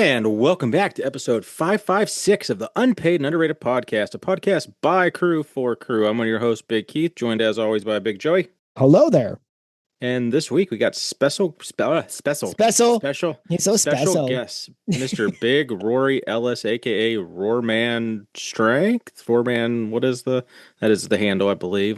And welcome back to episode 556 of the Unpaid and Underrated Podcast, a podcast by crew for crew. I'm one of your hosts, Big Keith, joined as always by Big Joey. Hello there. And this week we got special He's so special guest, Mr. Big Rory Ellis, aka Roarman Strength. Four-man, that is the handle, I believe.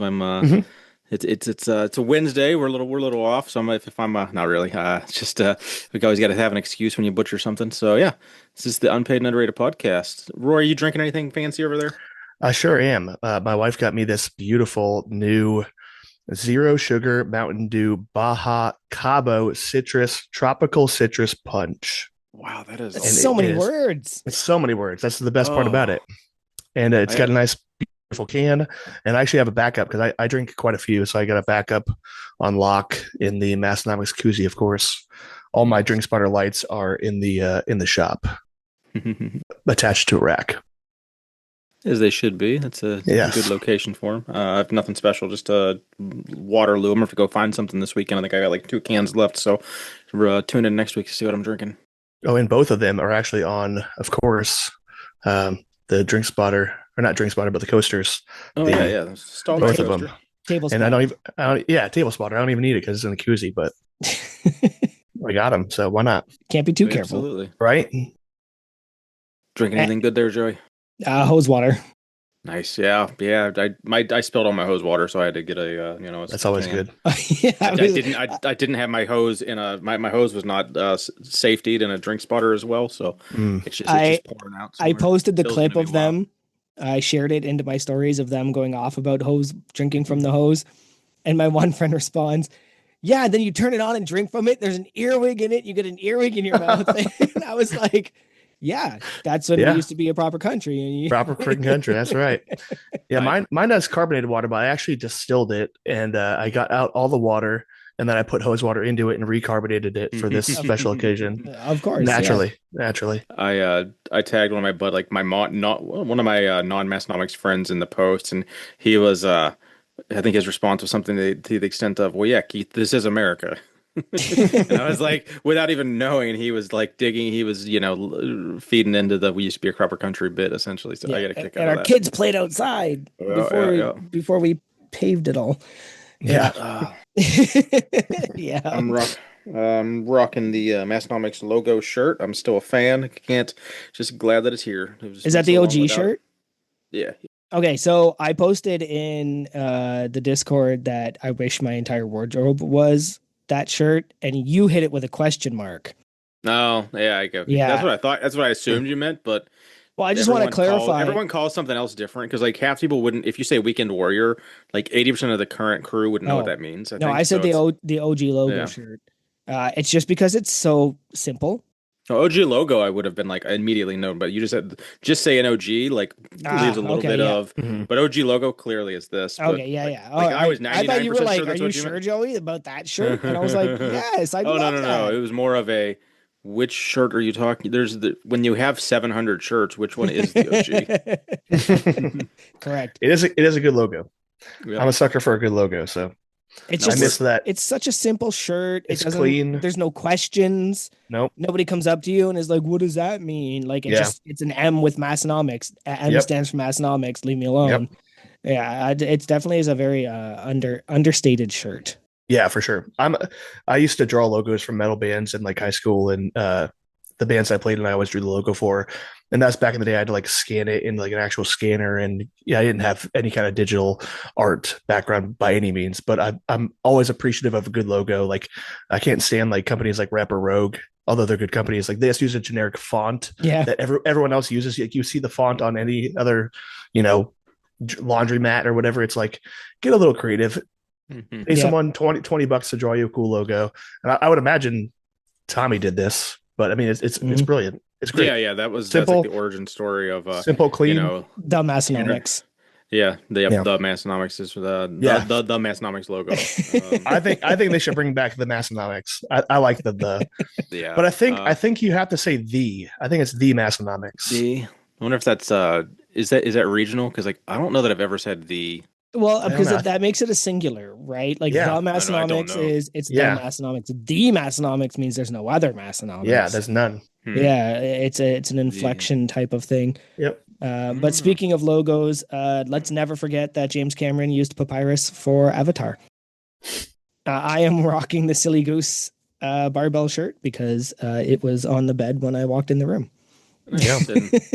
It's a Wednesday. We're a little off. So if I'm not really. It's just we always got to have an excuse when you butcher something. So yeah, this is the Unpaid and Underrated Podcast. Rory, you drinking anything fancy over there? I sure am. My wife got me this beautiful new zero sugar Mountain Dew Baja Cabo tropical citrus punch. Wow, that is so many words. It's so many words. That's the best part about it. And it's got a nice beautiful can, and I actually have a backup because I drink quite a few, so I got a backup on lock in the Massonomics koozie. Of course, all my drink spotter lights are in the shop, attached to a rack, as they should be. That's a good location for them. I have nothing special, just Waterloo. I'm gonna have to go find something this weekend. I think I got like 2 cans left, so tune in next week to see what I'm drinking. Oh, and both of them are actually on, of course, the drink spotter. Or not drink spotter, but the coasters. Oh, yeah. Both of them. Table and table spotter. I don't even need it because it's in the koozie, but I got them, so why not? Can't be too careful. Absolutely. Right? Drinking anything good there, Joey? Hose water. Nice. Yeah. I spilled all my hose water, so I had to get a that's always good. I didn't have my hose in my hose was not safetied in a drink spotter as well, so it's just pouring out somewhere. I posted the clip of them. I shared it into my stories of them going off about drinking from the hose. And my one friend responds, yeah, then you turn it on and drink from it. There's an earwig in it. You get an earwig in your mouth. And I was like, yeah, that's what it used to be, a proper country. Proper freaking country. That's right. Yeah, mine has carbonated water, but I actually distilled it and I got out all the water. And then I put hose water into it and recarbonated it for this special occasion. Of course, naturally. I tagged one of my one of my non-Massonomics friends in the post, and he was I think his response was something to the extent of, "Well, yeah, Keith, this is America." And I was like, without even knowing, he was like digging. He was feeding into the "we used to be a proper country" bit essentially. So I got a kick out of that. And our kids played outside before we paved it all. Yeah. Yeah. I'm rocking the Massonomics logo shirt. I'm still a fan. Just glad that it's here. Is that the OG shirt? Yeah. Okay, so I posted in the Discord that I wish my entire wardrobe was that shirt, and you hit it with a question mark. No, yeah, I go. Yeah. That's what I thought. That's what I assumed you meant, but well, I just want to clarify. Everyone calls something else different because, like, half people wouldn't. If you say Weekend Warrior, like 80% of the current crew wouldn't know what that means. I said the OG logo shirt. It's just because it's so simple. No, OG logo, I would have been like immediately known, but you just say an OG, like leaves a little bit of. Mm-hmm. But OG logo clearly is this. Okay, yeah. I was 99% I thought you were like, sure "Are you sure, Joey, about that shirt?" And I was like, "Yes, I love that." No. It was more of a. Which shirt are you talking? When you have 700 shirts, which one is the OG? Correct. It is a good logo. Yeah. I'm a sucker for a good logo, so I miss that. It's such a simple shirt. It's clean. There's no questions. Nope. Nobody comes up to you and is like, "What does that mean?" Like it's an M with Massonomics. M stands for Massonomics. Leave me alone. Yep. Yeah, it definitely is a very understated shirt. Yeah, for sure. I used to draw logos from metal bands in like high school, and the bands I played in, I always drew the logo for. And that's back in the day. I had to like scan it in like an actual scanner, and I didn't have any kind of digital art background by any means. But I'm always appreciative of a good logo. Like I can't stand like companies like Rapper Rogue, although they're good companies. Like they just use a generic font that everyone else uses. Like you see the font on any other, laundromat or whatever. It's like get a little creative. Mm-hmm. Pay someone $20 to draw you a cool logo. And I would imagine Tommy did this, but I mean, it's brilliant. It's great. Yeah. That's like the origin story of simple, clean, the Massonomics. The Massonomics is the Massonomics logo. I think they should bring back the Massonomics. I like the but I think you have to say the. I think it's the Massonomics. I wonder if that's is that regional? Because like I don't know that I've ever said the. Well, I don't because know. that makes it a singular, right? Like Yeah, the I don't Massonomics know. is it's the yeah, Massonomics. The Massonomics means there's no other yeah. Massonomics. There's none. Hmm. Yeah, it's an The inflection type of thing. Yep. But mm. speaking of logos, let's never forget that James Cameron used papyrus for Avatar. I am rocking the Silly Goose barbell shirt because it was on the bed when I walked in the room. Yeah. Nice.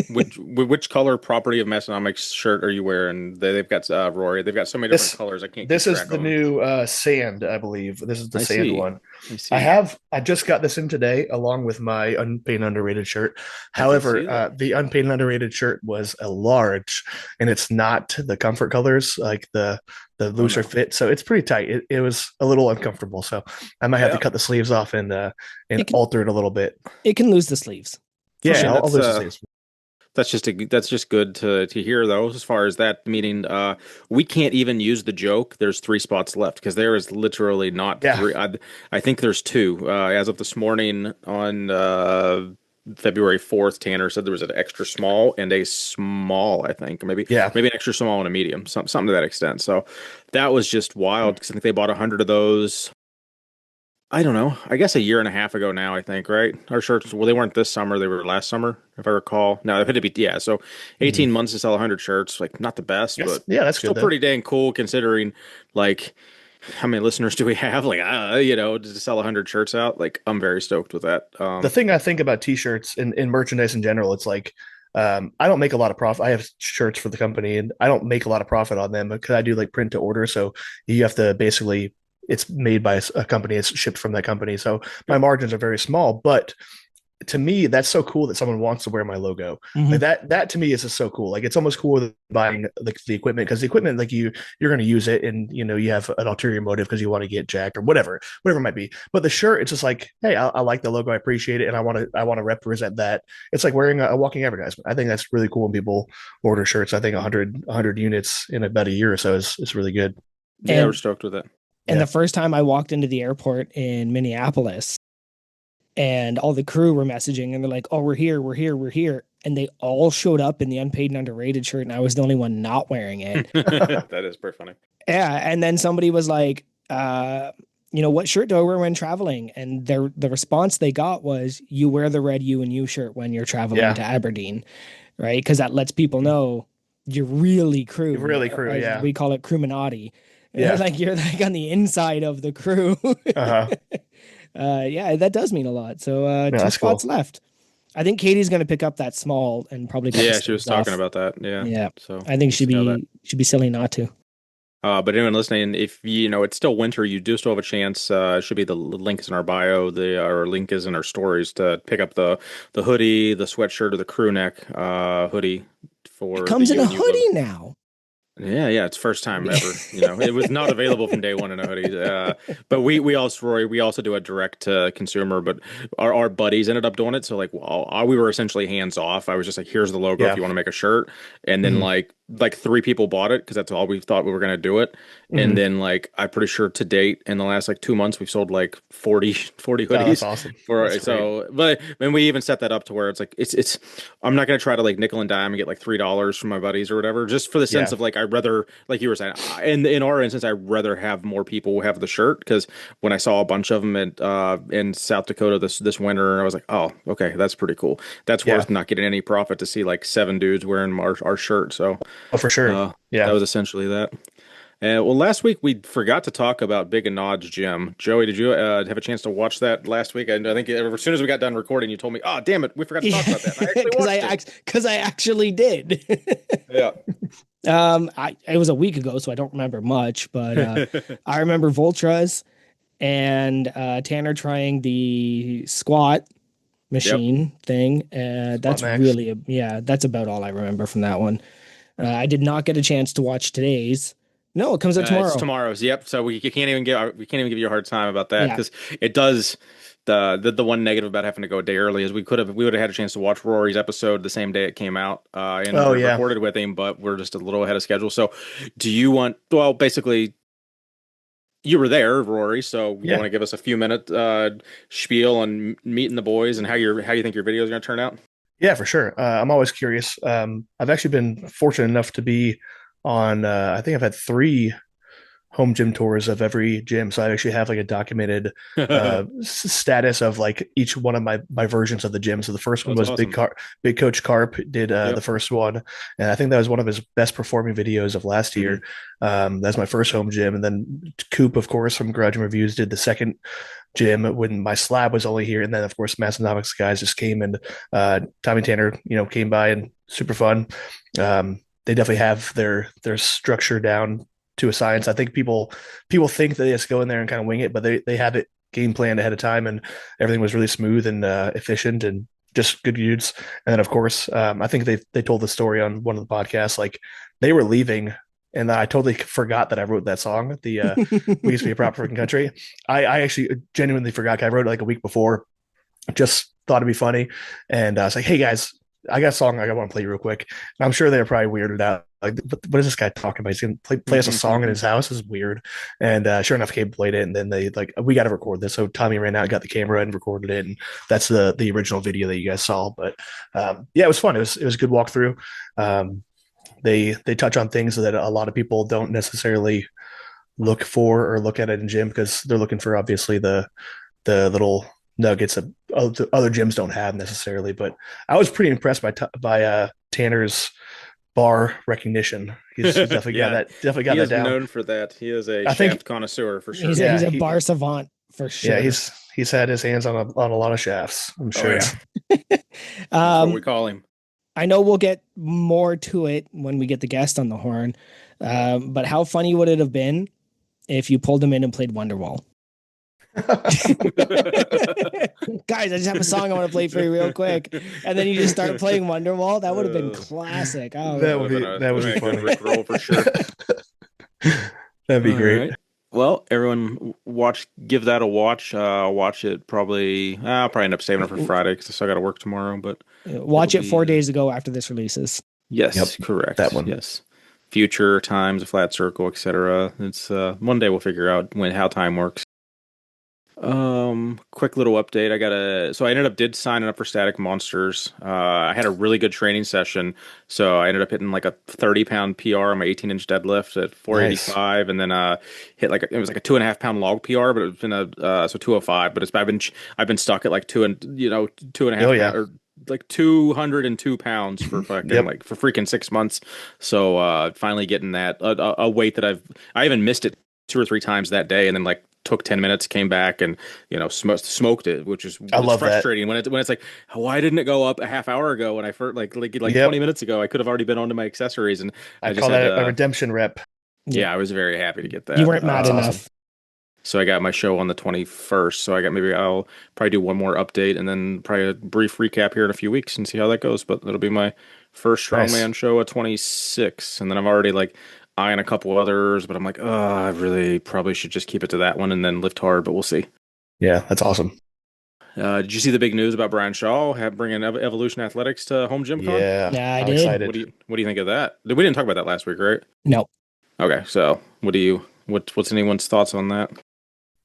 And which color property of Massonomics shirt are you wearing? They've got Rory. They've got so many different This colors. I can't keep this is track the of them. new sand, I believe. This is the I sand see. one. I see. I just got this in today along with my unpaid underrated shirt. I did see However, that. the unpaid and underrated shirt was a large, and it's not the comfort colors like the Oh looser no. fit. So it's pretty tight. It was a little uncomfortable. So I might have to Yeah. cut the sleeves off and It can alter it a little bit. it can lose the sleeves for I mean, Yeah, sure. I'll lose the sleeves. that's just good to hear though. As far as that, meaning we can't even use the joke. There's three spots left because there is literally not Yeah, three. I think there's two. As of this morning on February 4th, Tanner said there was an extra small and a small. I think yeah. maybe an extra small and a medium, something to that extent. So that was just wild because I think they bought 100 of those. I don't know. I guess a year and a half ago now, I think, right? Our shirts, well, they weren't this summer. They were last summer, if I recall. No, it had to be, yeah. So Mhm. 18 months to sell 100 shirts, like not the best, Yes, but yeah, that's still good though. pretty dang cool considering, like, how many listeners do we have? Like, to sell 100 shirts out. Like, I'm very stoked with that. The thing I think about t-shirts and merchandise in general, it's like I don't make a lot of profit. I have shirts for the company and I don't make a lot of profit on them because I do like print to order. So you have to basically it's made by a company, it's shipped from that company. So my Yep. margins are very small, but to me, that's so cool that someone wants to wear my logo. Like Hmm. that to me is just so cool. Like it's almost cooler than buying like the equipment because the equipment, like you're going to use it and you have an ulterior motive because you want to get jacked or whatever it might be. But the shirt, it's just like, hey, I like the logo, I appreciate it, and I want to represent that. It's like wearing a walking advertisement. I think that's really cool when people order shirts. I think 100 units in about a year or so is really good. Yeah, we're And stoked with it. and Yeah, the first time I walked into the airport in Minneapolis, and all the crew were messaging, and they're like, "Oh, we're here, we're here, we're here," and they all showed up in the unpaid and underrated shirt, and I was the only one not wearing it. That is pretty funny. Yeah, and then somebody was like, what shirt do I wear when traveling? And the response they got was, "You wear the red U and U shirt when you're traveling yeah, to Aberdeen, right? Because that lets people know you're really crew, really or crew. as Yeah, we call it, Crüminati. yeah, Like you're like on the inside of the crew." uh-huh. Yeah, that does mean a lot. So No, two that's spots cool. left. I think Katie's going to pick up that small and probably cut the Yeah, she was sleeves talking off. about that. Yeah. Yeah, So I think we'll see how that. she'd be silly not to. But anyone listening, if it's still winter, you do still have a chance. It should be the link is in our bio. Our link is in our stories to pick up the hoodie, the sweatshirt, or the crew neck hoodie It for the comes in a UNU logo. hoodie now. Yeah, it's first time ever. It was not available from day one in a hoodie. But we also, Rory, we also do a direct to consumer, but our buddies ended up doing it. So like, well, we were essentially hands off. I was just like, here's the logo if Yeah. you want to make a shirt, and then Hmm. like three people bought it because that's all we thought we were gonna do it. And Hmm. then like I'm pretty sure to date in the last like 2 months we've sold like 40 Oh, that's hoodies awesome. That's for great. so. But and we even set that up to where it's like it's I'm not gonna try to like nickel and dime and get like $3 from my buddies or whatever, just for the sense Yeah. of like I'd rather, like you were saying, in our instance, I'd rather have more people have the shirt because when I saw a bunch of them in South Dakota this winter, I was like, oh, okay, that's pretty cool. That's Yeah. worth not getting any profit to see like seven dudes wearing our shirt. So Oh, for sure. that Yeah. was essentially that. Well, last week we forgot to talk about Big and Nod's gym. Joey, did you have a chance to watch that last week? I think as soon as we got done recording, you told me, "Oh, damn it, we forgot to talk Yeah, about that." And I actually because watched it. I actually did. Yeah. It was a week ago, so I don't remember much, but I remember Voltras and Tanner trying the squat Yep. machine thing. Spot That's Max. really yeah, that's about all I remember from that one. I did not get a chance to watch today's. No, it comes out It's tomorrow. tomorrow's. Yep. So we can't even give you a hard time about that Yeah, because it does. The one negative about having to go a day early is we would have had a chance to watch Rory's episode the same day it came out and Oh yeah. recorded with him, but we're just a little ahead of schedule. So, do you want? Well, basically, you were there, Rory. So you Yeah. want to give us a few minute spiel on meeting the boys and how you think your video is going to turn out? Yeah, for sure. I'm always curious. I've actually been fortunate enough to be on I think I've had 3 home gym tours of every gym. So I actually have like a documented status of like each one of my versions of the gym. So the first one That's was awesome. Big Coach Carp did the Yep. first one, and I think that was one of his best performing videos of last year. Mhm. That's my first home gym, and then Coop, of course, from Garage and Reviews did the second gym when my slab was only here, and then of course Massonomics guys just came, and Tommy Tanner, came by, and super fun. They definitely have their structure down to a science. I think people think that they just go in there and kind of wing it, but they have it game planned ahead of time, and everything was really smooth and efficient and just good dudes. And then of course, I think they told the story on one of the podcasts, like they were leaving. And I totally forgot that I wrote that song. We used to be a proper freaking country. I actually genuinely forgot. I wrote it like a week before. Just thought it'd be funny, and I was like, "Hey guys, I got a song I want to play real quick." And I'm sure they're probably weirded out. Like, what is this guy talking about? He's gonna play us a song in his house. This is weird. And sure enough, Gabe played it, and then they like, we got to record this. So Tommy ran out, got the camera, and recorded it, and that's the original video that you guys saw. But yeah, it was fun. It was a good walkthrough. Um, they touch on things that a lot of people don't necessarily look for or look at it in gym, because they're looking for obviously the little nuggets that other gyms don't have necessarily. But I was pretty impressed by Tanner's bar recognition. He's definitely got Yeah, that. Definitely got he that is down. known for that. He is a I think. shaft connoisseur for He's sure. a, Yeah. he's a bar savant for Yeah. sure. He's had his hands on a lot of shafts, I'm Oh sure. yeah, that's what we call him. I know we'll get more to it when we get the guest on the horn. But how funny would it have been if you pulled him in and played Wonderwall? Guys, I just have a song I want to play for you real quick, and then you just start playing Wonderwall. That would have been classic. Oh, That would be a funny. good Rick roll for sure. That'd be All great. right. Well, everyone, give that a watch. Watch it probably. I'll probably end up saving it for Friday because I still got to work tomorrow. But watch it'll it 4 be- days ago after this releases. yes, Yep, correct. that one. Yes, future times, a flat circle, etc. It's one day we'll figure out how time works. Quick little update. So I did sign up for Static Monsters. I had a really good training session. So I ended up hitting like a 30-pound PR on my 18-inch deadlift at 485, and then hit it was like a 2.5-pound log PR, but it's been so 205. But I've been stuck at like 2.5 Oh, yeah. or like 202 pounds for fucking Yep. for freaking 6 months. So finally getting that a weight that I even missed it 2 or 3 times that day, and then like took 10 minutes, came back, and smoked it, which is I love frustrating when it's like, why didn't it go up a half hour ago when I first like Yep. 20 minutes ago? I could have already been onto my accessories, and I I just call had that a redemption rep. yeah, I was very happy to get that. You weren't mad That's enough. awesome. So I got my show on the 21st. So I'll probably do one more update and then probably a brief recap here in a few weeks and see how that goes. But it'll be my first strongman show at 26, and then I'm already like eyeing a couple others, but I'm like, I really probably should just keep it to that one and then lift hard. But we'll see. Yeah, that's awesome. Did you see the big news about Brian Shaw bringing Evolution Athletics to Home Gym Con? Yeah, I I'm did. excited. What do you think of that? We didn't talk about that last week, right? No. Okay, so what's anyone's thoughts on that?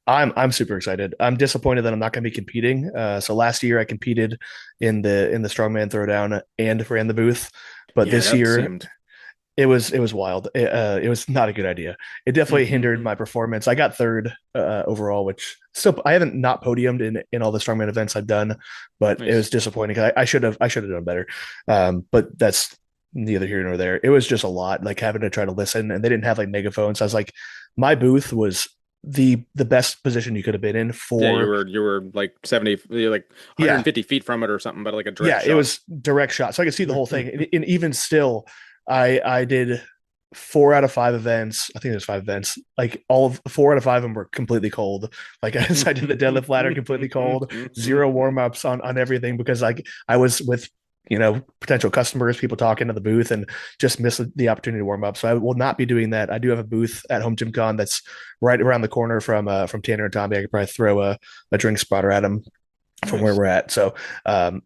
I'm super excited. I'm disappointed that I'm not going to be competing. So last year I competed in the strongman throwdown and ran the booth, but this year it was wild. It was not a good idea. It definitely hindered my performance. I got third overall, which still I haven't not podiumed in all the strongman events I've done, but Nice. It was disappointing because I should have done better. But that's neither here nor there. It was just a lot, like having to try to listen, and they didn't have like megaphones. So I was like, my booth was the best position you could have been in for. Yeah, you were like 70, you're like 150 feet from it or something, but like a direct shot. It was direct shot, so I could see the whole thing. And even still, I did 4 out of 5 events. I think there's 5 events. Like 4 out of 5 of them were completely cold. Like I did the deadlift ladder completely cold, 0 warm ups on everything, because like I was with potential customers, people talking to the booth, and just missed the opportunity to warm up. So I will not be doing that. I do have a booth at Home Gym Con that's right around the corner from Tanner and Tommy. I could probably throw a drink spotter at them from where we're at. So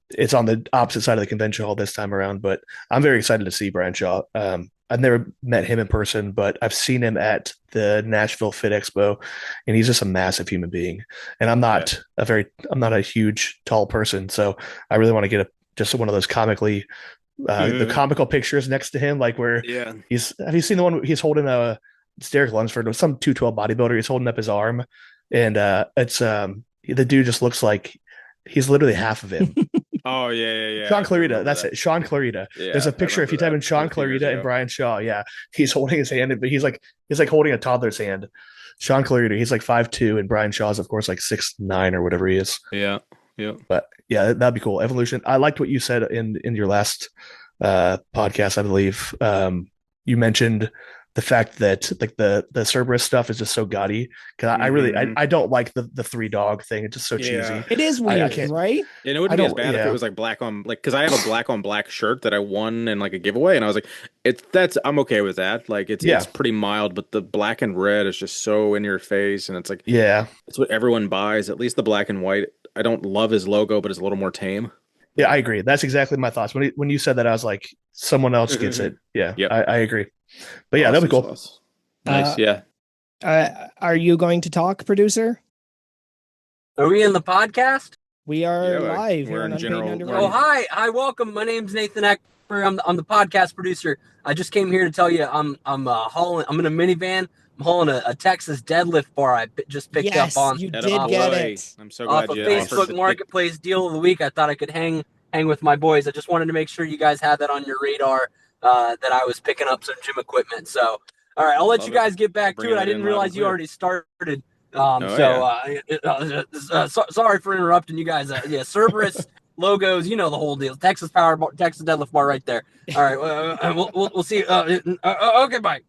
it's on the opposite side of the convention hall this time around, but I'm very excited to see Brian Shaw. I've never met him in person, but I've seen him at the Nashville Fit Expo, and he's just a massive human being. And I'm not a huge tall person, so I really want to get just one of those comically the comical pictures next to him, like where Yeah. have you seen the one he's holding a it's Derek Lunsford, some 212 bodybuilder, he's holding up his arm, and it's the dude just looks like he's literally half of him. Oh yeah. Sean I Clarita, remember that's that. it. Sean Clarita. There's Yeah, a I picture if remember you type that. in That Sean was a few years Clarita and ago. Brian Shaw, yeah, he's holding his hand, but he's like holding a toddler's hand. Sean Clarita, he's like 5'2", and Brian Shaw's of course like 6'9" or whatever he is. Yeah. Yeah. But yeah, that'd be cool. Evolution. I liked what you said in your last podcast, I believe. You mentioned the fact that like the Cerberus stuff is just so gaudy. Because I really Hmm. I don't like the three dog thing. It's just so Yeah. cheesy. It is I weird, can't. right? And it I wouldn't be as don't. bad if it Yeah. was like black on like because I have a black on black shirt that I won in like a giveaway, and I was like, I'm okay with that. Like it's Yeah. pretty mild, but the black and red is just so in your face, and it's like Yeah. it's what everyone buys. At least the black and white. I don't love his logo, but it's a little more tame. Yeah. I agree. That's exactly my thoughts. When you said that, I was like, someone else gets it. Yeah. Yep. I agree. But yeah, that'd Awesome be cool. sauce. Uh, Nice. Yeah. are you going to talk, producer? Are we in the podcast? We are Yeah, live we're here on in Unpaid general- and we're Oh, in- Underrated. hi, welcome. My name's Nathan Eckberg. I'm the podcast producer. I just came here to tell you I'm hauling. I'm in a minivan. I'm hauling a Texas deadlift bar I just picked Yes, up on you Atta did get boy. it. I'm so off glad of you Facebook offered to Marketplace deal of the week. I thought I could hang with my boys. I just wanted to make sure you guys had that on your radar that I was picking up some gym equipment. So, all right, I'll let Love you it. guys get back Bringing to it. I it didn't in loud and realize you clear. already started. Oh, Sorry for interrupting you guys. Yeah, Cerberus logos, you know the whole deal. Texas Power Bar, Texas Deadlift Bar, right there. All right, we'll see. Okay, bye.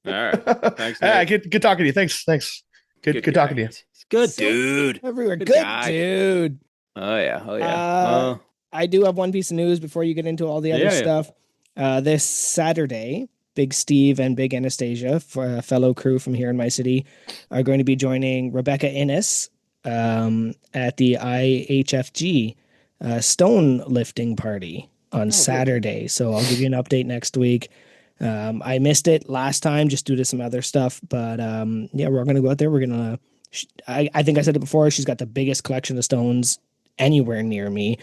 All right. Thanks, Yeah, Nate. good talking to you. Thanks. Good talking to you. Good So- dude. Everywhere. Good Good guy. dude. Oh yeah. I do have one piece of news before you get into all the other Yeah. stuff. This Saturday, Big Steve and Big Anastasia, for a fellow crew from here in my city, are going to be joining Rebecca Innes at the IHFG stone lifting party on Saturday. So I'll give you an update next week. I missed it last time just due to some other stuff, but yeah, we're going to go out there. We're going to, I think I said it before, she's got the biggest collection of stones anywhere near me.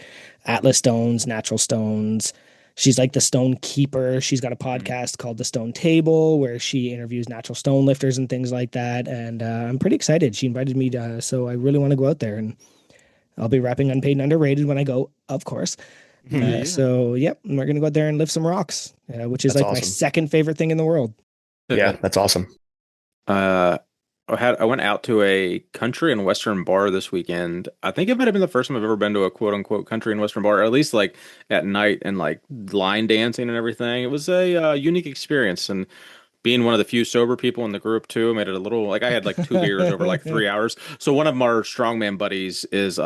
Atlas stones, natural stones. She's like the stone keeper. She's got a podcast called The Stone Table where she interviews natural stone lifters and things like that. And I'm pretty excited. She invited me to, so I really want to go out there, and I'll be rapping Unpaid and Underrated when I go, of course. Yeah. So, yep, we're going to go out there and lift some rocks, which is That's like my awesome. second favorite thing in the world. Yeah, that's awesome. I went out to a country and western bar this weekend. I think it might have been the first time I've ever been to a quote unquote country and western bar, or at least like at night and like line dancing and everything. It was a unique experience, and being one of the few sober people in the group too made it a little like I had like 2 beers over like 3 hours. So one of our strongman buddies is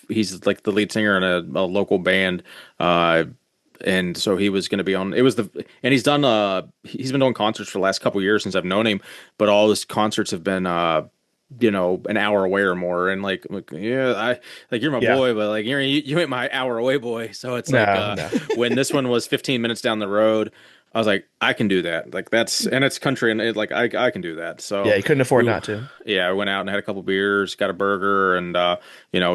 he's like the lead singer in a local band. And so he was going to be on. And he's been doing concerts for the last couple years since I've known him. But all his concerts have been an hour away or more. And like yeah, you're my boy, but like you ain't my hour away boy. So it's when this one was 15 minutes down the road, I was like, I can do that. Like and it's country, and I can do that. So Yeah, you couldn't afford not to. Yeah, I went out and had a couple beers, got a burger, and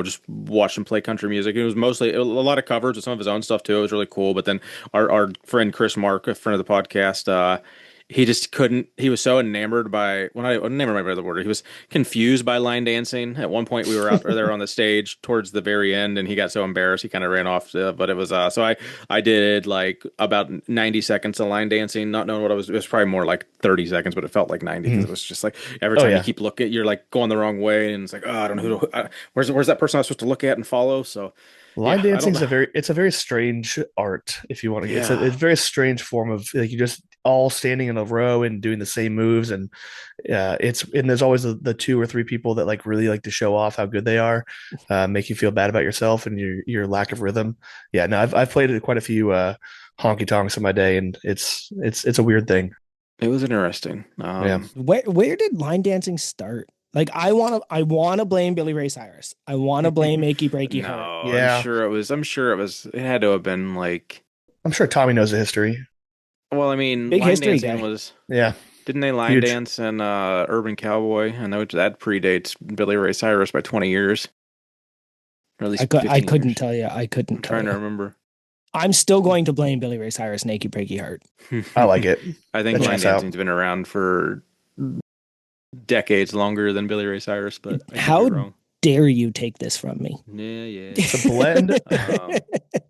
just watched him play country music. It was mostly a lot of covers with some of his own stuff too. It was really cool. But then our friend Chris Mark, a friend of the podcast, he just couldn't. He was so enamored by enamored by the word. He was confused by line dancing. At one point, we were out there on the stage towards the very end, and he got so embarrassed he kind of ran off. But it was so I did like about 90 seconds of line dancing, not knowing what it was probably more like 30 seconds, but it felt like 90 because it was just like every time you keep looking, you're like going the wrong way, and it's like, oh, I don't know where's that person I was supposed to look at and follow. So. Line dancing is a very strange art, if you want to. It's a very strange form of like you just all standing in a row and doing the same moves, and there's always the two or three people that like really like to show off how good they are, make you feel bad about yourself and your lack of rhythm. Yeah, no, I've played quite a few honky tonks in my day, and it's a weird thing. It was interesting. Where did line dancing start? Like I wanna blame Billy Ray Cyrus. I wanna blame Achy Breaky Heart. No, yeah. I'm sure it was. It had to have been like. I'm sure Tommy knows the history. Well, I mean, Big line history dancing guy. was. Yeah. Didn't they line Huge. dance in Urban Cowboy? I know that predates Billy Ray Cyrus by 20 years. Or at least I couldn't 15 years. tell you. I couldn't. I'm trying to remember. I'm still going to blame Billy Ray Cyrus and Achy Breaky Heart. I like it. I think That line checks out. dancing's been around for decades longer than Billy Ray Cyrus, but I could How be wrong. dare you take this from me? Yeah. It's a blend, Um,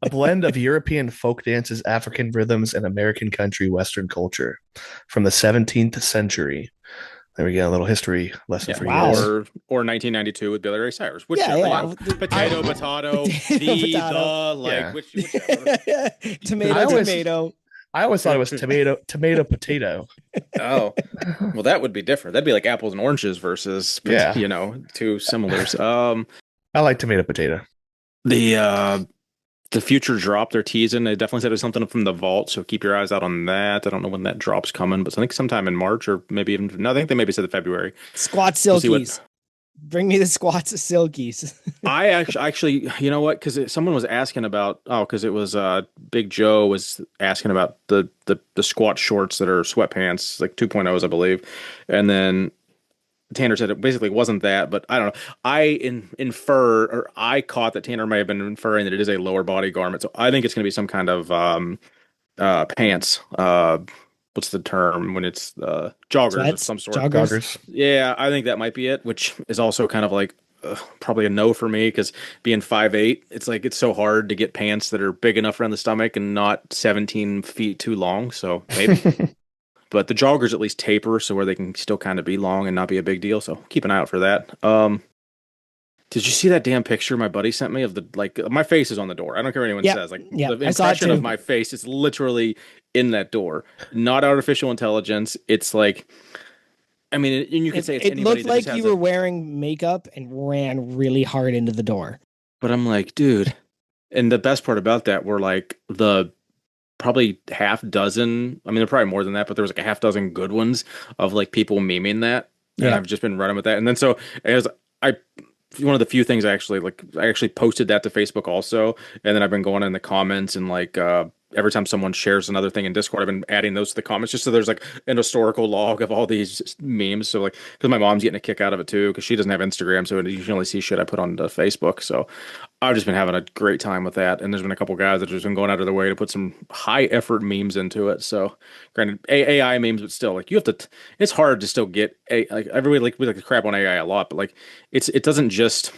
a blend of European folk dances, African rhythms, and American country Western culture from the 17th century. There we go, a little history lesson for you Wow. guys. or 1992 with Billy Ray Cyrus. Yeah, Whichever. yeah. Wow. Potato, Potato, the, Yeah. whichever. Tomato. I always thought it was potato. Oh, well, that would be different. That'd be like apples and oranges versus, Yeah. two similars. I like potato. The future drop they're teasing. They definitely said it was something from the vault, so keep your eyes out on that. I don't know when that drop's coming, but I think sometime in March or maybe even no, I think they maybe said February. Squat We'll see silkies. Bring me the squats of silkies. I actually, you know what? Because someone was asking about, because it was Big Joe was asking about the squat shorts that are sweatpants, like 2.0s, I believe, and then Tanner said it basically wasn't that, but I don't know. I caught that Tanner may have been inferring that it is a lower body garment. So I think it's going to be some kind of pants. What's the term when it's joggers Sweats? of some sort? Joggers. Yeah, I think that might be it, which is also kind of like probably a no for me because being 5'8", it's like it's so hard to get pants that are big enough around the stomach and not 17 feet too long. So maybe. But the joggers at least taper so where they can still kind of be long and not be a big deal. So keep an eye out for that. Did you see that damn picture my buddy sent me of my face is on the door. I don't care what anyone says. The impression of my face is literally in that door. Not artificial intelligence. It's like, I mean, and you can say it's it anybody looked like you were wearing makeup and ran really hard into the door. But I'm like, dude. And the best part about that were like probably half dozen. I mean, there are probably more than that, but there was like a half dozen good ones of like people memeing that. And I've just been running with that. And then so one of the few things I actually posted that to Facebook also. And then I've been going in the comments and like every time someone shares another thing in Discord, I've been adding those to the comments just so there's like an historical log of all these memes. So like, because my mom's getting a kick out of it too, because she doesn't have Instagram, so you can only see shit I put on Facebook. So I've just been having a great time with that, and there's been a couple guys that have just been going out of their way to put some high effort memes into it. So granted, AI memes, but still, like you have to. It's hard to still get like everybody we like to crap on AI a lot, but like it doesn't just.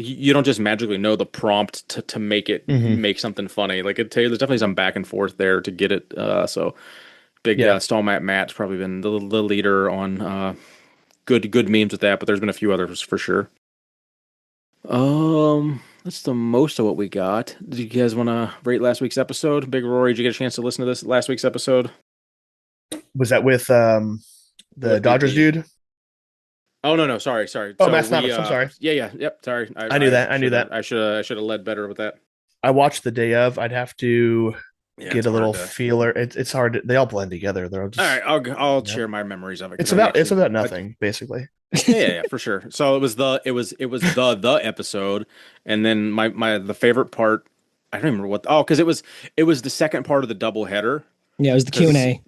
You don't just magically know the prompt to make it make something funny. Like there's definitely some back and forth there to get it. So big Stallmat Matt's probably been the leader on good memes with that, but there's been a few others for sure. That's the most of what we got. Do you guys want to rate last week's episode? Big Rory, did you get a chance to listen to this last week's episode? Was that with the Dodgers dude? Oh no, sorry. Oh, Matt Snappers. I'm sorry. Yep. Sorry. I knew that. I should have led better with that. I watched the day of. I'd have to get a little feeler. It's hard. They all blend together. They're just, all right. I'll share my memories of it. It's about nothing, basically. Yeah, for sure. So it was the episode, and then the favorite part. I don't remember what. Because it was the second part of the double header. Yeah, it was the Q&A.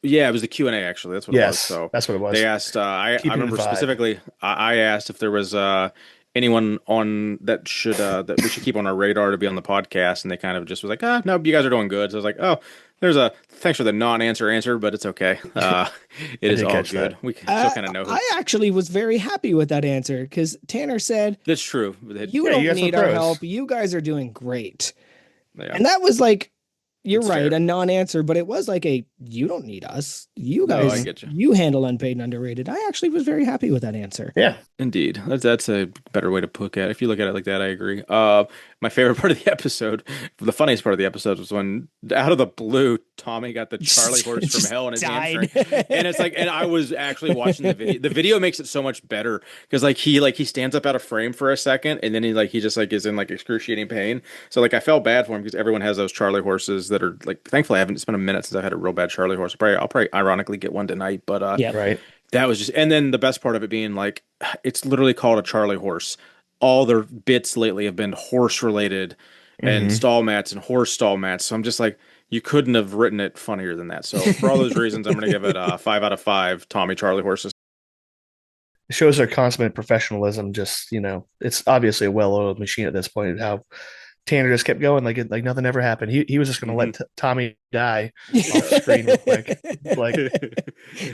Yeah, it was the Q&A actually. That's what it was. So that's what it was. They asked. I remember specifically. I asked if there was anyone on that we should keep on our radar to be on the podcast, and they kind of just was like, no, you guys are doing good. So I was like, thanks for the non-answer answer, but it's okay. It is all good. We still kind of know. I actually was very happy with that answer because Tanner said that's true. You don't need our help. You guys are doing great, yeah. And that was like. You're right, fair. A non-answer, but it was like you don't need us. You guys, you handle unpaid and underrated. I actually was very happy with that answer. Yeah, indeed. That's a better way to look at it. If you look at it like that, I agree. My favorite part of the episode, the funniest part of the episode was when out of the blue, Tommy got the Charlie horse from hell in his hamstring. And it's like, and I was actually watching the video. The video makes it so much better because he stands up out of frame for a second and then he just is in excruciating pain. So I felt bad for him because everyone has those Charlie horses that are thankfully it's been a minute since I had a real bad Charlie horse. I'll probably ironically get one tonight, but right. That was just, and then the best part of it being it's literally called a Charlie horse. All their bits lately have been horse related and stall mats and horse stall mats. So I'm just you couldn't have written it funnier than that. So for all those reasons, I'm going to give it 5 out of 5 Tommy Charlie horses. It shows their consummate professionalism. Just, it's obviously a well-oiled machine at this point. How Tanner just kept going like nothing ever happened. He was just gonna let Tommy die off screen real quick. Like,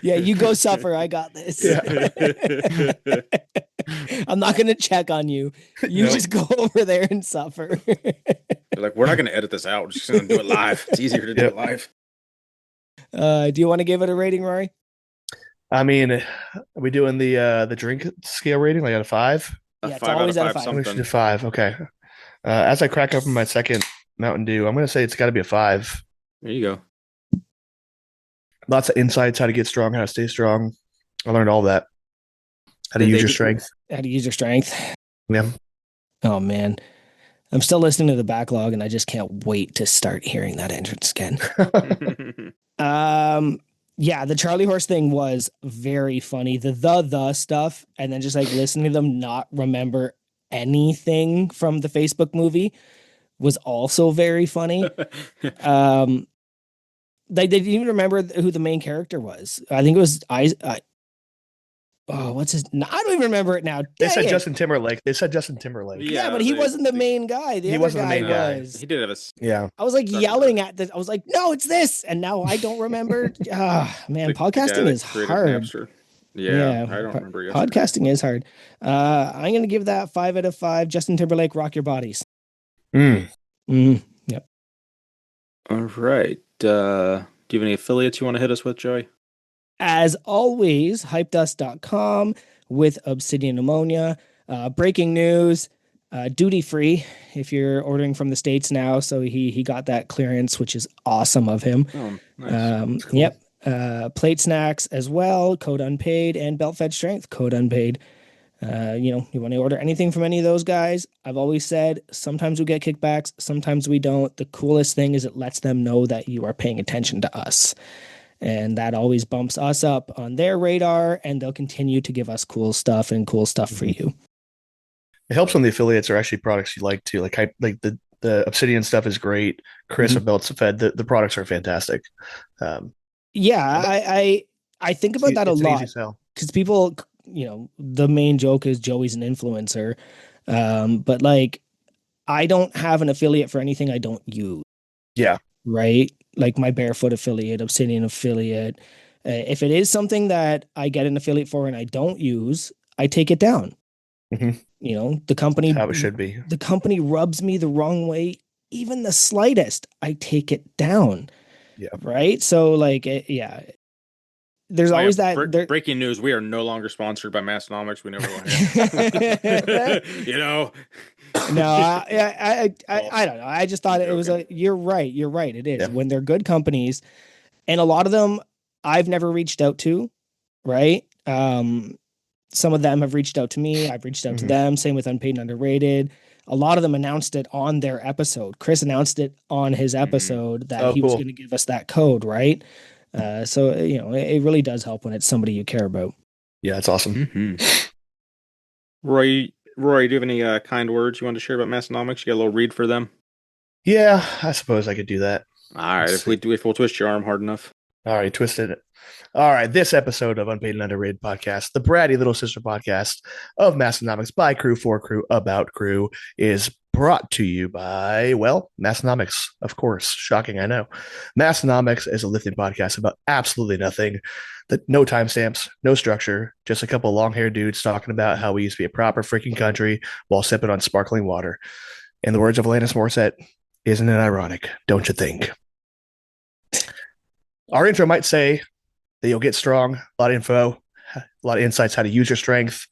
yeah, you go suffer. I got this. Yeah. I'm not gonna check on you. You just go over there and suffer. They're like, we're not going to edit this out. We're just going to do it live. It's easier to do it live. Do you want to give it a rating, Rory? I mean, are we doing the drink scale rating like out of 5? A Yeah, it's 5 always out out of of 5 5. We should something. do 5. Okay. As I crack open my second Mountain Dew, I'm going to say it's got to be a 5. There you go. Lots of insights, how to get strong, how to stay strong. I learned all that. How to use your strength. How to use your strength. Yeah. Oh man, I'm still listening to the backlog, and I just can't wait to start hearing that entrance again. Yeah, the Charlie horse thing was very funny. The stuff, and then just like listening to them not remember anything from the Facebook movie was also very funny. They didn't even remember who the main character was. I think it was what's his? No, I don't even remember it now. They said Dang it. Justin Timberlake. They said Justin Timberlake. Yeah, but he wasn't the main guy. The He other wasn't the guy main guy. was. He did have a. Yeah. I was like Sorry, yelling at this. I was like, no, it's this. And now I don't remember. Man, podcasting is hard. Napster. Yeah, I don't remember yesterday. Podcasting is hard. I'm going to give that 5 out of 5. Justin Timberlake, Rock Your Bodies. Mm. Yep. All right. Do you have any affiliates you want to hit us with, Joey? As always, hypedust.com with Obsidian Ammonia. Breaking news, duty free if you're ordering from the States now. So he got that clearance, which is awesome of him. Oh, nice. Cool. Yep. Plate snacks as well, code unpaid, and belt fed strength, code unpaid. You want to order anything from any of those guys. I've always said sometimes we get kickbacks, sometimes we don't. The coolest thing is it lets them know that you are paying attention to us. And that always bumps us up on their radar, and they'll continue to give us cool stuff for you. It helps when the affiliates are actually products you like too. Like the Obsidian stuff is great. Chris of Belts Fed, the products are fantastic. I think about that a lot because people, the main joke is Joey's an influencer, but like I don't have an affiliate for anything I don't use. Yeah. Right. Like my Barefoot affiliate, Obsidian affiliate. If it is something that I get an affiliate for and I don't use, I take it down. Mm-hmm. The company, that's how it should be. The company rubs me the wrong way, even the slightest, I take it down. Yeah. Right. So like, there's always that breaking news. We are no longer sponsored by Massonomics. We never will. No, I don't know. I just thought it was you're right. It is when they're good companies, and a lot of them I've never reached out to, right? Some of them have reached out to me. I've reached out to them. Same with Unpaid and Underrated. A lot of them announced it on their episode. Chris announced it on his episode that he was going to give us that code, right? So it really does help when it's somebody you care about. Yeah, it's awesome. Rory, do you have any kind words you want to share about Massonomics? You got a little read for them? Yeah, I suppose I could do that. All right, if we'll twist your arm hard enough. All right, twisted it. All right, this episode of Unpaid and Underrated Podcast, the bratty little sister podcast of Massonomics by Crew, for Crew, about Crew, is brought to you by, Massonomics, of course. Shocking, I know. Massonomics is a lifting podcast about absolutely nothing. No timestamps, no structure, just a couple of long-haired dudes talking about how we used to be a proper freaking country while sipping on sparkling water. In the words of Alanis Morissette, isn't it ironic, don't you think? Our intro might say that you'll get strong, a lot of info, a lot of insights how to use your strength,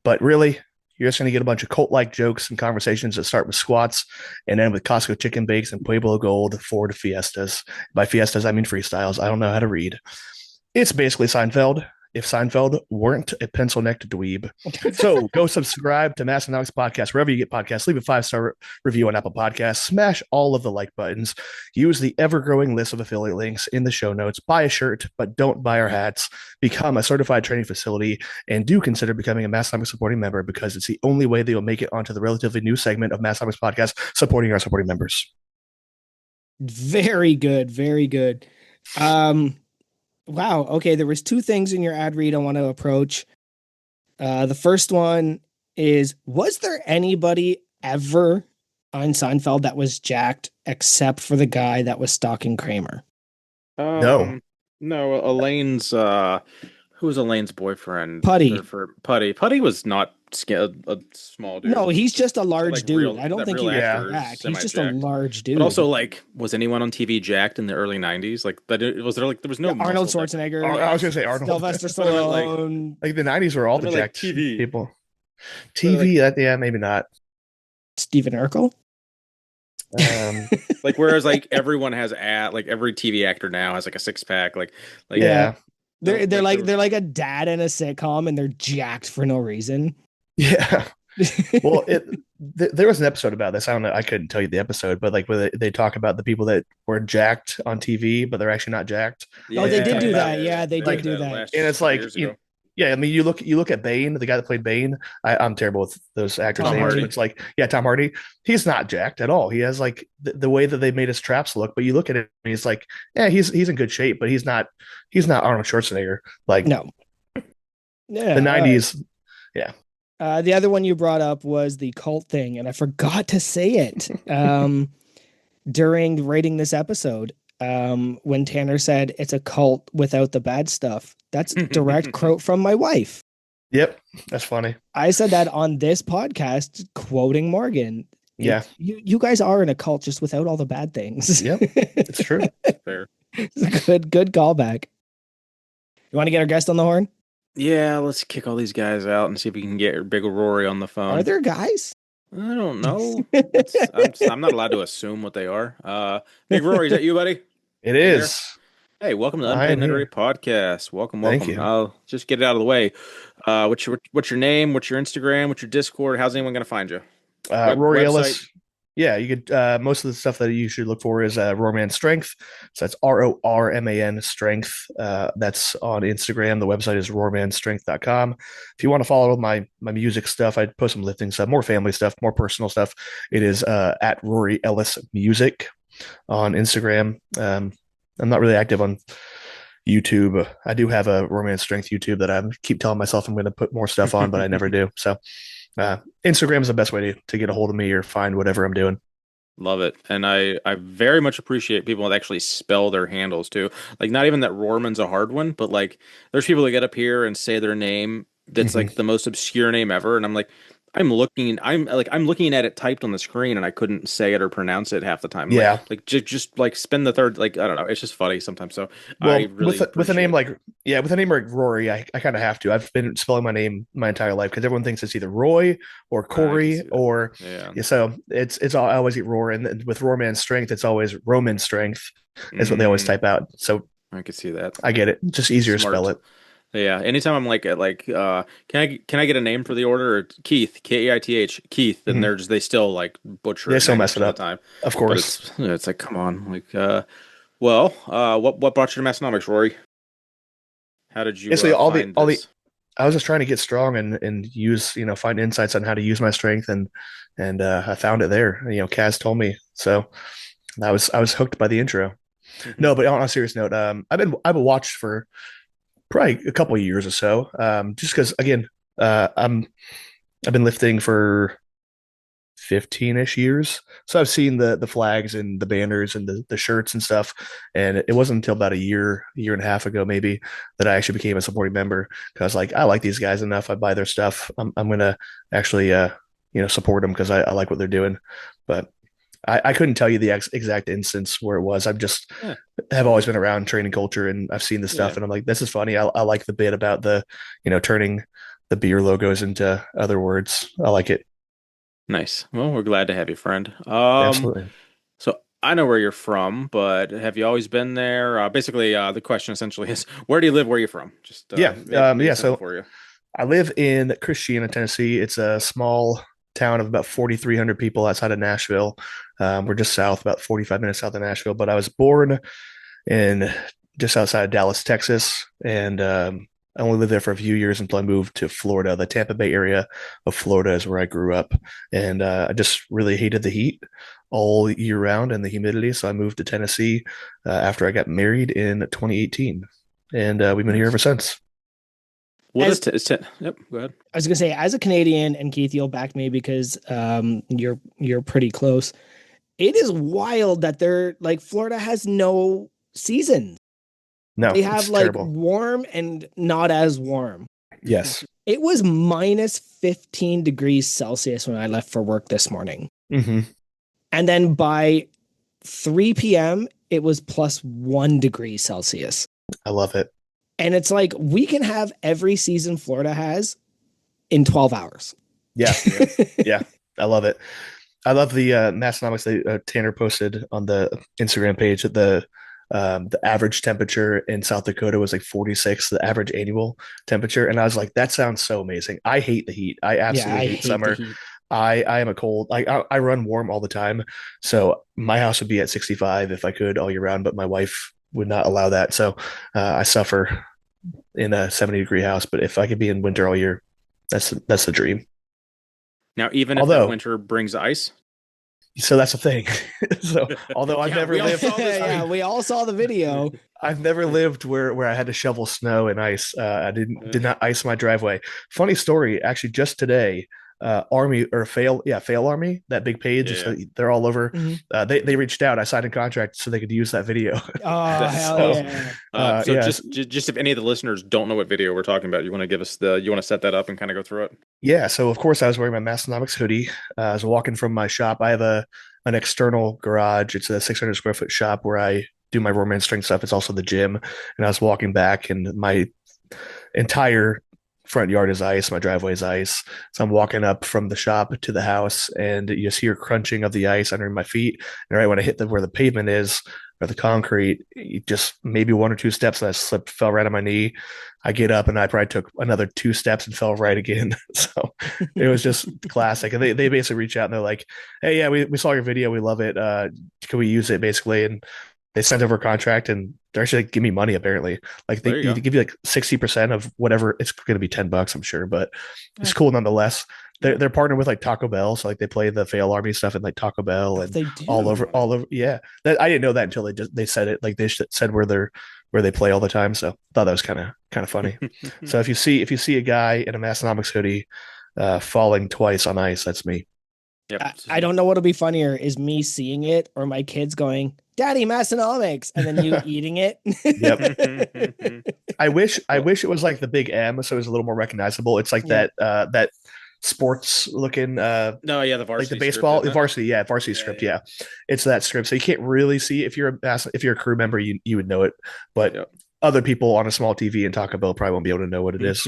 but really, you're just going to get a bunch of cult-like jokes and conversations that start with squats and end with Costco chicken bakes and Pueblo Gold Ford Fiestas. By Fiestas, I mean freestyles. I don't know how to read. It's basically Seinfeld, if Seinfeld weren't a pencil-necked dweeb. So go subscribe to Massonomics Podcast wherever you get podcasts. Leave a 5-star review on Apple Podcasts. Smash all of the like buttons. Use the ever-growing list of affiliate links in the show notes. Buy a shirt, but don't buy our hats. Become a certified training facility, and do consider becoming a Massonomics supporting member because it's the only way that you'll make it onto the relatively new segment of Massonomics Podcast, supporting our supporting members. Very good. Very good. Wow. Okay. There was 2 things in your ad read I want to approach. The first one is, was there anybody ever on Seinfeld that was jacked, except for the guy that was stalking Kramer? No. No, Elaine's who was Elaine's boyfriend? Putty. For Putty. Putty was not a small dude. No, he's just a Is that large like dude. real? I Is don't that think real he was actor? Or is jacked. He's just a semi-jacked? large dude. But also, like, was anyone on TV jacked in the early '90s? Like, that was there like there was no Arnold muscle Schwarzenegger, I was gonna say Arnold. Sylvester But I meant, like, Stallone, Like the '90s were all I the meant, like, jacked TV. people. But, like, TV, yeah, maybe not. Stephen Urkel. like whereas like everyone has like every TV actor now has like a six pack. Like Yeah, They're there they're like a dad in a sitcom and they're jacked for no reason. yeah. Well, there was an episode about this. I don't know. I couldn't tell you the episode, but like where they talk about the people that were jacked on TV, but they're actually not jacked. Oh, they did do about- that. Yeah, they did do that. last And it's couple like, years ago. yeah. I mean, you look at Bane, the guy that played Bane. I'm terrible with those actors' Tom names, Hardy. but it's like, yeah, Tom Hardy. He's not jacked at all. He has like the way that they made his traps look. But you look at it, and he's like, yeah, he's in good shape, but he's not Arnold Schwarzenegger. Like No. Yeah. the '90s. Yeah. The other one you brought up was the cult thing, and I forgot to say it during writing this episode. When Tanner said it's a cult without the bad stuff. That's direct quote from my wife. Yep. That's funny. I said that on this podcast, quoting Morgan. Yeah. You guys are in a cult just without all the bad things. Yep. It's true. Fair. It's a good callback. You want to get our guest on the horn? Yeah, let's kick all these guys out and see if we can get Big Rory on the phone. Are there guys? I don't know. I'm not allowed to assume what they are. Big Rory, is that you, buddy? It is. Hey, welcome to the I am Unpaid here. Nittery Podcast. Welcome. Thank you. I'll just get it out of the way. What's your name? What's your Instagram? What's your Discord? How's anyone going to find you? Rory website? Ellis. Yeah, you could. Most of the stuff that you should look for is Roman Strength. So that's RORMAN Strength. That's on Instagram. The website is roarmanstrength.com. If you want to follow my music stuff, I post some lifting stuff, more family stuff, more personal stuff. It is at Rory Ellis Music on Instagram. I'm not really active on YouTube. I do have a Romance Strength YouTube that I keep telling myself I'm going to put more stuff on, but I never do. So Instagram is the best way to get a hold of me or find whatever I'm doing. Love it. And I very much appreciate people that actually spell their handles too. Like, not even that Rohrman's a hard one, but like there's people that get up here and say their name that's like the most obscure name ever. And I'm like, I'm looking at it typed on the screen and I couldn't say it or pronounce it half the time. Yeah. Like just like spend the third, like, I don't know. It's just funny sometimes. So Well, I really with a name appreciate it. with a name like Rory, I kind of have to. I've been spelling my name my entire life because everyone thinks it's either Roy or Corey see that. or Yeah. So it's all, I always get Roar, and then with Roman Strength, it's always Roman Strength is what they always type out. So I could see that. I get it. Just easier Smart. to spell it. Yeah. Anytime I'm like can I get a name for the order? Or Keith, Keith, Keith, and they still like butcher. They still mess 90% it of up. the time. Of But course. it's like, come on, like, what brought you to Massonomics, Rory? How did you Basically, find this? I was just trying to get strong and use, find insights on how to use my strength, and I found it there. Kaz told me, so I was hooked by the intro. No, but on a serious note, I've watched for probably a couple of years or so, just because again, I've been lifting for 15-ish years, so I've seen the flags and the banners and the shirts and stuff, and it wasn't until about a year and a half ago maybe that I actually became a supporting member, because like I like these guys enough. I buy their stuff. I'm gonna actually support them because I like what they're doing. But I couldn't tell you the exact instance where it was. I've just have always been around training culture, and I've seen the stuff, and I'm like, this is funny. I like the bit about the turning the beer logos into other words. I like it. Nice. Well, we're glad to have you, friend. Absolutely. So I know where you're from, but have you always been there? Basically, the question essentially is, where do you live? Where are you from? Just make it simple for you. I live in Christiana, Tennessee. It's a small town of about 4,300 people outside of Nashville. We're just south, about 45 minutes south of Nashville. But I was born in just outside of Dallas, Texas, and I only lived there for a few years until I moved to Florida. The Tampa Bay area of Florida is where I grew up, and I just really hated the heat all year round and the humidity. So I moved to Tennessee after I got married in 2018, and we've been here ever since. What As- is Yep, go ahead. I was gonna say, as a Canadian, and Keith, you'll back me because you're pretty close. It is wild that they're like Florida has no seasons. No, They have it's like terrible. warm and not as warm. Yes. It was minus 15 degrees Celsius when I left for work this morning. Mm-hmm. And then by 3 p.m., it was plus 1 degree Celsius. I love it. And it's like we can have every season Florida has in 12 hours. Yeah. Yeah. I love it. I love the Massonomics that Tanner posted on the Instagram page that the average temperature in South Dakota was like 46, the average annual temperature. And I was like, that sounds so amazing. I hate the heat. I absolutely hate summer. I am a cold, I run warm all the time. So my house would be at 65 if I could all year round, but my wife would not allow that. So I suffer in a 70-degree house. But if I could be in winter all year, that's the dream. Now, even if that winter brings ice. So that's the thing. So although I've never lived, we all saw the video. I've never lived where I had to shovel snow and ice. I did not ice my driveway. Funny story, actually, just today, Army or Fail Army, that big page, they're all over. Mm-hmm. They reached out. I signed a contract so they could use that video. Oh, hell yeah. So just if any of the listeners don't know what video we're talking about, you want to give us you want to set that up and kind of go through it? Yeah. So of course I was wearing my Massonomics hoodie. I was walking from my shop. I have an external garage. It's a 600 square foot shop where I do my Roman strength stuff. It's also the gym. And I was walking back and my entire front yard is ice. My driveway is ice. So I'm walking up from the shop to the house and you just hear crunching of the ice under my feet. And right when I hit where the pavement is or the concrete, just maybe 1 or 2 steps and I slipped, fell right on my knee. I get up and I probably took another 2 steps and fell right again. So it was just classic. And they basically reach out and they're like, hey, yeah, we saw your video. We love it. Can we use it basically? And they sent over a contract and they're actually like, give me money apparently. Like they give you like 60% of whatever. It's going to be $10, I'm sure, but it's cool nonetheless. They're partnered with like Taco Bell, so like they play the Fail Army stuff and like Taco Bell and all over. Yeah, I didn't know that until they said it. Like they said where they play all the time. So I thought that was kind of funny. So if you see a guy in a Massonomics hoodie falling twice on ice, that's me. Yep. I don't know what'll be funnier is me seeing it or my kids going, Daddy, Massonomics, and then you eating it. Yep. I wish it was like the big M, so it was a little more recognizable. It's like that sports looking the varsity, like the baseball script, varsity script. Yeah, it's that script. So you can't really see if you're a crew member, you would know it, but other people on a small TV and Taco Bell probably won't be able to know what it is.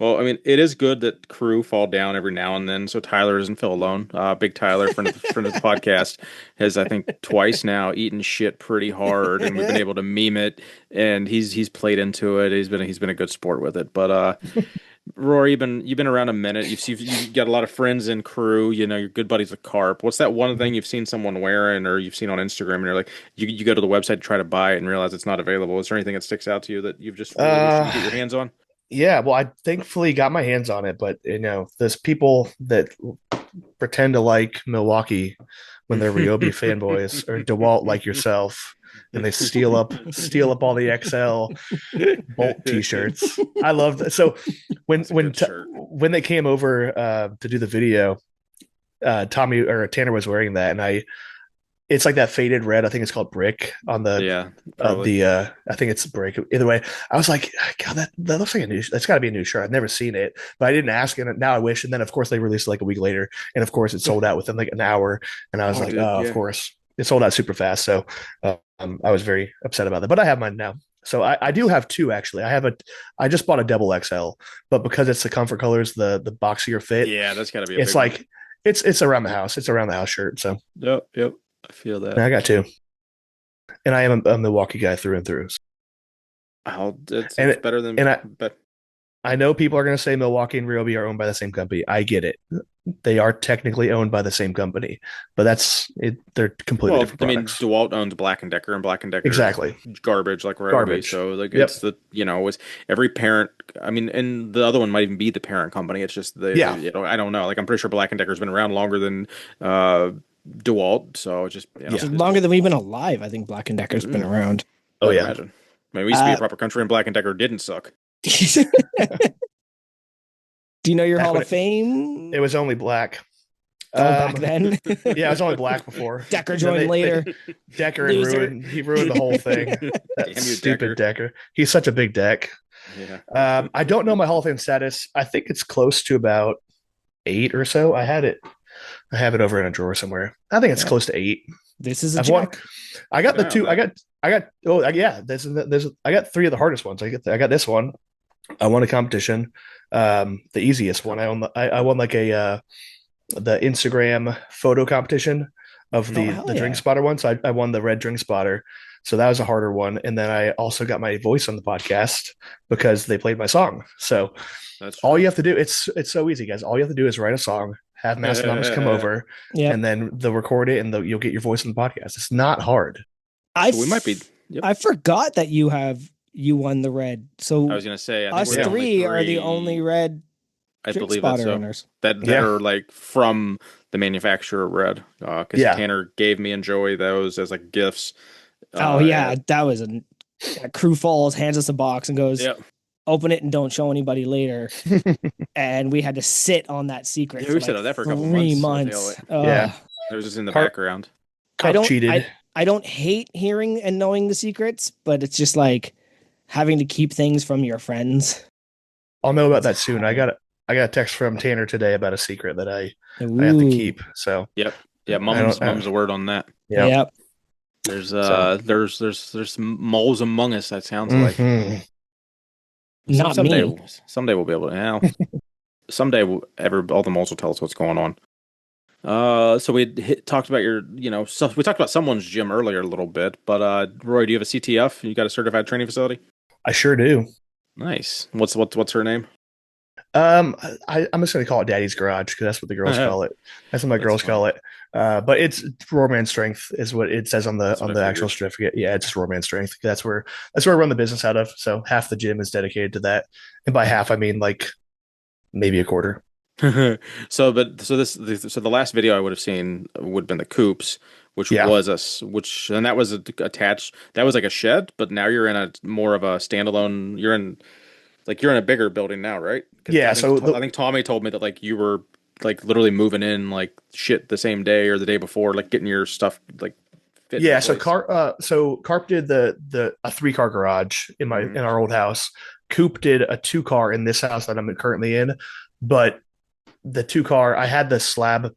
Well, I mean, it is good that crew fall down every now and then, so Tyler doesn't feel alone. Big Tyler, friend of the podcast, has I think twice now eaten shit pretty hard, and we've been able to meme it. And he's played into it. He's been a good sport with it. But Rory, you've been around a minute. You've got a lot of friends in crew. You know, you're good buddies with Carp. What's that one thing you've seen someone wearing, or you've seen on Instagram, and you're like, you go to the website to try to buy it and realize it's not available? Is there anything that sticks out to you that you've just really wished you could get your hands on? Yeah, well, I thankfully got my hands on it, but there's people that pretend to like Milwaukee when they're Ryobi fanboys or DeWalt like yourself, and they steal up all the XL Bolt t-shirts. I love that. So when they came over to do the video, Tommy or Tanner was wearing that, and it's like that faded red. I think it's called brick on the I think it's brick. Either way, I was like, God, that looks like that's got to be a new shirt. I've never seen it, but I didn't ask, and now I wish. And then of course they released it like a week later, and of course it sold out within like an hour. And I was of course it sold out super fast. So I was very upset about that. But I have mine now. So I do have 2 actually. I just bought a double XL, but because it's the comfort colors, the boxier fit. Yeah, that's got to be. It's like one. It's around the house. It's around the house shirt. So yep. I feel that. I got 2, and I am a Milwaukee guy through and through. It's better than. And I know people are going to say Milwaukee and Ryobi are owned by the same company. I get it; they are technically owned by the same company, but that's it. They're completely different products. I mean, DeWalt owns Black & Decker, and Black & Decker exactly garbage like Ryobi. So like it's it's every parent. I mean, and the other one might even be the parent company. It's just I don't know. Like I'm pretty sure Black & Decker's been around longer than DeWalt, so just longer than we've been alive. I think Black & Decker's been around. Oh yeah, imagine. I mean, we used to be a proper country, and Black & Decker didn't suck. Do you know your Back Hall when of Fame? It was only black. Back then. Yeah, it was only black before. Decker Then joined later. Decker Loser. he ruined the whole thing. That Damn you, stupid Decker. He's such a big deck. Yeah. I don't know my Hall of Fame status. I think it's close to about 8 or so. I have it over in a drawer somewhere. I think it's close to 8. This is a I've won. check. I got the Wow, two. man. I got. Oh, yeah. I got 3 of the hardest ones. I got this one. I won a competition. The easiest one. I won like the Instagram photo competition of the drink spotter one. So I won the red drink spotter. So that was a harder one. And then I also got my voice on the podcast because they played my song. So That's all true. you have to do, it's so easy, guys. All you have to do is write a song, have Mastonomics come over, and then they'll record it and you'll get your voice on the podcast. It's not hard. So we might be. Yep. I forgot that you won the red. So I was gonna say, I think us we're the only three are the only red I drink believe that's spotter so. owners. That are like from the manufacturer red. Because Tanner gave me and Joey those as like gifts. That was a Crew Falls hands us a box and goes, open it and don't show anybody later. And we had to sit on that secret. Yeah, we sat on that for a couple 3 months. months. It was just in the background. I don't hate hearing and knowing the secrets, but it's just like having to keep things from your friends. I'll know about that soon. I got a text from Tanner today about a secret that I have to keep. So mum's the word on that. Yep. There's moles among us. That sounds like. Not me. Someday we'll be able to. Someday all the moles will tell us what's going on. So we talked about we talked about someone's gym earlier a little bit, but Roy, do you have a CTF? You got a certified training facility? I sure do. Nice. What's her name? I'm just gonna call it Daddy's Garage because that's what the girls call it. That's what my girls call it. But it's Roarman Strength is what it says on the actual certificate. Yeah, it's just Roarman Strength. That's where I run the business out of. So half the gym is dedicated to that, and by half I mean like maybe a quarter. So the last video I would have seen would have been the coops, that was attached. That was like a shed, but now you're in a more of a standalone. You're in a bigger building now, right? Yeah. I think Tommy told me that like you were like literally moving in like shit the same day or the day before, like getting your stuff like fit. Yeah. So Carp did a 3-car garage in our old house. Coop did a 2-car in this house that I'm currently in, but the 2-car, I had the slab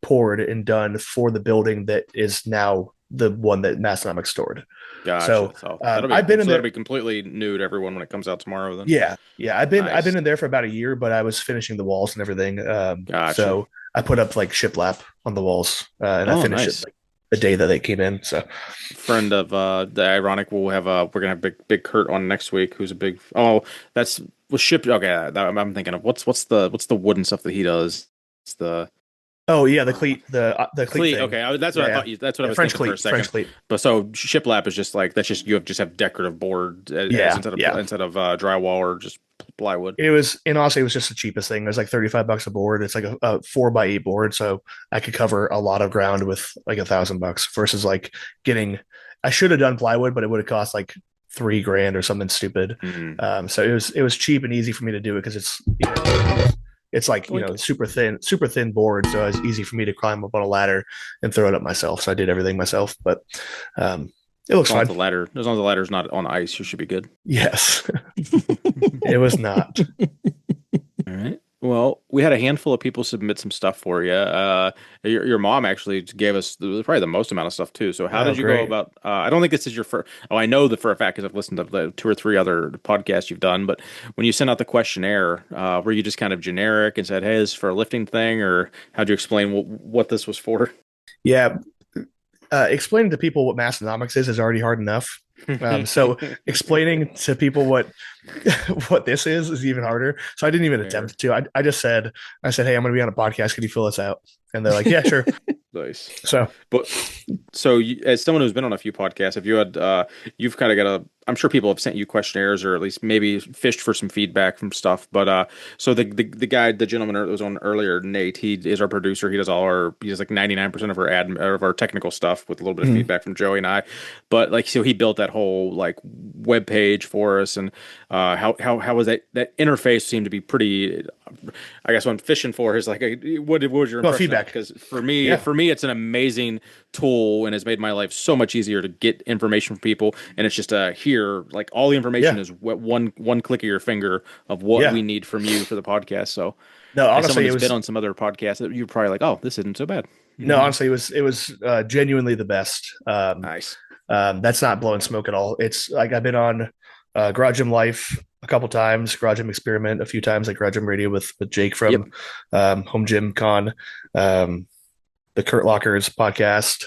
poured and done for the building that is now the one that Mastonomics stored. Gotcha. So I've been in there. That'll be completely new to everyone when it comes out tomorrow. Then I've been in there for about a year, but I was finishing the walls and everything. Gotcha. So I put up like shiplap on the walls, and I finished it like the day that they came in. So friend of the Ironic, we're gonna have big Kurt on next week, who's a big was shipped. Okay, I'm thinking of what's the wooden stuff that he does. It's the the cleat, the cleat thing. Okay, that's what I thought. That's what I was French thinking cleat, for a second. French cleat. But so shiplap is just like you have decorative board instead of drywall or just plywood. It was just the cheapest thing. It was like $35 a board. It's like a 4x8 board, so I could cover a lot of ground with like $1,000 versus like getting. I should have done plywood, but it would have cost like $3,000 or something stupid. Mm-hmm. So it was cheap and easy for me to do it because it's like super thin board, so it was easy for me to climb up on a ladder and throw it up myself. So I did everything myself, but it looks fine. As long as the ladder's not on ice, you should be good. Yes, it was not. All right. Well, we had a handful of people submit some stuff for you. Your mom actually gave us probably the most amount of stuff too. So how did you go about? I don't think this is your first. Oh, I know that for a fact because I've listened to the 2 or 3 other podcasts you've done. But when you sent out the questionnaire, were you just kind of generic and said, "Hey, this is for a lifting thing," or how'd you explain what this was for? Yeah, explaining to people what Mastonomics is already hard enough. So explaining to people what this is even harder. So I didn't even attempt to. I just said, hey, I'm going to be on a podcast. Can you fill this out? And they're like, yeah, sure. Nice. So as someone who's been on a few podcasts, have you had you've kind of got I'm sure people have sent you questionnaires or at least maybe fished for some feedback from stuff. But so the guy, the gentleman that was on earlier, Nate, he is our producer. He does like 99% of our technical stuff with a little bit of Mhm. feedback from Joey and I. But like, so he built that whole like web page for us, and how was that interface seemed to be pretty. I guess what I'm fishing for is like, what was your Well, impression of it? feedback. Because Yeah. for me, it's an amazing tool and has made my life so much easier to get information from people. And it's just here, like all the information Yeah. is one click of your finger of what Yeah. we need from you for the podcast. So, No, as someone honestly, it that's been was on some other podcasts, you're probably like, oh, this isn't so bad. no, honestly, it was genuinely the best. Nice. That's not blowing smoke at all. It's like I've been on Garage Gym Life a couple times, Garage Gym Experiment a few times, like Garage Gym Radio with Jake Yep. from Home Gym Con, the Kurt Lockers podcast.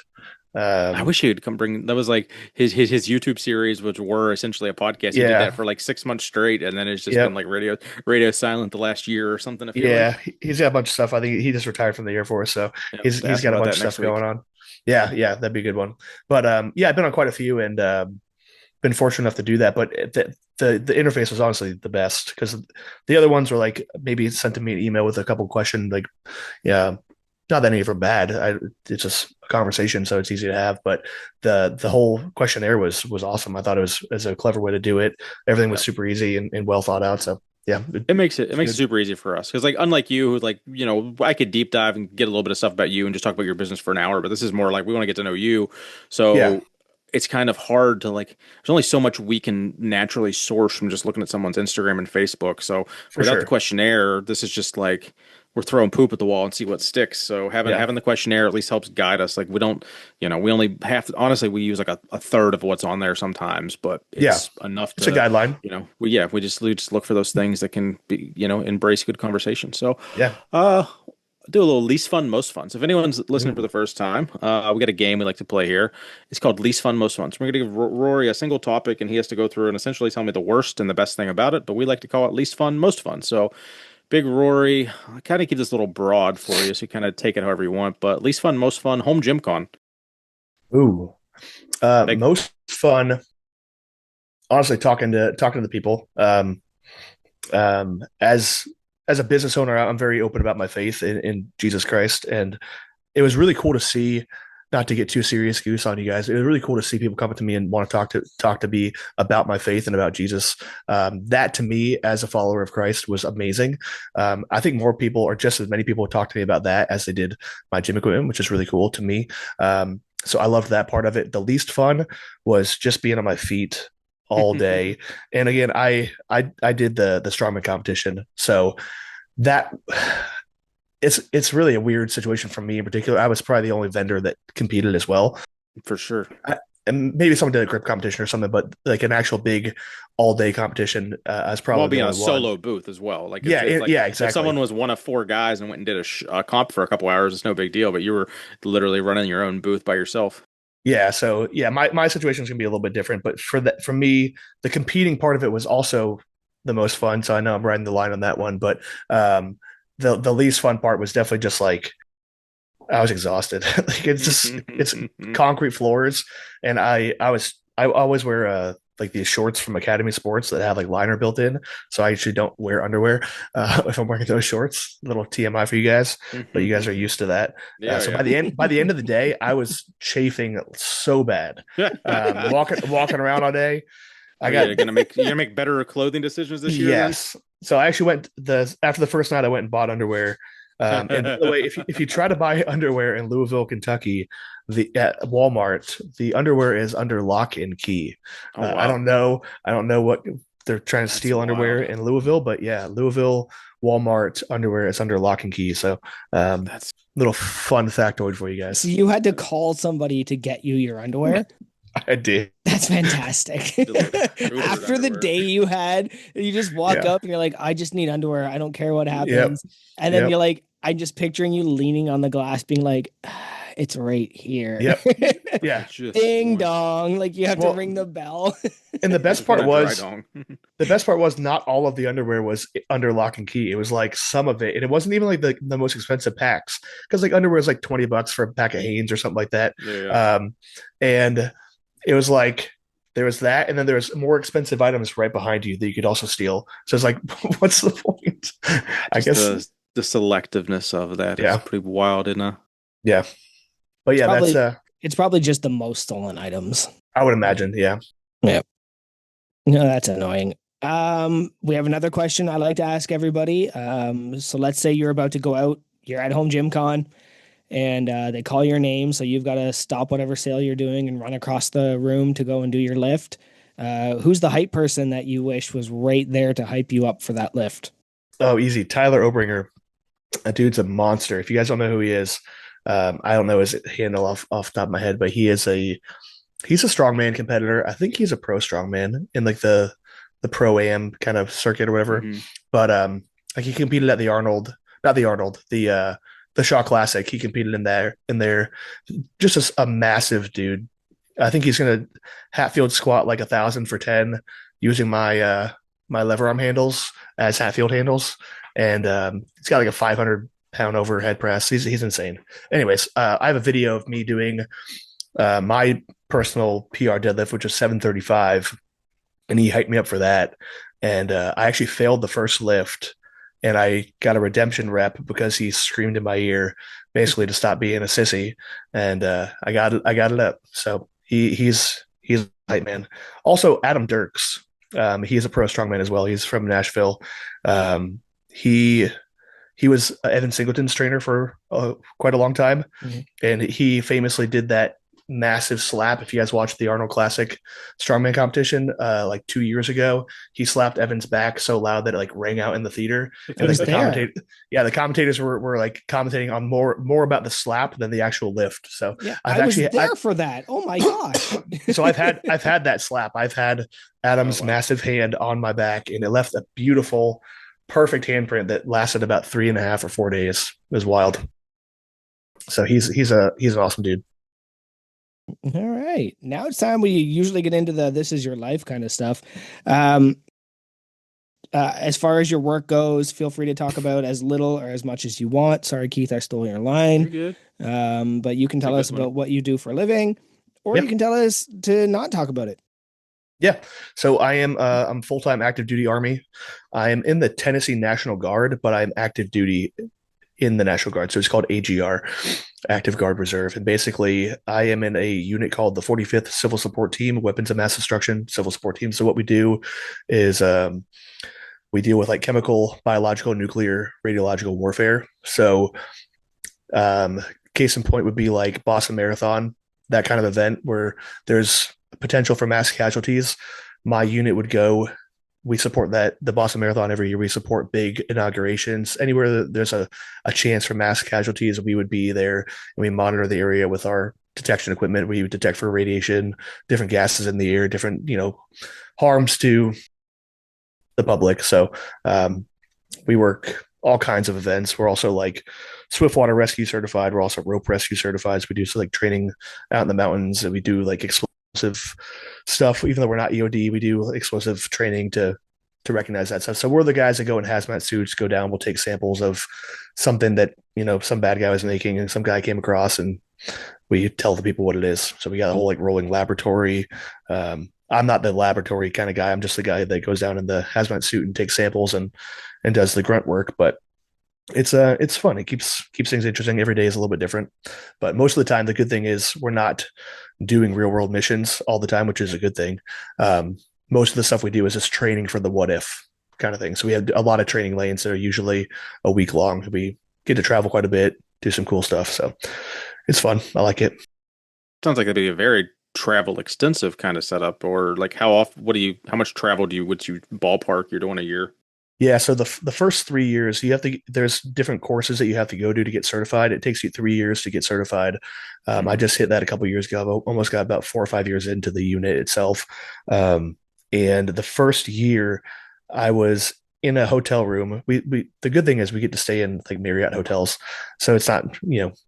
I wish he would come bring. That was like his YouTube series, which were essentially a podcast. He did Yeah. that for like 6 months straight, and then it's just been Yep. like radio silent the last year or something. I feel Yeah, like. he's got a bunch of stuff. I think he just retired from the Air Force, so Yeah, he's ask got a about bunch that of next stuff week. going on. Yeah, yeah, that'd be a good one. But yeah, I've been on quite a few and been fortunate enough to do that. But the interface was honestly the best because the other ones were like maybe sent to me an email with a couple questions, like yeah, not that any of them bad. It's just a conversation, so it's easy to have. But the whole questionnaire was awesome. I thought it was a clever way to do it. Everything was super easy and well thought out. So yeah, It makes it super easy for us because like unlike you who like I could deep dive and get a little bit of stuff about you and just talk about your business for an hour, but this is more like we want to get to know you. yeah, So it's kind of hard to like there's only so much we can naturally source from just looking at someone's Instagram and Facebook. So for without the sure. questionnaire, this is just like we're throwing poop at the wall and see what sticks. So Yeah, having the questionnaire at least helps guide us. Like we don't, we only have to, honestly we use like a third of what's on there sometimes, but yeah, it's enough it's a to guideline. we just look for those things that can be, embrace good conversation. So, Yeah. uh, do a little least fun, most fun. So if anyone's listening for Ooh. the first time, we got a game we like to play here. It's called least fun, most fun. So we're going to give Rory a single topic and he has to go through and essentially tell me the worst and the best thing about it. But we like to call it least fun, most fun. So big Rory, I kind of keep this a little broad for you. So you kind of take it however you want, but least fun, most fun, home gym con. Ooh. Big, Most fun, honestly, talking to the people. As a business owner, I'm very open about my faith in Jesus Christ, and it was really cool to see. Not to get too serious, goose on you guys. It was really cool to see people come up to me and want to talk to me about my faith and about Jesus. That to me, as a follower of Christ, was amazing. I think more people, or just as many people, talked to me about that as they did my gym equipment, which is really cool to me. So I loved that part of it. The least fun was just being on my feet all day. And again, I did the strongman competition, so that it's really a weird situation for me in particular. I was probably the only vendor that competed as well. for sure. And maybe someone did a grip competition or something, but like an actual big all day competition, I was While probably the being a only one. solo booth as well. Like Yeah, it's like yeah, if someone exactly. was one of four guys and went and did a comp for a couple hours, it's no big deal. But you were literally running your own booth by yourself. Yeah, so yeah, my situation is gonna be a little bit different, but for me, the competing part of it was also the most fun. So I know I'm riding the line on that one, but the least fun part was definitely just like I was exhausted. Like it's concrete floors, and I always wear like these shorts from Academy Sports that have like liner built in, so I usually don't wear underwear if I'm wearing those shorts. Little TMI for you guys, but you guys are used to that. So Yeah, by the end of the day, I was chafing so bad, yeah. walking around all day. I Are got you gonna make better clothing decisions this year then? yes. So I actually went after the first night. I went and bought underwear. And by the way, if you try to buy underwear in Louisville, Kentucky, the at Walmart, the underwear is under lock and key. Oh wow, I don't know what they're trying to that's steal underwear wild. in Louisville, but yeah, Louisville Walmart underwear is under lock and key. So, That's little fun factoid for you So guys. you had to call somebody to get you your underwear? I did. That's fantastic. Delivered After the underwear. day you had, you just walk Yeah. up and you're like, I just need underwear. I don't care what Yep. happens. And then Yep. you're like, I'm just picturing you leaning on the glass, being like, it's right here. Yep. Yeah. just Ding one- dong. Like you have Well, to ring the bell. And the best one part a dry was dong. not all of the underwear was under lock and key. It was like some of it, and it wasn't even like the most expensive packs because like underwear is like $20 for a pack of Hanes or something like that. Yeah. And it was like there was that, and then there's more expensive items right behind you that you could also steal. So it's like, what's the point? I Just guess, the selectiveness of that is yeah, pretty wild, isn't it? yeah. But It's yeah, that's probably it's probably just the most stolen items. I would imagine, yeah. Yeah. No, that's annoying. We have another question I like to ask everybody. So let's say you're about to go out, you're at home gym con, and they call your name, so you've got to stop whatever sale you're doing and run across the room to go and do your lift. Who's the hype person that you wish was right there to hype you up for that lift? Oh, easy. Tyler Obringer. That dude's a monster. If you guys don't know who he is, I don't know his handle off the top of my head, but he's a strongman competitor. I think he's a pro strongman in like the pro am kind of circuit or whatever. Mm-hmm. But like he competed at the Arnold, not the Arnold, the Shaw Classic. He competed in there. Just a massive dude. I think he's gonna Hatfield squat like 1,000 for 10 using my lever arm handles as Hatfield handles, and he's got like a 500-pound overhead press. He's insane. Anyways, I have a video of me doing my personal PR deadlift, which is 735, and he hyped me up for that. And I actually failed the first lift, and I got a redemption rep because he screamed in my ear, basically to stop being a sissy. And I got it up. So he's a hype man. Also, Adam Dirks. He's a pro strongman as well. He's from Nashville. He was Evan Singleton's trainer for quite a long time, and he famously did that massive slap. If you guys watched the Arnold Classic strongman competition like 2 years ago, he slapped Evan's back so loud that it like rang out in the theater. And like the commentators were like commentating on more about the slap than the actual lift. So yeah, I was there for that. Oh my gosh! So I've had that slap. I've had Adam's massive hand on my back, and it left a beautiful, perfect handprint that lasted about 3.5 or 4 days. It was wild. So he's an awesome dude. All right. Now it's time we usually get into the this is your life kind of stuff. As far as your work goes, feel free to talk about as little or as much as you want. Sorry, Keith, I stole your line. You're good. But you can tell us about what you do for a living, or you can tell us to not talk about it. Yeah. So I'm full-time active duty Army. I am in the Tennessee National Guard, but I'm active duty in the National Guard. So it's called AGR, Active Guard Reserve. And basically, I am in a unit called the 45th Civil Support Team, Weapons of Mass Destruction Civil Support Team. So what we do is we deal with like chemical, biological, nuclear, radiological warfare. So case in point would be like Boston Marathon, that kind of event where there's potential for mass casualties. My unit would go. We support the Boston Marathon every year. We support big inaugurations. Anywhere that there's a chance for mass casualties, we would be there, and we monitor the area with our detection equipment. We would detect for radiation, different gases in the air, different harms to the public. So we work all kinds of events. We're also like Swiftwater Rescue certified. We're also rope rescue certified. So we do like training out in the mountains, and we do like explosive stuff. Even though we're not EOD, we do explosive training to recognize that stuff. So we're the guys that go in hazmat suits, go down, we'll take samples of something that some bad guy was making and some guy came across, and we tell the people what it is. So we got a whole like rolling laboratory. I'm not the laboratory kind of guy. I'm just the guy that goes down in the hazmat suit and takes samples and does the grunt work. But it's fun. It keeps things interesting. Every day is a little bit different, but most of the time, the good thing is we're not doing real world missions all the time, which is a good thing. Most of the stuff we do is just training for the what if kind of thing. So we have a lot of training lanes that are usually a week long. We get to travel quite a bit, do some cool stuff. So it's fun. I like it. Sounds like it'd be a very travel extensive kind of setup. Or like how much travel would you ballpark you're doing a year? Yeah, so the first 3 years there's different courses that you have to go to get certified. It takes you 3 years to get certified. I just hit that a couple years ago. I've almost got about 4 or 5 years into the unit itself. And the first year I was in a hotel room. We the good thing is we get to stay in like Marriott hotels, so it's not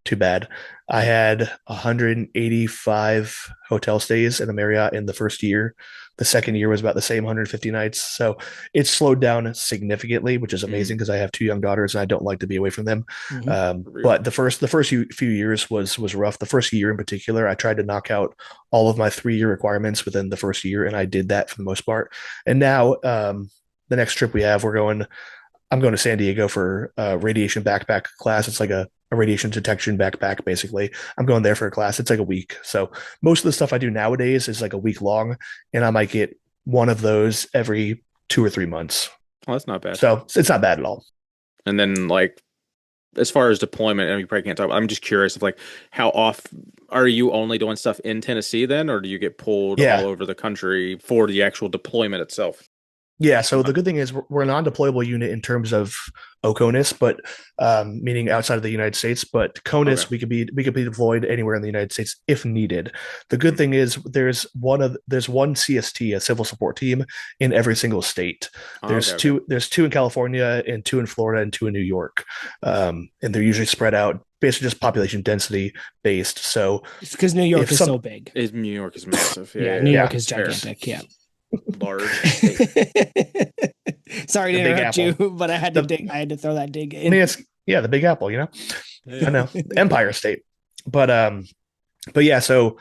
too bad. I had 185 hotel stays in a Marriott in the first year. The second year was about the same, 150 nights. So it's slowed down significantly, which is amazing because I have two young daughters and I don't like to be away from them. But the first few years was rough. The first year in particular, I tried to knock out all of my 3-year requirements within the first year, and I did that for the most part. And now the next trip we have, I'm going to San Diego for a radiation backpack class. It's like a radiation detection backpack, basically. I'm going there for a class. It's like a week. So most of the stuff I do nowadays is like a week long, and I might get one of those every 2 or 3 months. Oh, that's not bad. So it's not bad at all. And then, like, as far as deployment, and you probably can't talk. I'm just curious of like how often are you only doing stuff in Tennessee then, or do you get pulled all over the country for the actual deployment itself? Yeah, so the good thing is we're a non-deployable unit in terms of OCONUS, but meaning outside of the United States. But CONUS, we could be deployed anywhere in the United States if needed. The good thing is there's one CST, a civil support team, in every single state. There's two in California and 2 in Florida and 2 in New York, and they're usually spread out. Basically, just population density based. So it's because New York is so big. New York is massive. New York is gigantic. Fair. Yeah. Large. Sorry to interrupt you, but I had to throw that dig in. I mean, it's the Big Apple, I know, Empire State, but yeah. So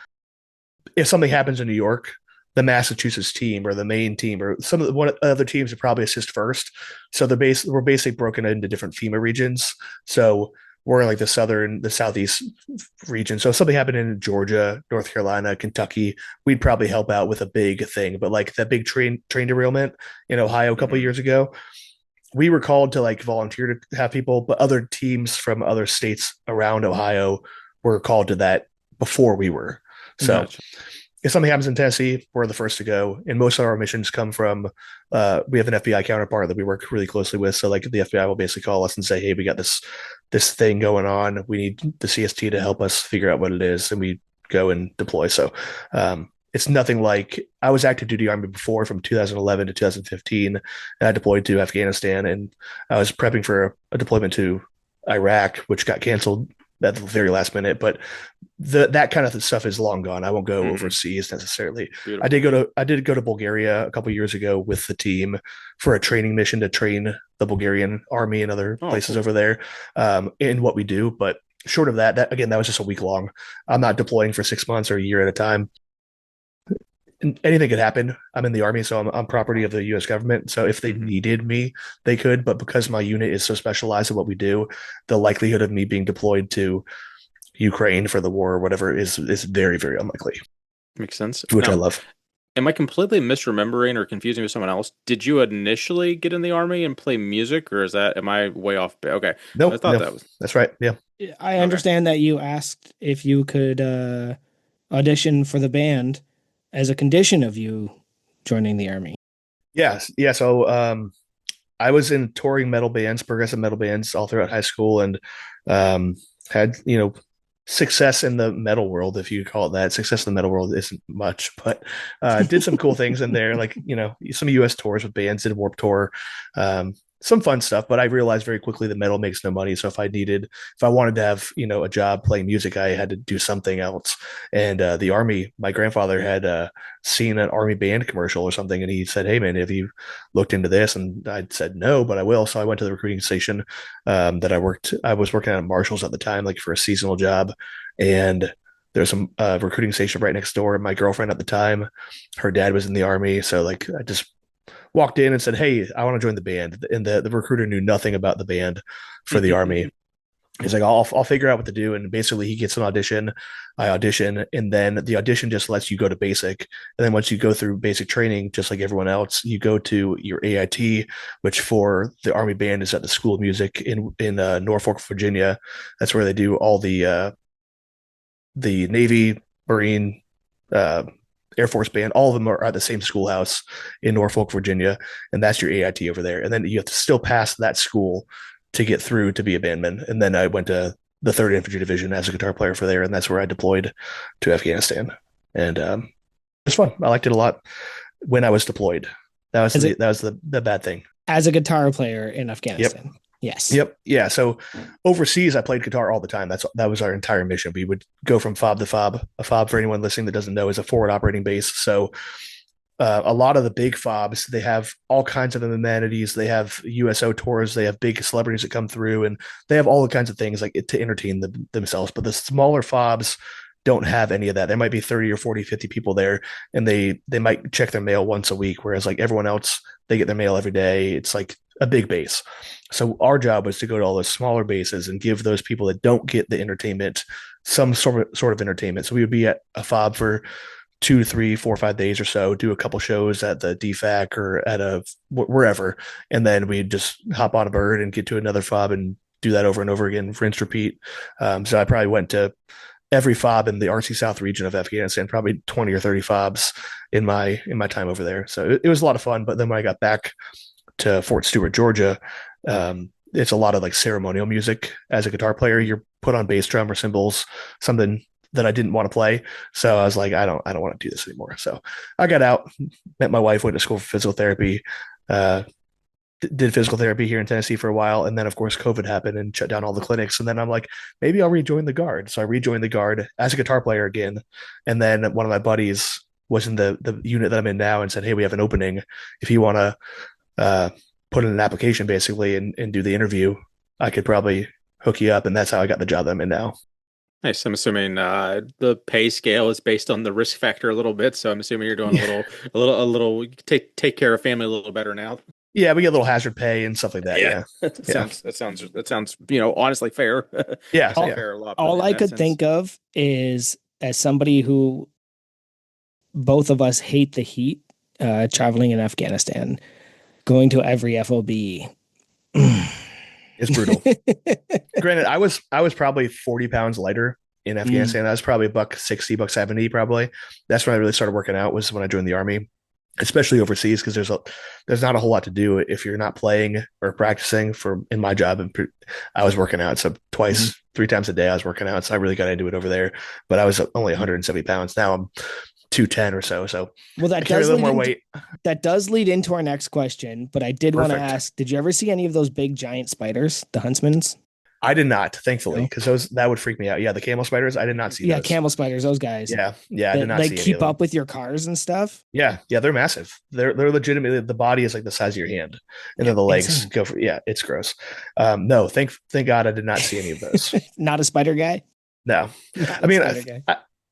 if something happens in New York, the Massachusetts team or the Maine team or some of the other teams would probably assist first. So we're basically broken into different FEMA regions. So we're in like the southeast region. So if something happened in Georgia, North Carolina, Kentucky, we'd probably help out with a big thing. But like that big train derailment in Ohio a couple of years ago, we were called to like volunteer to have people, but other teams from other states around Ohio were called to that before we were. So Gotcha. If something happens in Tennessee, we're the first to go. And most of our missions come from, we have an FBI counterpart that we work really closely with. So like the FBI will basically call us and say, hey, we got this thing going on. We need the CST to help us figure out what it is. And we go and deploy. So it's nothing like, I was active duty Army before from 2011 to 2015. And I deployed to Afghanistan, and I was prepping for a deployment to Iraq, which got canceled at the very last minute, but that kind of stuff is long gone. I won't go overseas necessarily. Beautiful. I did go to Bulgaria a couple of years ago with the team for a training mission to train the Bulgarian army and other places over there in what we do. But short of that was just a week long. I'm not deploying for 6 months or a year at a time. Anything could happen. I'm in the Army, so I'm property of the U.S. government. So if they needed me, they could. But because my unit is so specialized in what we do, the likelihood of me being deployed to Ukraine for the war or whatever is very, very unlikely. Makes sense. Which I love. Am I completely misremembering or confusing with someone else? Did you initially get in the Army and play music, or am I way off? Okay. Nope. I thought that was. That's right. Yeah. I understand that you asked if you could audition for the band as a condition of you joining the Army. Yes. Yeah. So I was in touring metal bands, progressive metal bands all throughout high school, and had, success in the metal world, if you call it that. Success in the metal world isn't much, but did some cool things in there, like, some US tours with bands, did Warped Tour, some fun stuff. But I realized very quickly that metal makes no money. So if I wanted to have, a job playing music, I had to do something else. And the Army, my grandfather had seen an Army band commercial or something, and he said, hey man, have you looked into this? And I said no, but I will. So I went to the recruiting station that I was working at Marshall's at the time, like for a seasonal job, and there's some recruiting station right next door. My girlfriend at the time, her dad was in the Army, so like I just walked in and said, hey, I want to join the band. And the recruiter knew nothing about the band for the Army. He's like, I'll figure out what to do. And basically he gets an audition. I audition, and then the audition just lets you go to basic. And then once you go through basic training, just like everyone else, you go to your AIT, which for the Army band is at the School of Music in Norfolk, Virginia. That's where they do all the Navy, Marine, Air Force band. All of them are at the same schoolhouse in Norfolk, Virginia. And that's your AIT over there. And then you have to still pass that school to get through to be a bandman. And then I went to the 3rd Infantry Division as a guitar player for there. And that's where I deployed to Afghanistan. And it was fun. I liked it a lot when I was deployed. That was the bad thing. As a guitar player in Yep. Afghanistan. Yes. Yep. Yeah. So overseas, I played guitar all the time. That was our entire mission. We would go from fob to fob. A fob, for anyone listening that doesn't know, is a forward operating base. So a lot of the big fobs, they have all kinds of amenities. They have USO tours. They have big celebrities that come through, and they have all the kinds of things like to entertain themselves. But the smaller fobs don't have any of that. There might be 30 or 40, 50 people there, and they might check their mail once a week, whereas like everyone else, they get their mail every day. It's like a big base. So our job was to go to all those smaller bases and give those people that don't get the entertainment some sort of entertainment. So we would be at a fob for 2, 3, 4, 5 days or so, do a couple shows at the DFAC or at wherever, and then we'd just hop on a bird and get to another fob and do that over and over again, rinse, repeat. So I probably went to every fob in the RC South region of Afghanistan, probably 20 or 30 fobs in my time over there. So it was a lot of fun. But then when I got back to Fort Stewart, Georgia, it's a lot of like ceremonial music. As a guitar player, you're put on bass drum or cymbals, something that I didn't want to play. So I was like, I don't want to do this anymore. So I got out, met my wife, went to school for physical therapy, did physical therapy here in Tennessee for a while. And then of course, COVID happened and shut down all the clinics. And then I'm like, maybe I'll rejoin the Guard. So I rejoined the Guard as a guitar player again. And then one of my buddies was in the unit that I'm in now and said, hey, we have an opening. If you want to put in an application basically and do the interview, I could probably hook you up. And that's how I got the job that I'm in now. Nice. I'm assuming the pay scale is based on the risk factor a little bit. So I'm assuming you're doing a little take care of family a little better now. Yeah, we get a little hazard pay and stuff like that. Yeah. That sounds honestly fair. Yeah. Fair a lot, all I could think of is, as somebody who, both of us hate the heat, traveling in Afghanistan, going to every FOB. It's brutal. Granted, I was probably 40 pounds lighter in Afghanistan. I was probably $160, $170 probably. That's when I really started working out, was when I joined the Army, especially overseas, because there's not a whole lot to do if you're not playing or practicing. In my job, and I was working out. So twice, 3 times a day I was working out. So I really got into it over there. But I was only 170 pounds. Now I'm 210 or so. So well, that does a little more weight. That does lead into our next question. But I did want to ask: did you ever see any of those big giant spiders, the huntsmans? I did not, thankfully, because that would freak me out. Yeah, the camel spiders, I did not see. Yeah, those. Camel spiders, those guys. Yeah, I did not see. They keep up with your cars and stuff. Yeah, they're massive. They're legitimately, the body is like the size of your hand, and then the legs go for. Yeah, it's gross. No, thank God I did not see any of those. Not a spider guy. No, I mean,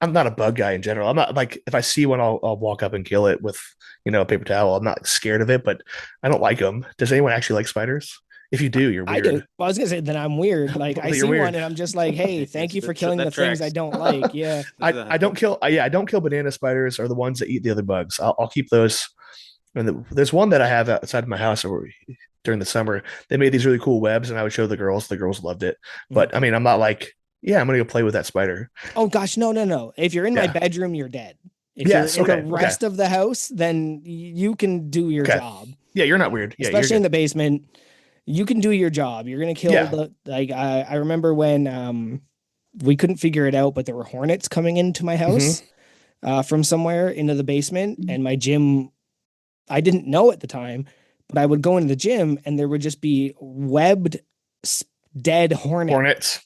I'm not a bug guy in general. I'm not like, if I see one, I'll walk up and kill it with a paper towel. I'm not scared of it, but I don't like them. Does anyone actually like spiders? If you do, you're weird. I do. Well, I was gonna say that I'm weird. Like I see one and I'm just like, hey, thank you for killing the things I don't like. Yeah. I don't kill. I don't kill banana spiders or the ones that eat the other bugs. I'll keep those. And there's one that I have outside of my house during the summer. They made these really cool webs, and I would show the girls. The girls loved it. But I mean, I'm not like, yeah, I'm gonna go play with that spider. Oh gosh, no. If you're in my bedroom, you're dead. If you're in the rest of the house, then you can do your job. Yeah, you're not weird. Yeah, especially in the basement. You can do your job. You're gonna kill I remember when we couldn't figure it out, but there were hornets coming into my house from somewhere into the basement, and my gym, I didn't know at the time, but I would go into the gym and there would just be webbed dead hornets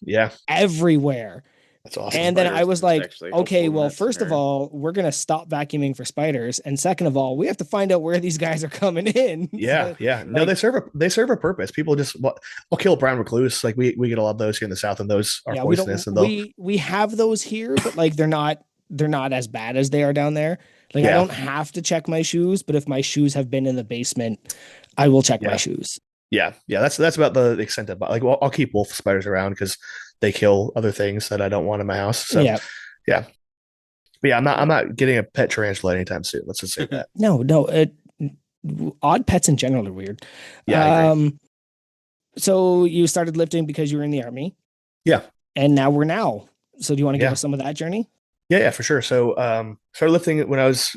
everywhere. That's awesome. And then I was like, okay, well, first of all, we're going to stop vacuuming for spiders. And second of all, we have to find out where these guys are coming in. Yeah. Yeah. No, they serve a purpose. People just, I'll kill brown recluse. Like we get a lot of those here in the South, and those are poisonous. We have those here, but like, they're not as bad as they are down there. Like I don't have to check my shoes, but if my shoes have been in the basement, I will check my shoes. Yeah. Yeah. That's about the extent of, like, well, I'll keep wolf spiders around because they kill other things that I don't want in my house. So yeah. But yeah, I'm not getting a pet tarantula anytime soon. Let's just say that. No. Odd pets in general are weird. Yeah. I agree. So you started lifting because you were in the Army. Yeah. And now we're now. So do you want to give us some of that journey? Yeah, for sure. So started lifting when I was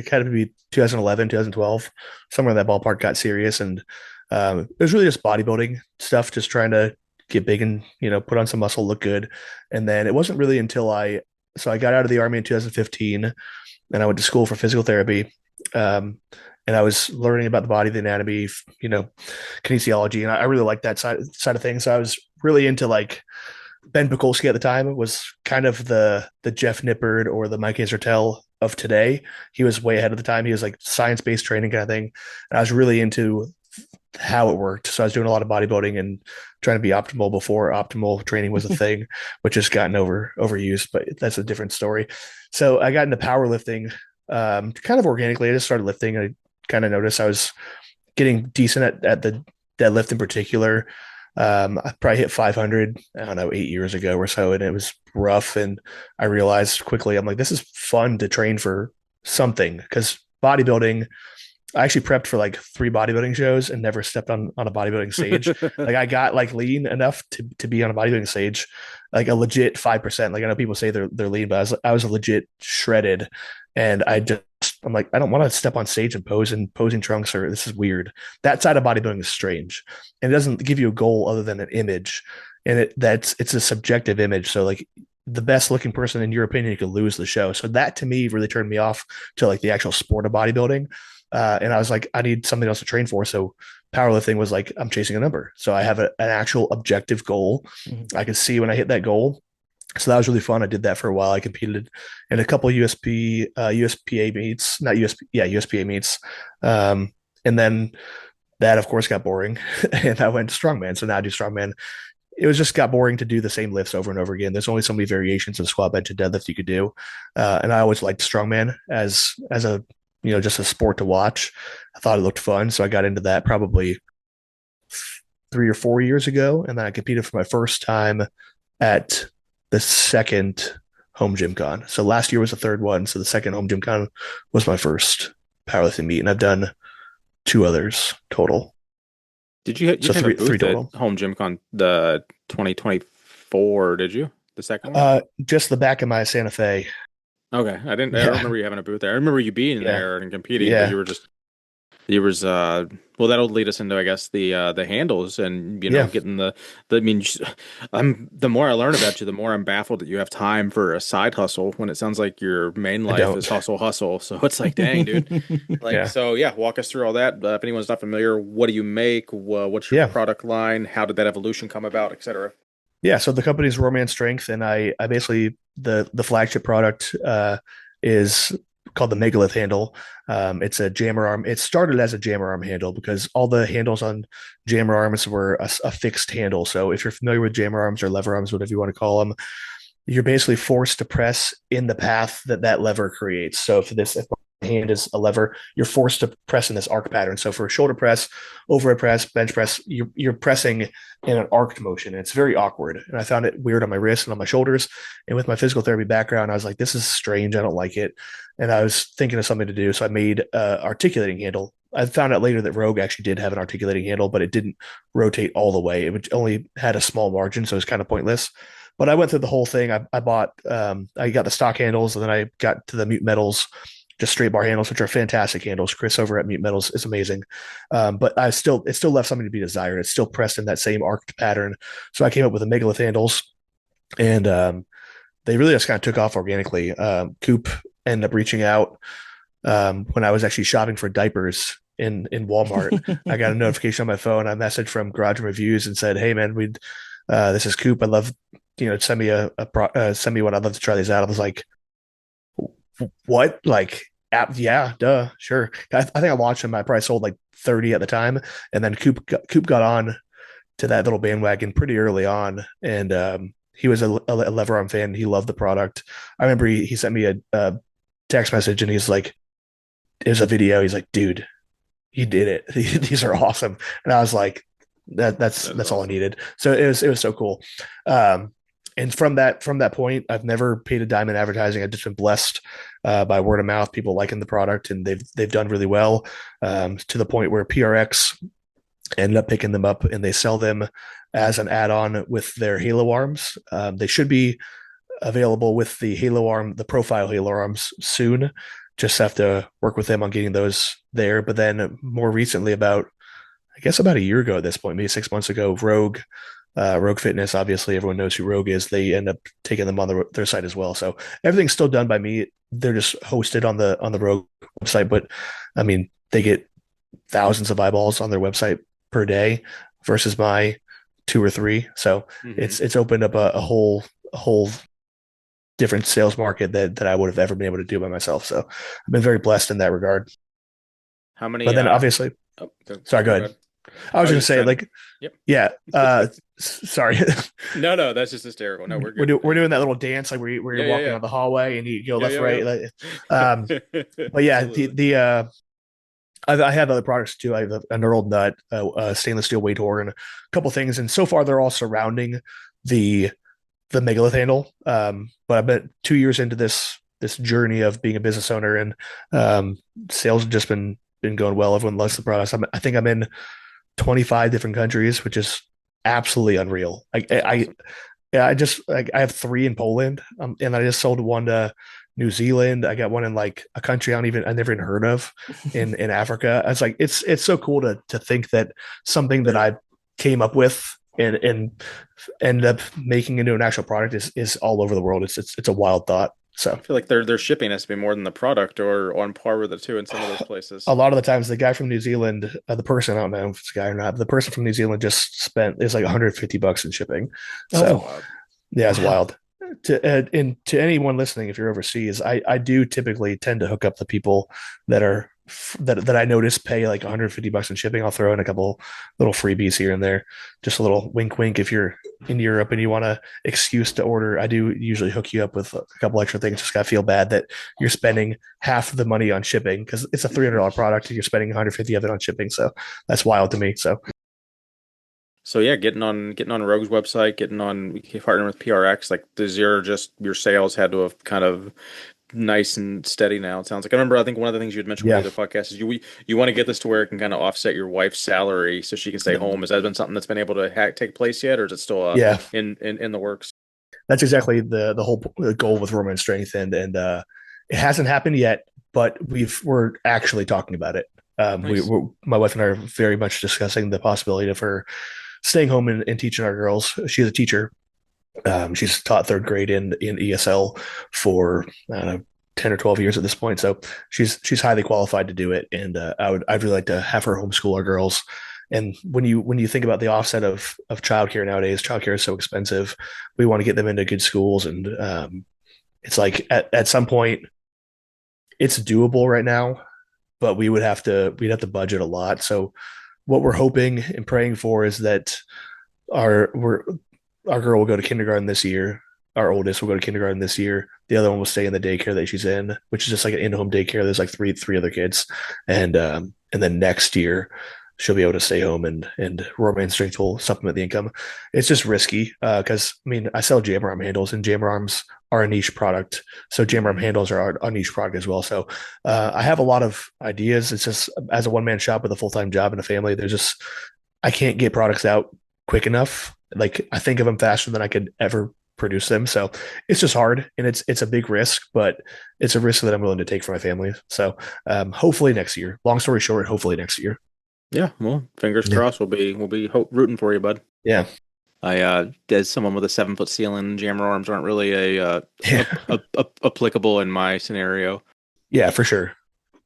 kind of maybe 2011, 2012, somewhere in that ballpark, got serious. And it was really just bodybuilding stuff, just trying to get big and, put on some muscle, look good. And then it wasn't really until I got out of the Army in 2015 and I went to school for physical therapy. and I was learning about the body, the anatomy, kinesiology, and I really liked that side of things. So I was really into like Ben Pekulski at the time was kind of the Jeff Nippard or the Mike Israetel of today. He was way ahead of the time. He was like science-based training kind of thing. And I was really into how it worked. So I was doing a lot of bodybuilding and trying to be optimal before optimal training was a thing, which has gotten overused, but that's a different story. So I got into powerlifting kind of organically. I just started lifting. I kind of noticed I was getting decent at the deadlift in particular. I probably hit 500, I don't know, 8 years ago or so, and it was rough. And I realized quickly, I'm like, this is fun to train for something, because bodybuilding, I actually prepped for like 3 bodybuilding shows and never stepped on a bodybuilding stage. Like I got like lean enough to be on a bodybuilding stage, like a legit 5%. Like I know people say they're lean, but I was a legit shredded. And I'm like, I don't want to step on stage and pose in posing trunks, or this is weird. That side of bodybuilding is strange, and it doesn't give you a goal other than an image, and it's a subjective image. So like the best looking person in your opinion could lose the show. So that to me really turned me off to like the actual sport of bodybuilding. And I was like, I need something else to train for. So powerlifting was like, I'm chasing a number. So I have an actual objective goal. I could see when I hit that goal. So that was really fun. I did that for a while. I competed in a couple USPA meets, not USP, yeah, USPA meets. And then that, of course, got boring, and I went to strongman. So now I do strongman. It was just got boring to do the same lifts over and over again. There's only so many variations of squat, bench, and deadlift you could do. And I always liked strongman as a just a sport to watch. I thought it looked fun, so I got into that probably 3 or 4 years ago, and then I competed for my first time at the second home gym con. So last year was the third one. So the second home gym con was my first powerlifting meet, and I've done 2 others total. Did you have a booth at home gym con the 2024? Did you the second one? Just the back of my Santa Fe. Okay, I don't remember you having a booth there. I remember you being there and competing, but well, that'll lead us into, I guess, the handles and getting the the more I learn about you, the more I'm baffled that you have time for a side hustle when it sounds like your main life is hustle. So it's like, dang, dude. So walk us through all that. If anyone's not familiar, what do you make? What's your product line? How did that evolution come about, etc.? Yeah, so the company's Rory Man Strength, and I basically the flagship product is called the Megalith handle. It's a jammer arm. It started as a jammer arm handle because all the handles on jammer arms were a fixed handle. So if you're familiar with jammer arms or lever arms, whatever you want to call them, you're basically forced to press in the path that lever creates. So if my hand is a lever, you're forced to press in this arc pattern. So for a shoulder press, overhead press, bench press, you're pressing in an arced motion. And it's very awkward. And I found it weird on my wrists and on my shoulders. And with my physical therapy background, I was like, this is strange. I don't like it. And I was thinking of something to do. So I made an articulating handle. I found out later that Rogue actually did have an articulating handle, but it didn't rotate all the way. It only had a small margin, so it was kind of pointless. But I went through the whole thing. I bought, I got the stock handles, and then I got to the Mute Metals, just straight bar handles, which are fantastic handles. Chris over at Mute Metals is amazing. But it still left something to be desired. It's still pressed in that same arced pattern. So I came up with the Megalith handles, and they really just kind of took off organically. Coop ended up reaching out when I was actually shopping for diapers in Walmart. I got a notification on my phone. I messaged from Garage Reviews and said, "Hey man, this is Coop. I'd love, send me send me one. I'd love to try these out." I was like, "What? Like, yeah, duh, sure." I think I launched them. I probably sold like 30 at the time, and then Coop got on to that little bandwagon pretty early on, and he was a lever arm fan. He loved the product. I remember he sent me a text message, and he's like, "There's a video." He's like, "Dude, you did it. These are awesome." And I was like, that's all I needed. So it was so cool. And from that point, I've never paid a dime in advertising. I've just been blessed by word of mouth, people liking the product, and they've done really well, to the point where PRX ended up picking them up, and they sell them as an add-on with their Halo arms. They should be available with the Halo arm, the profile Halo arms soon. Just have to work with them on getting those there. But then more recently, about a year ago at this point, maybe 6 months ago, Rogue Fitness, obviously everyone knows who Rogue is. They end up taking them on their site as well. So everything's still done by me. They're just hosted on the Rogue website. But I mean, they get thousands of eyeballs on their website per day versus my 2 or 3. So it's opened up a whole different sales market that I would have ever been able to do by myself. So I've been very blessed in that regard. How many? But then obviously, sorry, go ahead. I was just gonna say, like, yep. Yeah. Sorry. No, that's just hysterical. No, we're good. We're doing that little dance like where you're walking down the hallway and you go left, right. But yeah, I have other products too. I have a knurled nut, a stainless steel weight whore, and a couple things. And so far, they're all surrounding the megalith handle. But I've been 2 years into this journey of being a business owner, and sales have just been going well. Everyone loves the products. I think I'm in 25 different countries, which is absolutely unreal. I have 3 in Poland, and I just sold one to New Zealand. I got one in like a country I never even heard of in Africa. It's like it's so cool to think that something that I came up with and ended up making into an actual product is all over the world. It's a wild thought. So I feel like their shipping has to be more than the product or on par with it too in some of those places. A lot of the times, the guy from New Zealand, the person, I don't know if it's a guy or not, but the person from New Zealand just spent it's like $150 in shipping. So yeah, it's wild. To anyone listening, if you're overseas, I do typically tend to hook up the people that are that I notice pay like $150 in shipping. I'll throw in a couple little freebies here and there, just a little wink, wink. If you're in Europe and you want an excuse to order, I do usually hook you up with a couple extra things. Just gotta feel bad that you're spending half the money on shipping because it's a $300 product and you're spending 150 of it on shipping. So that's wild to me. So yeah, getting on Rogue's website, getting on partnering with PRX, like does your sales had to have kind of nice and steady now? It sounds like I think one of the things you had mentioned with the other podcast is you want to get this to where it can kind of offset your wife's salary so she can stay home. Has that been something that's been able to take place yet, or is it still in the works? That's exactly the whole goal with Roman Strength, and it hasn't happened yet, but we're actually talking about it. Nice. My wife and I are very much discussing the possibility of her staying home and teaching our girls. She's a teacher. She's taught 3rd grade in ESL for 10 or 12 years at this point. So she's highly qualified to do it. And I'd really like to have her homeschool our girls. And when you think about the offset of childcare nowadays, childcare is so expensive. We want to get them into good schools. And it's like at some point it's doable right now, but we'd have to budget a lot. So what we're hoping and praying for is that our girl will go to kindergarten this year. Our oldest will go to kindergarten this year. The other one will stay in the daycare that she's in, which is just like an in-home daycare. There's like three other kids, and then next year she'll be able to stay home and Romance Strength will supplement the income. It's just risky because I sell jammer arm handles, and jammer arms are a niche product. So jammer arm handles are a niche product as well. So I have a lot of ideas. It's just as a one-man shop with a full-time job and a family, I can't get products out quick enough. Like I think of them faster than I could ever produce them. So it's just hard, and it's a big risk, but it's a risk that I'm willing to take for my family. So hopefully next year. Long story short, hopefully next year. Yeah, well, fingers crossed. We'll be rooting for you, bud. Yeah. As someone with a 7-foot ceiling, jammer arms aren't really applicable in my scenario. Yeah, for sure.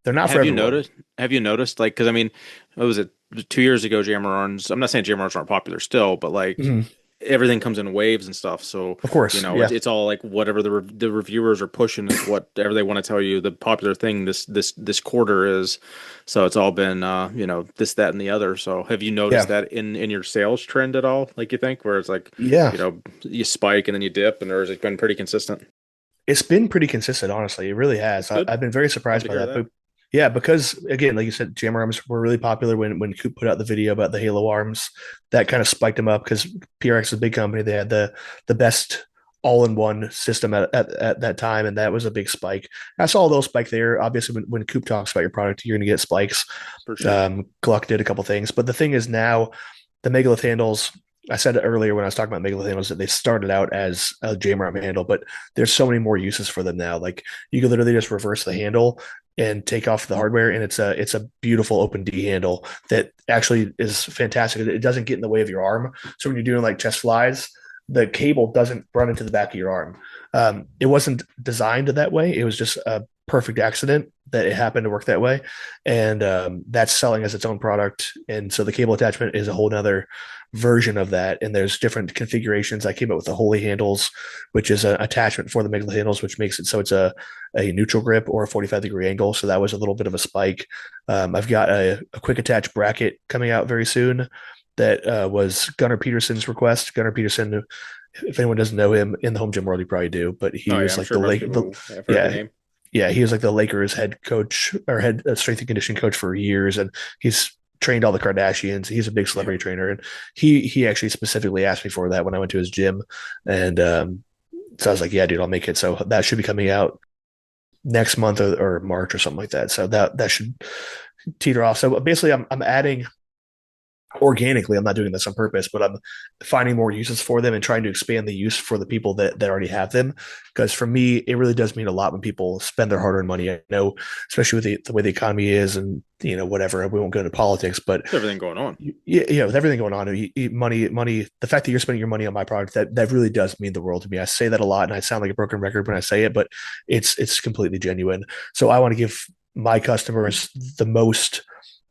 They're not for everyone. Have you noticed? Like, because what was it? 2 years ago, jammer arms. I'm not saying jammer arms aren't popular still, but like everything comes in waves and stuff. So of course, it's all like whatever the reviewers are pushing is whatever they want to tell you the popular thing this quarter is. So it's all been this, that, and the other. So have you noticed that in your sales trend at all? Like you think where it's like you spike and then you dip, or has it been pretty consistent? It's been pretty consistent, honestly. It really has. I've been very surprised by that. But yeah, because again, like you said, jammer arms were really popular when Coop put out the video about the Halo arms. That kind of spiked them up because PRX is a big company. They had the best all-in-one system at that time, and that was a big spike. I saw a little spike there. Obviously, when Coop talks about your product, you're going to get spikes. For sure. Gluck did a couple things, but the thing is now the megalith handles. I said it earlier when I was talking about megalith handles that they started out as a jammer arm handle, but there's so many more uses for them now. Like you can literally just reverse the handle and take off the hardware, and it's a beautiful open D handle that actually is fantastic. It doesn't get in the way of your arm. So when you're doing like chest flies, the cable doesn't run into the back of your arm. It wasn't designed that way. It was just a perfect accident that it happened to work that way. And that's selling as its own product. And so the cable attachment is a whole nother version of that. And there's different configurations. I came up with the Holy handles, which is an attachment for the Migla handles, which makes it so it's a neutral grip or a 45-degree angle. So that was a little bit of a spike. I've got a quick attach bracket coming out very soon that was Gunnar Peterson's request. Gunnar Peterson, if anyone doesn't know him in the home gym world, you probably do, but he Oh yeah, was I'm like sure the most late, people have heard the yeah, name. yeah, he was like the Lakers head coach or head strength and conditioning coach for years, and he's trained all the Kardashians. He's a big celebrity trainer, and he actually specifically asked me for that when I went to his gym, and so I was like, yeah, dude, I'll make it. So that should be coming out next month or March or something like that. So that should teeter off. So basically, I'm adding organically. I'm not doing this on purpose, but I'm finding more uses for them and trying to expand the use for the people that already have them. Because for me, it really does mean a lot when people spend their hard-earned money. I know, especially with the way the economy is, and whatever. We won't go into politics, but There's everything going on. Yeah, with everything going on, money. The fact that you're spending your money on my product, that really does mean the world to me. I say that a lot, and I sound like a broken record when I say it, but it's completely genuine. So I want to give my customers the most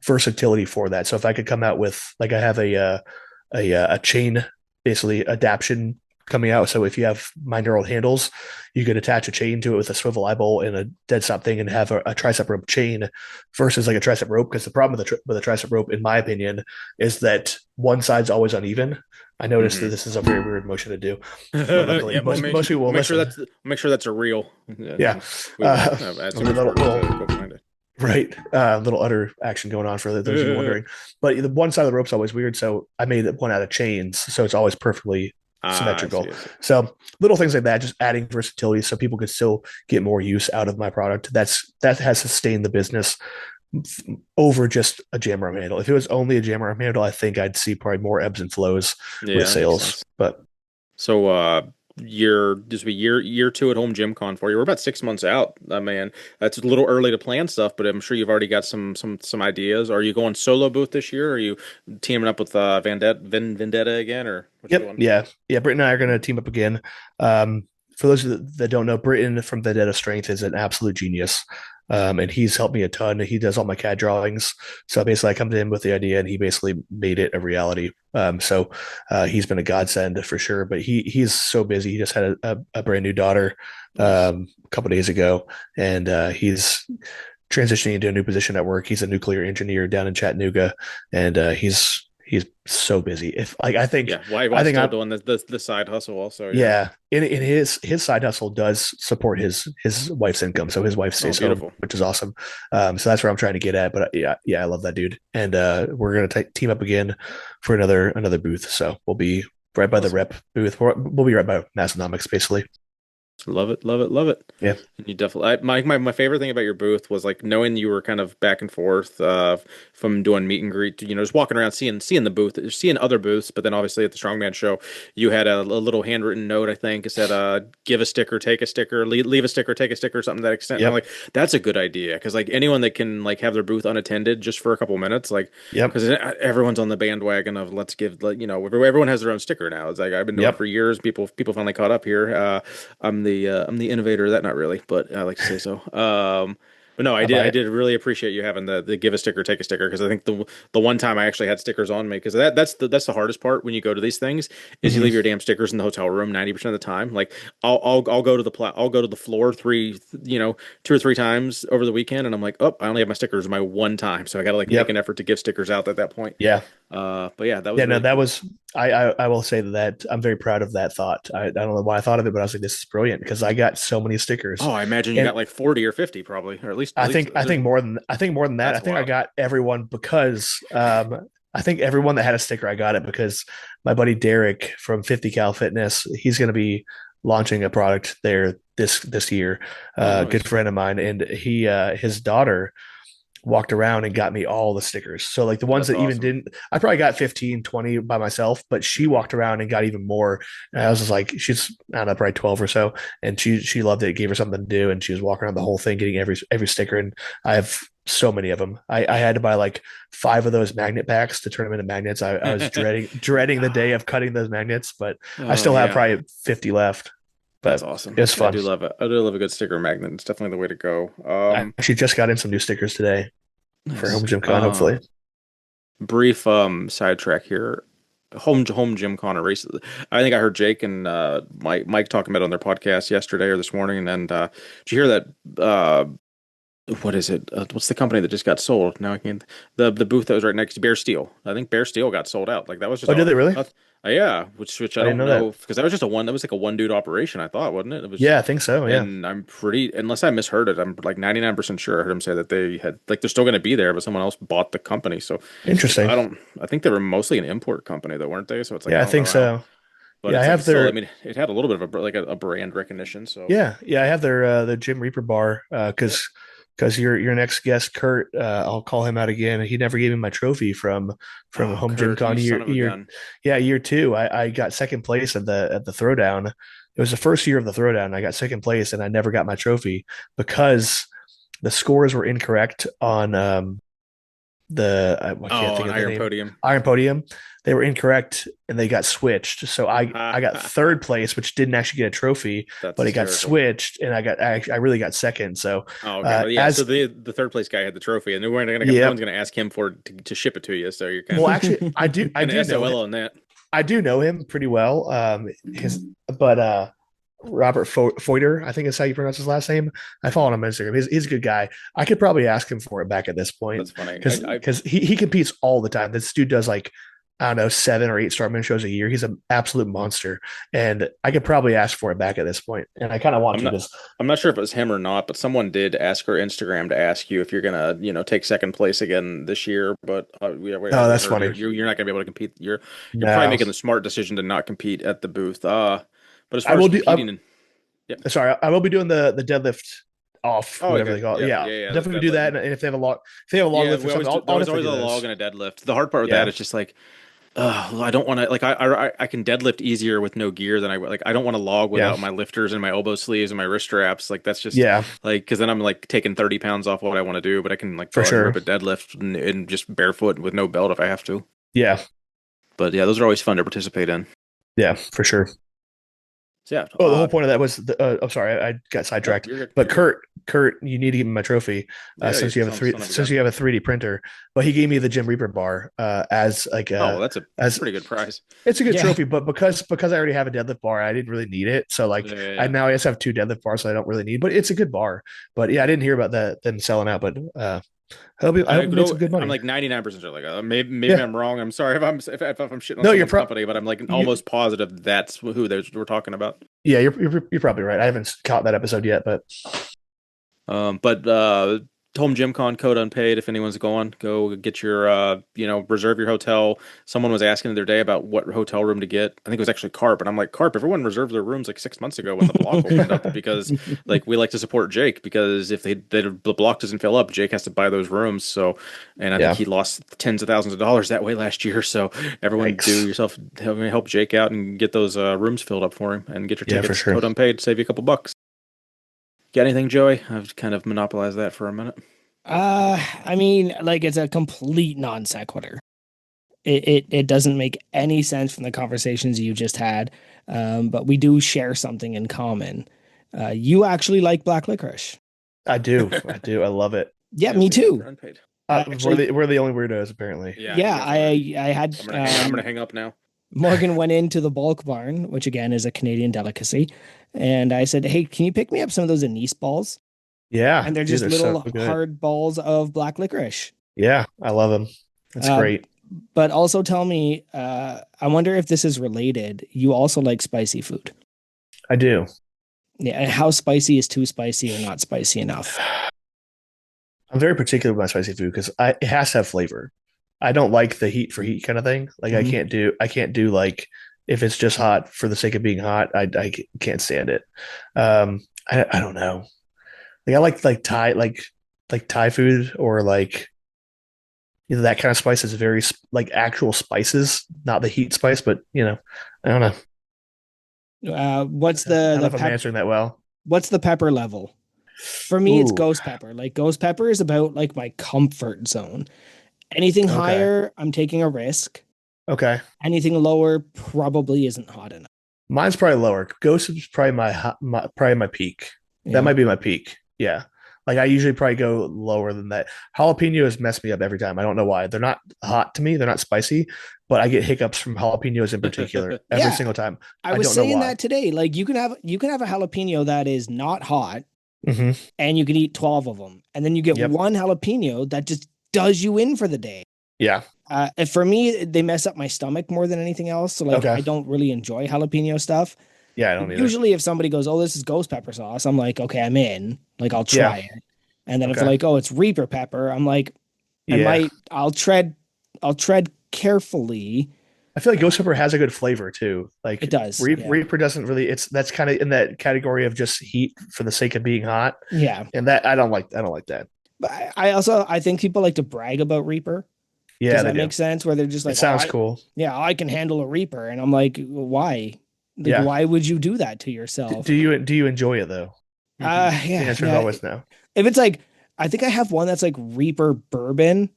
versatility for that. So if I could come out with, like, I have a chain, basically adaption coming out. So if you have my knurled handles, you could attach a chain to it with a swivel eye bolt and a dead stop thing and have a tricep rope chain versus like a tricep rope. Because the problem with a tricep rope, in my opinion, is that one side's always uneven. I noticed that this is a very weird motion to do, but luckily Yeah, most people will make sure listen. make sure that's a real. Yeah. We will add some little, to go find it. Right. Little udder action going on for those of you wondering. But the one side of the rope's always weird. So I made one out of chains. So it's always perfectly symmetrical. I see. So little things like that, just adding versatility so people could still get more use out of my product. That has sustained the business over just a jam arm handle. If it was only a jam arm handle, I think I'd see probably more ebbs and flows with sales. But so this will be year 2 at Home Gym Con for you. We're about 6 months out. Man, that's a little early to plan stuff, but I'm sure you've already got some ideas. Are you going solo booth this year? Or are you teaming up with Vendetta again, or what you doing? Yeah. Britt and I are going to team up again. For those that don't know, Britton from Vendetta Strength is an absolute genius. And he's helped me a ton. He does all my CAD drawings. So basically I come to him with the idea and he basically made it a reality. So he's been a godsend for sure, but he's so busy. He just had a brand new daughter, a couple days ago, and he's transitioning into a new position at work. He's a nuclear engineer down in Chattanooga, and he's so busy. If I think, why I think still I'm doing the side hustle also? yeah. In his side hustle does support his wife's income, so his wife stays home, which is awesome. So that's where I'm trying to get at. But yeah, I love that dude, and we're gonna team up again for another booth. So we'll be right by the rep booth. We'll be right by Massonomics, basically. Love it. Yeah. And you definitely, my favorite thing about your booth was like knowing you were kind of back and forth from doing meet and greet, just walking around seeing the booth, seeing other booths, but then obviously at the Strongman show, you had a little handwritten note, I think, it said, give a sticker, take a sticker, leave a sticker, take a sticker, something to that extent. Yep. And I'm like, that's a good idea, because like anyone that can like have their booth unattended just for a couple minutes, like, because everyone's on the bandwagon of let's give, everyone has their own sticker now. It's like I've been doing it for years. People finally caught up here. I'm the innovator of that, not really, but I like to say so. But no, I did really appreciate you having the give a sticker, take a sticker, because I think the one time I actually had stickers on me, because that's the hardest part when you go to these things is you leave your damn stickers in the hotel room 90% of the time. Like I'll go to the floor 2 or 3 times over the weekend, and I'm like, oh, I only have my stickers my one time, so I got to make an effort to give stickers out at that point. Yeah. But yeah, that was that was I will say that I'm very proud of that thought. I don't know why I thought of it, but I was like, this is brilliant, because I got so many stickers. Oh, I imagine you got like 40 or 50 probably, or at least I think more than that. I think wild. I got everyone, because I think everyone that had a sticker, I got it because my buddy Derek from 50 Cal Fitness, he's going to be launching a product there this year. Nice. Good friend of mine, and his daughter walked around and got me all the stickers. So like the ones that even didn't, I probably got 15, 20 by myself, but she walked around and got even more. And I was just like, she's, I don't know, probably 12 or so. And she loved it. It gave her something to do. And she was walking around the whole thing, getting every sticker. And I have so many of them. I had to buy like 5 of those magnet packs to turn them into magnets. I was dreading the day of cutting those magnets, but I still have probably 50 left. That's but awesome. it's Yeah, I fun. do love it. I do love a good sticker magnet. It's definitely the way to go. I actually just got in some new stickers today for Nice. Home Gym Con, hopefully. Brief sidetrack here. Home Gym Con race. I think I heard Jake and Mike talking about it on their podcast yesterday or this morning. And did you hear that? What is it? What's the company that just got sold? Now I can't. The booth that was right next to Bear Steel. I think Bear Steel got sold out. Like that was just Oh, did they really? yeah. Which I I didn't don't know know that. because that was just a one. That was like a one dude operation. I thought, wasn't it? It was. Yeah, I think so. Yeah. And I'm pretty, unless I misheard it, I'm like 99% sure I heard him say that they had, like, they're still going to be there, but someone else bought the company. So Interesting. I think they were mostly an import company, though, weren't they? So it's like, I Yeah, I don't know think how, so. but Yeah, I it's like, have it's still, I their mean, it had a little bit of a brand recognition. So, yeah, I have their the Jim Reaper bar yep. because your next guest Kurt, I'll call him out again. He never gave me my trophy from Oh, Home Gym Kurt, Con you son of a year gun. yeah, year two. I got second place at the throwdown. It was the first year of the throwdown. I got second place and I never got my trophy because the scores were incorrect on I can't Oh, think an of the Iron name. Podium. Iron Podium. They were incorrect and they got switched. So I got third place, which didn't actually get a trophy, That's but it got hysterical. switched and I really got second. So Oh, okay. Well, yeah. So as the third place guy had the trophy, and no yep. one's gonna ask him for it to ship it to you. So you're kind Well, of actually, I kind do of know SOL on that. I do know him pretty well. His but Robert Foyter, I think is how you pronounce his last name. I follow him on Instagram. He's a good guy. I could probably ask him for it back at this point That's funny. because he competes all the time. This dude does like I don't know 7 or 8 Starman shows a year. He's an absolute monster, and I could probably ask for it back at this point. And I kind of want I'm to not just I'm not sure if it was him or not, but someone did ask her Instagram to ask you if you're gonna, take second place again this year. But oh, I that's heard funny. you're not gonna be able to compete. You're probably No, making the smart decision to not compete at the booth. But as I far as will do. competing in, yep. Sorry, I will be doing the deadlift off Oh, whatever okay. they call it. Yep. Yeah, Yeah. Yeah. The definitely do that. deadlift. And if they have a log Yeah. lift or We always something, do. There I'll was definitely always do a those. log and a deadlift. The hard part with that Yeah, is just like, I don't want to like I can deadlift easier with no gear than I don't want to log yeah, without my lifters and my elbow sleeves and my wrist straps. Like that's just yeah, like because then I'm like taking 30 pounds off what I want to do, but I can like for go out and rip sure. a deadlift and just barefoot with no belt if I have to. Yeah, But yeah, those are always fun to participate in. yeah, for sure. So yeah, Oh, the whole point of that was I'm sorry, I got nope, sidetracked. you're good. But You're good. Kurt, you need to give me my trophy Yeah, you son of a since gun. you have a 3D printer. But he gave me the Jim Reaper bar as like Oh, well, that's a as pretty good prize. it's a good Yeah. trophy, but because I already have a deadlift bar, I didn't really need it. So like Yeah. I just have 2 deadlift bars, so I don't really need. But it's a good bar. But yeah, I didn't hear about that them selling out. But I hope I you made know some good I'm money. like 99% sure. Like maybe Yeah, I'm wrong. I'm sorry if I'm shitting on no, you're someone's pro company, but I'm like you almost positive that's who we're talking about. yeah you're probably right. I haven't caught that episode yet, but But Home Gym Con code unpaid. If anyone's going, go get your reserve your hotel. Someone was asking the other day about what hotel room to get. I think it was actually Carp, and I'm like, Carp, everyone reserved their rooms like 6 months ago when the block opened up because like we like to support Jake because if the block doesn't fill up, Jake has to buy those rooms. So, and I think yeah, he lost tens of thousands of dollars that way last year. So everyone do yikes. yourself help Jake out and get those rooms filled up for him and get your Yeah, for tickets. sure. Code unpaid, save you a couple bucks. Got anything, Joey? I've kind of monopolized that for a minute. I mean, like it's a complete non sequitur. It doesn't make any sense from the conversations you just had. But we do share something in common. You actually like black licorice. I do. I do. I love it. Yeah, Yeah, me save you too. for unpaid. Actually, We're the only weirdos apparently. Yeah, you yeah, guys are. I had I'm gonna hang up now. Morgan went into the bulk barn, which again is a Canadian delicacy, and I said, "Hey, can you pick me up some of those anise balls?" Yeah, And they're dude, just they're so little good. hard balls of black licorice. Yeah, I love them. It's Uh, great. But also tell me, I wonder if this is related. You also like spicy food. I do. Yeah, and how spicy is too spicy or not spicy enough? I'm very particular with my spicy food because it has to have flavor. I don't like the heat for heat kind of thing. Like Mhm. I can't do like if it's just hot for the sake of being hot. I can't stand it. I don't know. Like I like Thai like Thai food or like that kind of spice is very like actual spices, not the heat spice, but I don't know. What's I don't know the if I'm answering that well. what's the pepper level? For me, it's Ooh, ghost pepper. Like ghost pepper is about like my comfort zone. Anything okay, higher, I'm taking a risk. okay. Anything lower probably isn't hot enough. Mine's probably lower. Ghost is probably my peak. That Yeah. might be my peak. Yeah. Like I usually probably go lower than that. Jalapenos mess me up every time. I don't know why. They're not hot to me. They're not spicy, but I get hiccups from jalapenos in particular every Yeah. single time. I I was don't know saying why. that today. Like you can have a jalapeno that is not hot Hmm. and you can eat 12 of them. And then you get Yep. one jalapeno that just does you in for the day. Yeah. And for me, they mess up my stomach more than anything else. So like Okay. I don't really enjoy jalapeno stuff. Yeah, I don't either. Usually if somebody goes, "Oh, this is ghost pepper sauce," I'm like, "Okay, I'm in." Like I'll Yeah. try it. And then if they're Okay. like, "Oh, it's Reaper pepper," I'm like, Yeah. I'll tread carefully. I feel like ghost pepper has a good flavor too. It Like does. Yeah. Reaper doesn't really. That's kind of in that category of just heat for the sake of being hot, Yeah. and that I don't like. I don't like that. But I think people like to brag about Reaper. Yeah, Does they that do. make sense? Where they're just It like, "Oh, sounds cool. I can handle a Reaper," and I'm like, "Why? Like, Yeah. why would you do that to yourself?" Do you enjoy it though? The Yeah, answer is yeah. always no. If it's like, I think I have one that's like Reaper bourbon,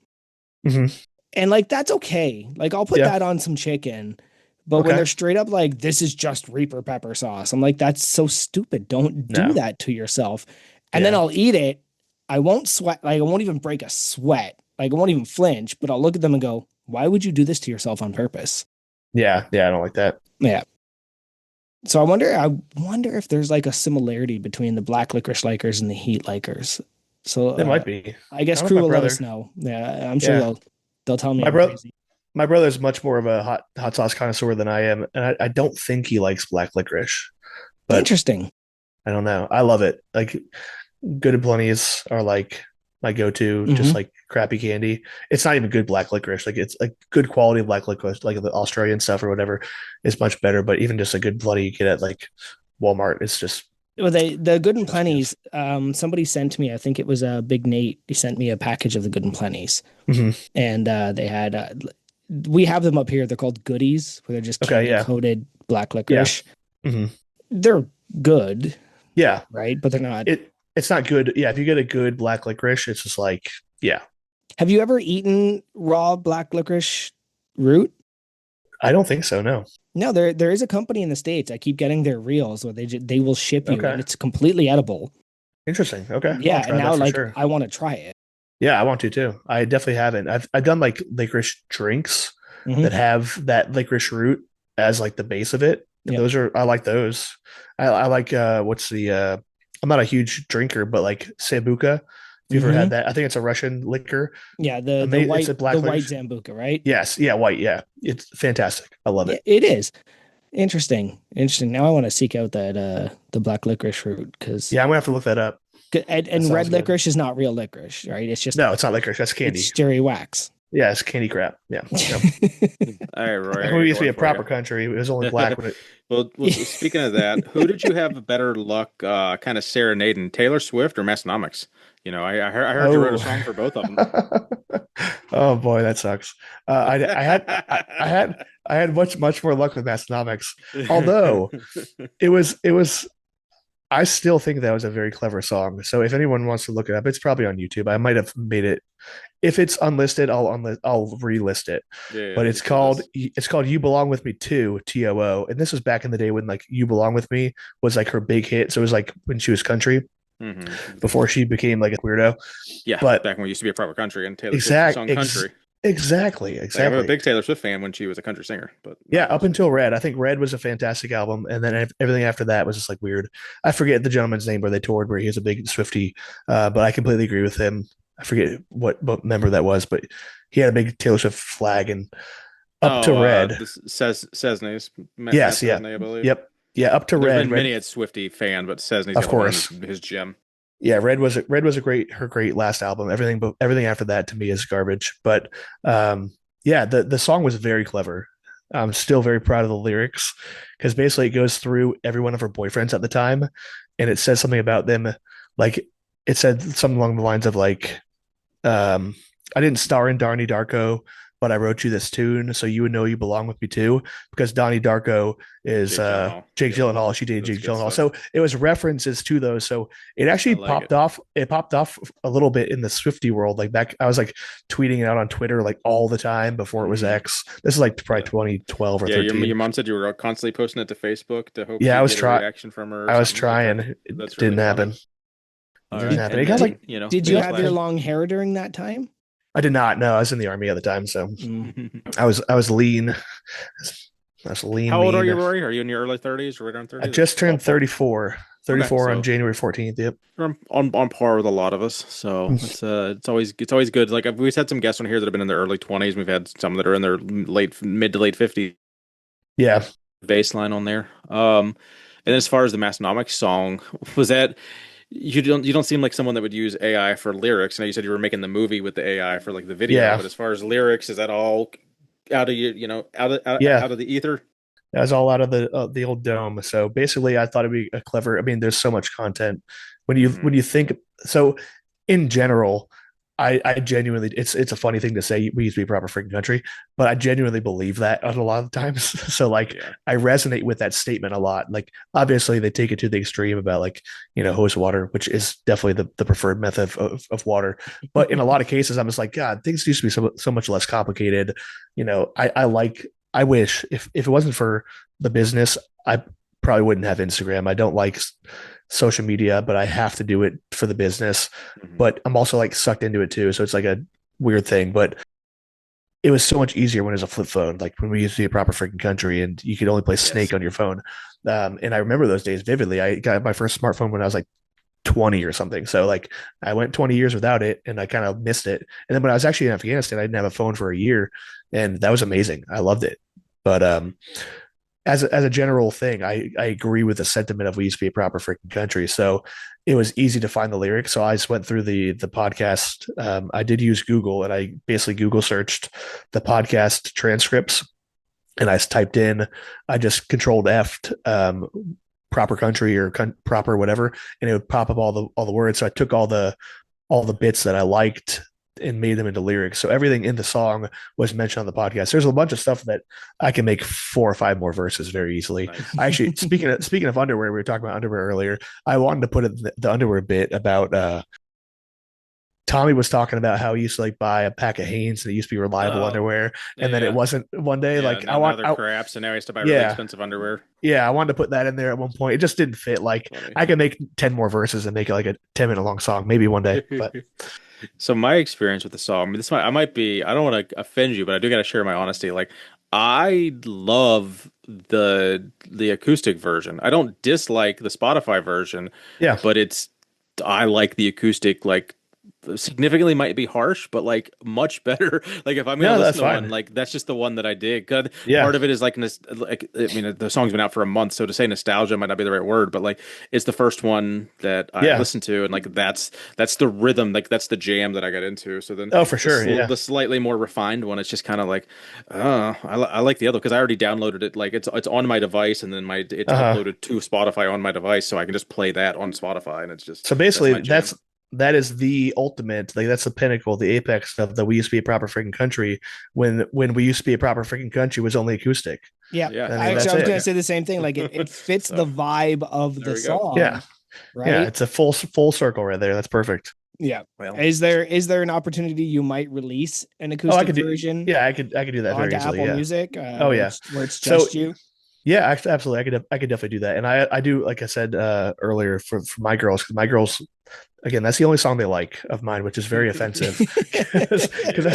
Hmm. and like that's okay. Like I'll put Yeah. that on some chicken. But when Okay. they're straight up like, "This is just Reaper pepper sauce," I'm like, "That's so stupid. Don't do No. that to yourself." And then Yeah. I'll eat it. I won't sweat. Like I won't even break a sweat. Like I won't even flinch. But I'll look at them and go, "Why would you do this to yourself on purpose?" Yeah. Yeah. I don't like that. Yeah. So I wonder if there's like a similarity between the black licorice likers and the heat likers. So It might be. I I guess don't know if crew my will let us brother. know. Yeah, I'm sure Yeah. they'll tell me My I'm brother. crazy. My brother's much more of a hot sauce connoisseur than I am, and I don't think he likes black licorice. But Interesting. I don't know. I love it. Like good and plenties are like my go-to, just Hmm. like crappy candy. It's not even good black licorice. Like it's like good quality black licorice, like the Australian stuff or whatever, is much better. But even just a good bloody you get at like Walmart, it's just Well, the Good and chef's kiss. Plenties. Somebody sent me. I think it was Big Nate. He sent me a package of the Good and Plenties, Hmm. and they had. We have them up here. They're called goodies, where they're just Okay, candy yeah, coated black yeah, licorice. hmm They're good, yeah. right? But they're not. It's not good. Yeah, if you get a good black licorice, it's just like yeah. Have you ever eaten raw black licorice root? I don't think so. No. No, there is a company in the States. I keep getting their reels where they will ship you, Okay. and it's completely edible. Interesting. Okay, I'll Yeah, and try that now for like sure. I want to try it. Yeah, I want to too. I definitely haven't. I've done like licorice drinks that Hmm. have that licorice root as like the base of it, and Yep. those are I like those. I like what's the I'm not a huge drinker, but like Sambuca. If you've ever had Hmm. that, I think it's a Russian liquor. Yeah, the It's a the black white licorice. Zambuca, right? Yes, yeah, white, yeah. It's fantastic. I love Yeah, it. it is. Interesting. Interesting. Now I want to seek out that the black licorice root because Yeah, I'm gonna have to look that up. That and red sounds good. licorice is not real licorice, right? It's just No, it's not licorice. That's it's candy. cherry wax. Yeah, it's candy crap. Yeah. Yep. All right, Roy, I We got used to be one a for proper you. country. It was only black when it. Well, speaking of that, who did you have better luck kind of serenading, Taylor Swift or Massonomics? I heard you wrote a Oh. song for both of them. Oh boy, that sucks. I had much more luck with Massonomics. Although it was I still think that was a very clever song. So if anyone wants to look it up, it's probably on YouTube. I might have made it. If it's unlisted, I'll relist it. Yeah, But please do this. it's called "You Belong with Me Too" TOO, and this was back in the day when like "You Belong with Me" was like her big hit. So it was like when she was country Hmm. before she became like a weirdo. Yeah, But back when we used to be a proper country and Taylor Swift exact sung ex, country. exactly Like I'm a exactly big Taylor Swift fan when she was a country singer, but yeah. not Up anymore. until Red, I think Red was a fantastic album, and then everything after that was just like weird. I forget the gentleman's name where they toured, where he was a big Swifty, but I completely agree with him. I forget what member that was, but he had a big Taylor Swift flag, and up to Oh, Red. this says Cesne's Matt Yes, yeah, Cesne, I believe. yep, yeah, up to There's Red. been Red, many a Swifty fan, but Cesne's the of only one in course. his gym. Yeah, Red was a great last album. But everything after that to me is garbage. But yeah, the song was very clever. I'm still very proud of the lyrics because basically it goes through every one of her boyfriends at the time, and it says something about them. Like it said something along the lines of like, I didn't star in Darnie Darko, but I wrote you this tune so you would know you belong with me too. Because Donnie Darko is Jake Gyllenhaal. Jake Yeah, Gyllenhaal. She dated that's Jake good Gyllenhaal. stuff. So it was references to those. So it I actually like it. popped off. It popped off a little bit in the Swifty world. Like back, I was like tweeting it out on Twitter like all the time before it was Mhm. X. This is like probably Yeah. 2012 or Yeah, your 13. mom said you were constantly posting it to Facebook to hope Yeah, you'd get a reaction from her or I was something. Okay, trying. It that's really didn't funny. happen. It All didn't right, happen. and It got then like Did you have your newsflash. long hair during that time? I did not know. I was in the army at the time, so I was lean. I was lean, How old are you, mean. Rory? Are you in your early 30s or right around I 30? just turned Ballpark. 34. Okay, 34 on so January 14th. Yep. you're on par with a lot of us. So it's always good. Like we've had some guests on here that have been in their early 20s. We've had some that are in their mid to late 50s. Yeah. Baseline on there. And as far as the Massonomics song, was that you don't seem like someone that would use AI for lyrics. Now you said you were making the movie with the AI for like the video, Yeah. but as far as lyrics, is that all out of Yeah. out of the ether? That was all out of the old dome. So basically, I thought it'd be a clever. I mean, there's so much content when you think so. In general, I genuinely it's a funny thing to say. We used to be a proper freaking country, but I genuinely believe that a lot of times. So like, Yeah. I resonate with that statement a lot. Like, obviously, they take it to the extreme about like hose water, which is definitely the preferred method of water. But in a lot of cases, I'm just like, God, things used to be so much less complicated. I wish if it wasn't for the business, I probably wouldn't have Instagram. I don't like social media, but I have to do it for the business. Mhm. But I'm also like sucked into it too. So it's like a weird thing. But it was so much easier when it was a flip phone, like when we used to be a proper freaking country and you could only play Snake Yes. on your phone. And I remember those days vividly. I got my first smartphone when I was like 20 or something. So like I went 20 years without it and I kind of missed it. And then when I was actually in Afghanistan, I didn't have a phone for a year and that was amazing. I loved it. But as a general thing, I agree with the sentiment of we used to be a proper freaking country. So it was easy to find the lyrics. So I just went through the podcast. I did use Google and I basically Google searched the podcast transcripts and I just typed in, I just controlled F proper country or proper whatever, and it would pop up all the words. So I took all the bits that I liked and made them into lyrics. So everything in the song was mentioned on the podcast. There's a bunch of stuff that I can make 4 or 5 more verses very easily. Nice. I actually speaking of underwear, we were talking about underwear earlier. I wanted to put in the underwear bit about Tommy was talking about how he used to like buy a pack of Hanes and it used to be reliable Oh, underwear, and then yeah. it wasn't one day. Yeah, like now they're crap, so now I used to buy really yeah. expensive underwear. Yeah, I wanted to put that in there at one point. It just didn't fit. Like Funny. I could make 10 more verses and make it like a 10-minute long song, maybe one day. But So my experience with the song, I mean, I might be, I don't want to offend you, but I do got to share my honesty. Like, I love the acoustic version. I don't dislike the Spotify version, yeah, but I like the acoustic, like significantly might be harsh, but like much better. Like if I'm gonna no, listen that's to one, fine. like that's just the one that I dig. 'Cause Yeah, part of it is like I mean the song's been out for a month, so to say nostalgia might not be the right word, but like it's the first one that I yeah. listened to, and like that's the rhythm, like that's the jam that I got into. So then Oh, for sure. Yeah, the slightly more refined one, it's just kind of like, I like the other because I already downloaded it. Like it's on my device, and then it's uh-huh. uploaded to Spotify on my device, so I can just play that on Spotify, and it's just So that's basically, my jam. that is the ultimate. Like that's the pinnacle, the apex of the we used to be a proper freaking country. When we used to be a proper freaking country was only acoustic. Yeah. Yeah, I mean, I that's was it. gonna say the same thing. Like it fits So the vibe of there the we go. song, Yeah, yeah. right? It's a full circle right there. That's perfect. Yeah. Well, Is there an opportunity you might release an Oh, acoustic version Yeah, I could do that very onto easily. Apple Yeah. Music, Oh yeah. where it's So just you? yeah, actually, absolutely. I could definitely do that. And I do, like I said earlier, for my girls, because my girls, again, that's the only song they like of mine, which is very offensive because I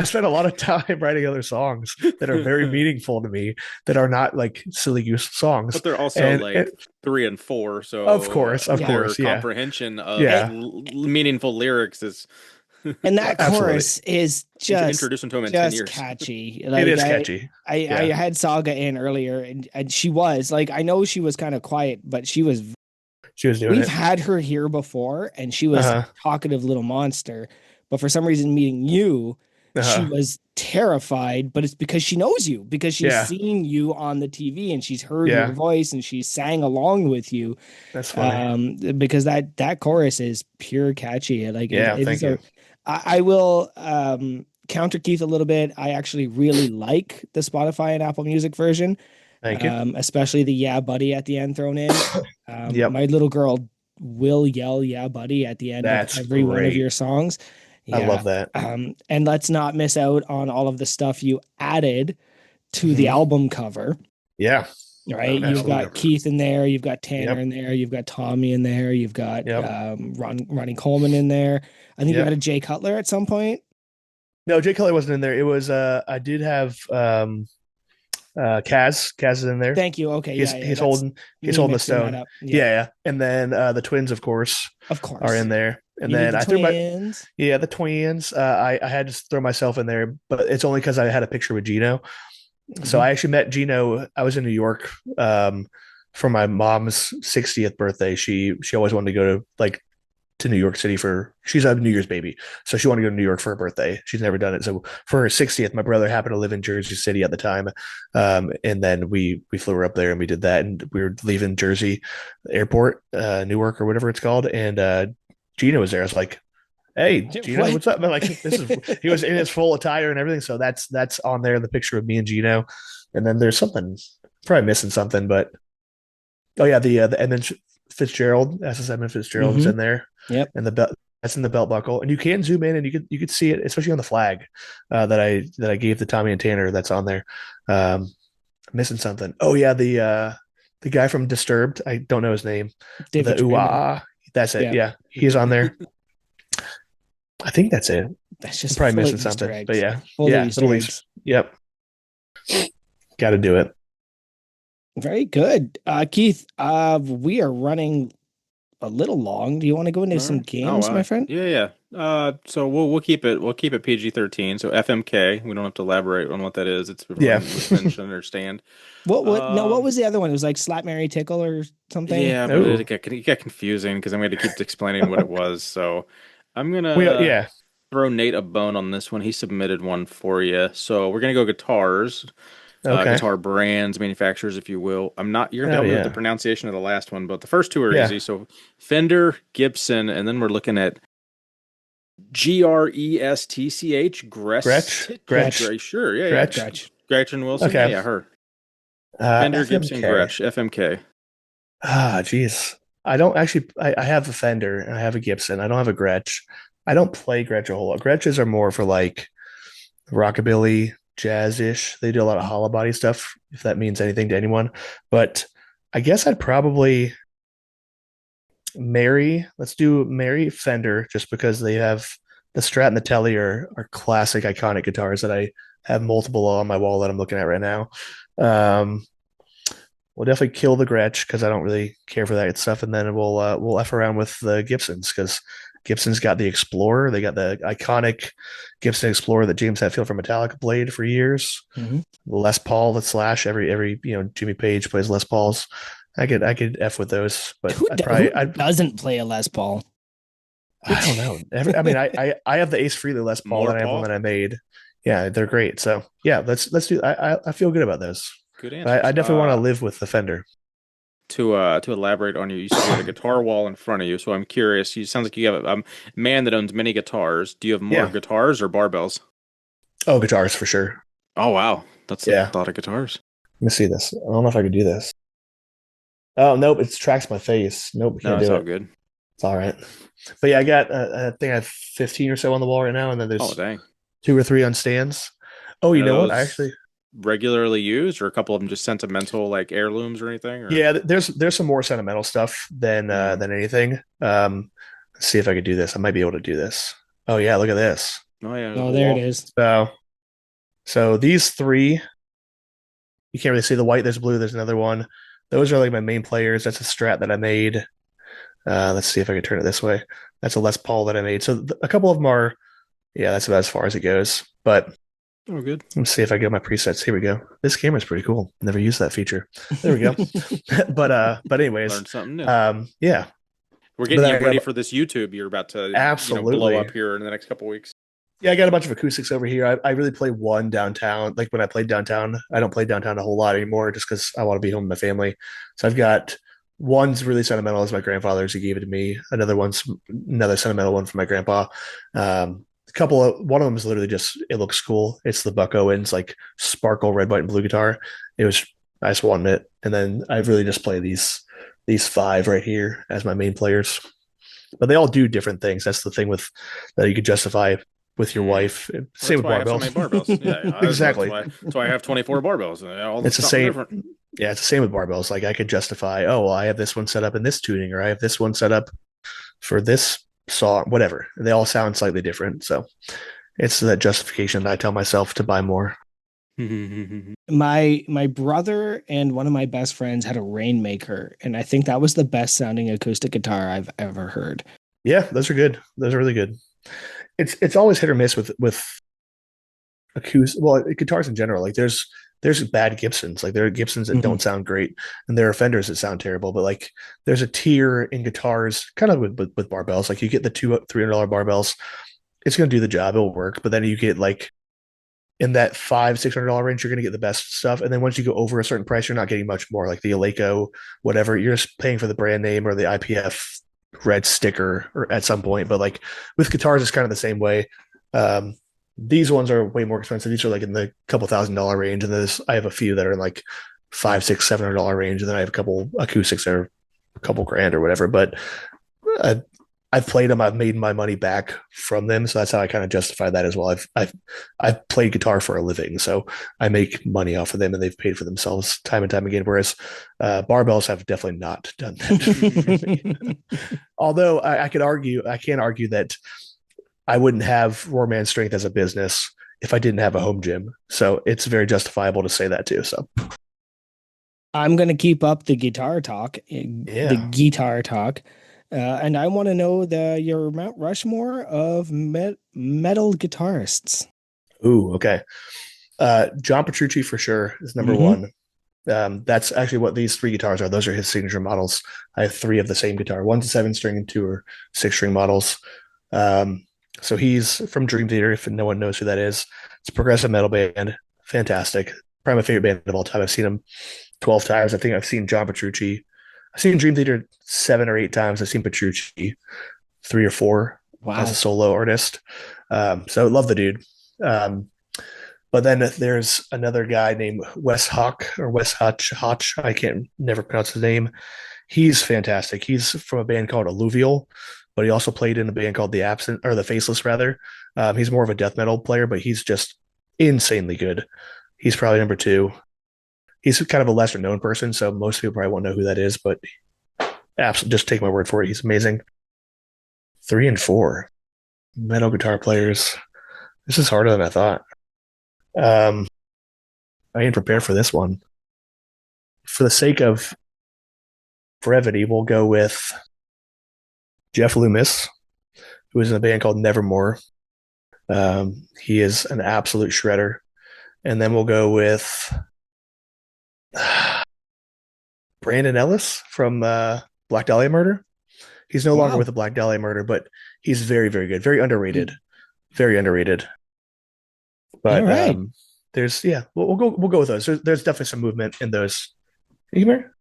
spent a lot of time writing other songs that are very meaningful to me that are not like silly goose songs. but they're also And, like 3 and 4, so of Yeah. course, yeah, comprehension of yeah, meaningful lyrics is And that absolutely. chorus is just introduce them to him in 10 just years. catchy. It Like is catchy. I Yeah, had Saga in earlier, and she was like, I know she was kind of quiet, but she was. she was doing We've it. had her here before, and she was a Uh talkative little monster. But for some reason, meeting you, huh. she was terrified. But it's because she knows you, because she's Yeah, seen you on the TV, and she's heard your yeah. voice, and she sang along with you. That's funny. Because that chorus is pure catchy. Like Yeah, it is thank you. I will counter Keith a little bit. I actually really like the Spotify and Apple Music version, Thank you. especially the "Yeah, buddy" at the end thrown in. Yep. My little girl will yell "Yeah, buddy" at the end of That's every one of great. your songs. I Yeah. love that. And let's not miss out on all of the stuff you added to the Mhm. album cover. Yeah. Right, you've Absolutely. got Keith in there, you've got Tanner Yep. in there, you've got Tommy in there, you've got Yep. Ronnie Coleman in there. I think you Yep. had a Jay Cutler at some point. No, Jay Cutler wasn't in there. It was I did have Kaz. Kaz is in there. Thank you. Okay, He's yeah, he's that's holding me the mixing that stone. up. Yeah. And then the twins, of course, Of course. are in there. And You need then the I threw twins. the twins. I had to throw myself in there, but it's only because I had a picture with Gino. So I actually met Gino. I was in New York for my mom's 60th birthday. She always wanted to go to New York City she's a New Year's baby. So she wanted to go to New York for her birthday. She's never done it. So for her 60th, my brother happened to live in Jersey City at the time. And then we flew her up there and we did that. And we were leaving Jersey airport, Newark or whatever it's called. And Gino was there. I was like, "Hey, Gino, What? what's up?" And like, he was in his full attire and everything. So that's on there, the picture of me and Gino. And then there's something, probably missing something, but oh yeah, the Edmund Fitzgerald, SS Edmund Fitzgerald is in there. Yep. And the belt, that's in the belt buckle. And you can zoom in and you could see it, especially on the flag that I gave to Tommy and Tanner. That's on there. Missing something. Oh yeah, the guy from Disturbed. I don't know his name. David the Draymond. That's it. Yeah. Yeah, he's on there. I think that's it. That's just I'm probably full of missing Easter something, eggs. but yeah, Full of yeah, Easter little eggs. Yep, got to do it. Very good. Keith, we are running a little long. Do you want to go into some games, my friend? Yeah. So we'll keep it PG-13. So FMK. We don't have to elaborate on what that is. It's listeners should understand. What was the other one? It was like Slap Mary Tickle or something. Yeah, but it got confusing because I'm going to keep explaining what it was. So I'm gonna throw Nate a bone on this one. He submitted one for you. So we're gonna go guitars. Guitar brands, manufacturers, if you will. You're gonna help me with the pronunciation of the last one, but the first two are easy. So Fender, Gibson, and then we're looking at Grestch. Gretsch. Sure, yeah. Gretsch. Gretchen Wilson. Okay. Yeah, her. Fender, FMK. Gibson, Gretsch, FMK. Jeez. I don't actually. I have a Fender and I have a Gibson. I don't have a Gretsch. I don't play Gretsch a whole lot. Gretches are more for like rockabilly, jazz-ish. They do a lot of hollow body stuff, if that means anything to anyone. But I guess I'd probably let's do marry Fender, just because they have the Strat and the Telly are classic, iconic guitars that I have multiple on my wall that I'm looking at right now. We'll definitely kill the Gretsch because I don't really care for that stuff, and then we'll F around with the Gibsons because Gibson's got the Explorer. They got the iconic Gibson Explorer that James Hetfield from Metallica played for years. Mm-hmm. Les Paul, the Slash. Every Jimmy Page plays Les Pauls. I could F with those, but who doesn't play a Les Paul? I don't know. I have the Ace Frehley Les Paul that I have one that I made. Yeah, they're great. So yeah, let's do. I feel good about those. Good answer. I definitely want to live with the Fender. To elaborate on you said you had a guitar wall in front of you, so I'm curious. You sounds like you have a man that owns many guitars. Do you have more guitars or barbells? Oh, guitars for sure. Oh wow, that's a lot of guitars. Let me see this. I don't know if I could do this. Oh nope, it tracks my face. Nope, can't do it. All good. It's all right. But yeah, I got I think I have 15 or so on the wall right now, and then there's 2 or 3 on stands. Oh, you know what? I actually regularly used, or a couple of them just sentimental, like heirlooms or anything? Or? Yeah, there's some more sentimental stuff than anything. Let's see if I could do this. I might be able to do this. Oh yeah, look at this. Oh yeah. Oh, there it is. So these 3, you can't really see the white. There's blue. There's another one. Those are like my main players. That's a Strat that I made. Let's see if I can turn it this way. That's a Les Paul that I made. So a couple of them are, that's about as far as it goes. But oh, good. Let's see if I get my presets. Here we go. This camera's pretty cool. Never used that feature. There we go. but anyways, learned something new. Yeah. We're getting you ready for this YouTube. You're about to blow up here in the next couple of weeks. Yeah, I got a bunch of acoustics over here. I really play one downtown. Like when I played downtown, I don't play downtown a whole lot anymore just because I want to be home with my family. So I've got one's really sentimental as my grandfather's. He gave it to me. Another sentimental one from my grandpa. one of them is literally just it looks cool. It's the Buck Owens like sparkle red, white, and blue guitar. It was I just wanted it, and then I really just play these five right here as my main players. But they all do different things. That's the thing with that you could justify with your wife. Same That's with why I have so many barbells. barbells. Yeah, Exactly. that's why I have 24 barbells. All It's the something same. different. Yeah, it's the same with barbells. Like I could justify, oh, well, I have this one set up in this tuning, or I have this one set up for this song, whatever. They all sound slightly different. So it's that justification that I tell myself to buy more. My brother and one of my best friends had a Rainmaker, and I think that was the best sounding acoustic guitar I've ever heard. Yeah, those are good. Those are really good. It's always hit or miss with acoustic, well, guitars in general. Like there's bad Gibsons. Like there are Gibsons that don't sound great, and there are Fenders that sound terrible. But like there's a tier in guitars, kind of with barbells. Like you get the $200-$300 barbells, it's going to do the job. It'll work. But then you get like in that $500-$600 range, you're going to get the best stuff. And then once you go over a certain price, you're not getting much more. Like the Eleiko, whatever, you're just paying for the brand name or the IPF red sticker or at some point. But like with guitars, it's kind of the same way. These ones are way more expensive. These are like in the couple $1,000 range, and I have a few that are in like $500-$600-$700 range, and then I have a couple acoustics that are a couple grand or whatever. But I've played them. I've made my money back from them, so that's how I kind of justify that as well. I've played guitar for a living, so I make money off of them, and they've paid for themselves time and time again. Whereas barbells have definitely not done that. Although I can't argue that I wouldn't have Roar Man Strength as a business if I didn't have a home gym. So it's very justifiable to say that too. So I'm going to keep up the guitar talk, the guitar talk. And I want to know your Mount Rushmore of metal guitarists. Ooh, okay. John Petrucci for sure is number one. That's actually what these three guitars are. Those are his signature models. I have three of the same guitar. One's a 7-string and two are 6-string models. So he's from Dream Theater, if no one knows who that is. It's a progressive metal band. Fantastic. Probably my favorite band of all time. I've seen them 12 times. I think I've seen John Petrucci. I've seen Dream Theater 7 or 8 times. I've seen Petrucci 3 or 4 as a solo artist. So love the dude. But then there's another guy named Wes Hawk or Wes Hotch. I can't never pronounce his name. He's fantastic. He's from a band called Alluvial, but he also played in a band called The Faceless rather. He's more of a death metal player, but he's just insanely good. He's probably number 2. He's kind of a lesser known person, so most people probably won't know who that is, but absolutely just take my word for it. He's amazing. 3 and 4 metal guitar players. This is harder than I thought. I didn't prepare for this one. For the sake of brevity, we'll go with Jeff Loomis, who is in a band called Nevermore. He is an absolute shredder. And then we'll go with Brandon Ellis from Black Dahlia Murder. He's no longer with the Black Dahlia Murder, but he's very, very good. Very underrated. Very underrated. But we'll go with those. There's definitely some movement in those. You hear?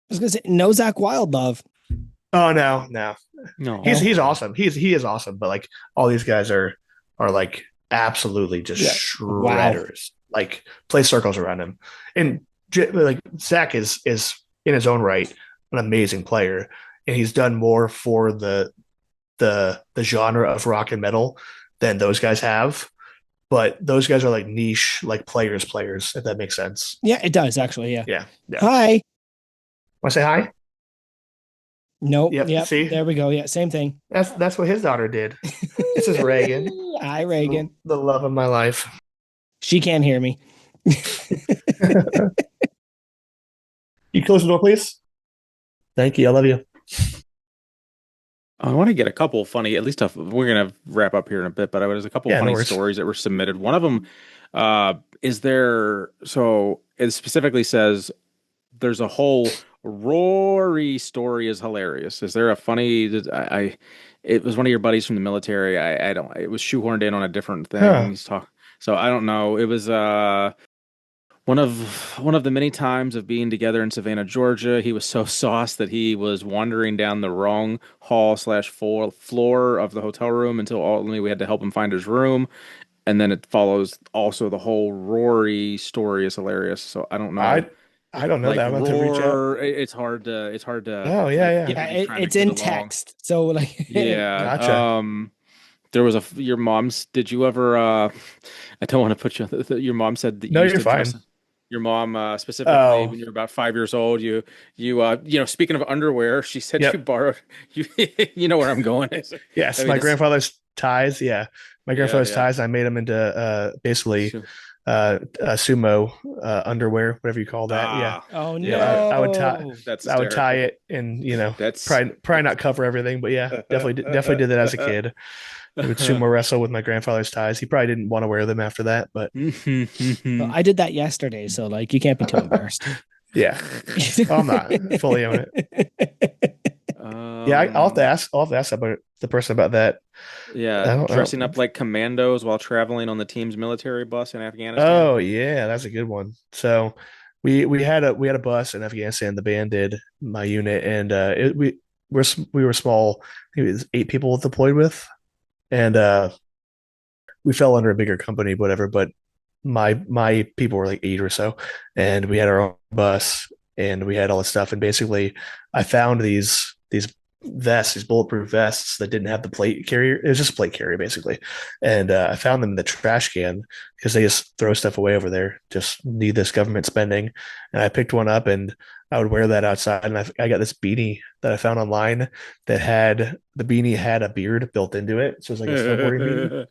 I was gonna say no Zach Wildlove. Oh no. He's awesome. He is awesome. But like all these guys are like absolutely just shredders. Like play circles around him. And like Zach is in his own right an amazing player, and he's done more for the genre of rock and metal than those guys have. But those guys are like niche, like players, if that makes sense. Yeah, it does actually. Yeah. Hi. Want to say hi? Nope. Yep. See? There we go. Yeah, same thing. That's what his daughter did. This is Reagan. Hi, Reagan. The love of my life. She can't hear me. You close the door, please. Thank you. I love you. I want to get a couple funny, at least we're going to wrap up here in a bit, but there's a couple funny stories that were submitted. One of them it specifically says there's a whole Rory story is hilarious. Is there a funny, it was one of your buddies from the military. It was shoehorned in on a different thing. He's talking. So I don't know. It was, One of the many times of being together in Savannah, Georgia, he was so sauced that he was wandering down the wrong hall slash floor of the hotel room until ultimately we had to help him find his room. And then it follows also the whole Rory story is hilarious. So I don't know. I don't know Like that. I'm about to reach out. Roar, it's hard to Oh yeah, like yeah. get Yeah, when you're trying to it's get in along. text. So like, Yeah. Gotcha. There was your mom's. Did you ever? I don't want to put you. Your mom said that you No, used you're to dress. fine. Your mom specifically Oh, when you were about 5 years old. Speaking of underwear, she said you yep. borrowed you. You know where I'm going. I Yes, mean, my it's grandfather's ties. Yeah, my yeah, grandfather's yeah. ties. I made them into basically So- sumo underwear, whatever you call that. Yeah, oh yeah. I would tie. no. That's I would tie hysterical. it, and That's probably not cover everything, but yeah, definitely did that as a kid. We would sumo wrestle with my grandfather's ties. He probably didn't want to wear them after that, but Well, I did that yesterday, so like you can't be too embarrassed. yeah, I'm not fully own it. Yeah, I'll have to um, ask. I'll have to ask about the person about that. yeah, I dressing don't. up like commandos while traveling on the team's military bus in Afghanistan. Oh yeah, that's a good one. So we had a bus in Afghanistan. The band did my unit, and we were small. I think it was 8 people deployed with, and we fell under a bigger company, whatever. But my people were like 8 or so, and we had our own bus, and we had all this stuff. And basically, I found these vests, these bulletproof vests that didn't have the plate carrier. It was just a plate carrier basically, and I found them in the trash can because they just throw stuff away over there. Just need this government spending, and I picked one up and I would wear that outside. And I got this beanie that I found online that had the beanie had a beard built into it, so it was like a snowboarding beanie.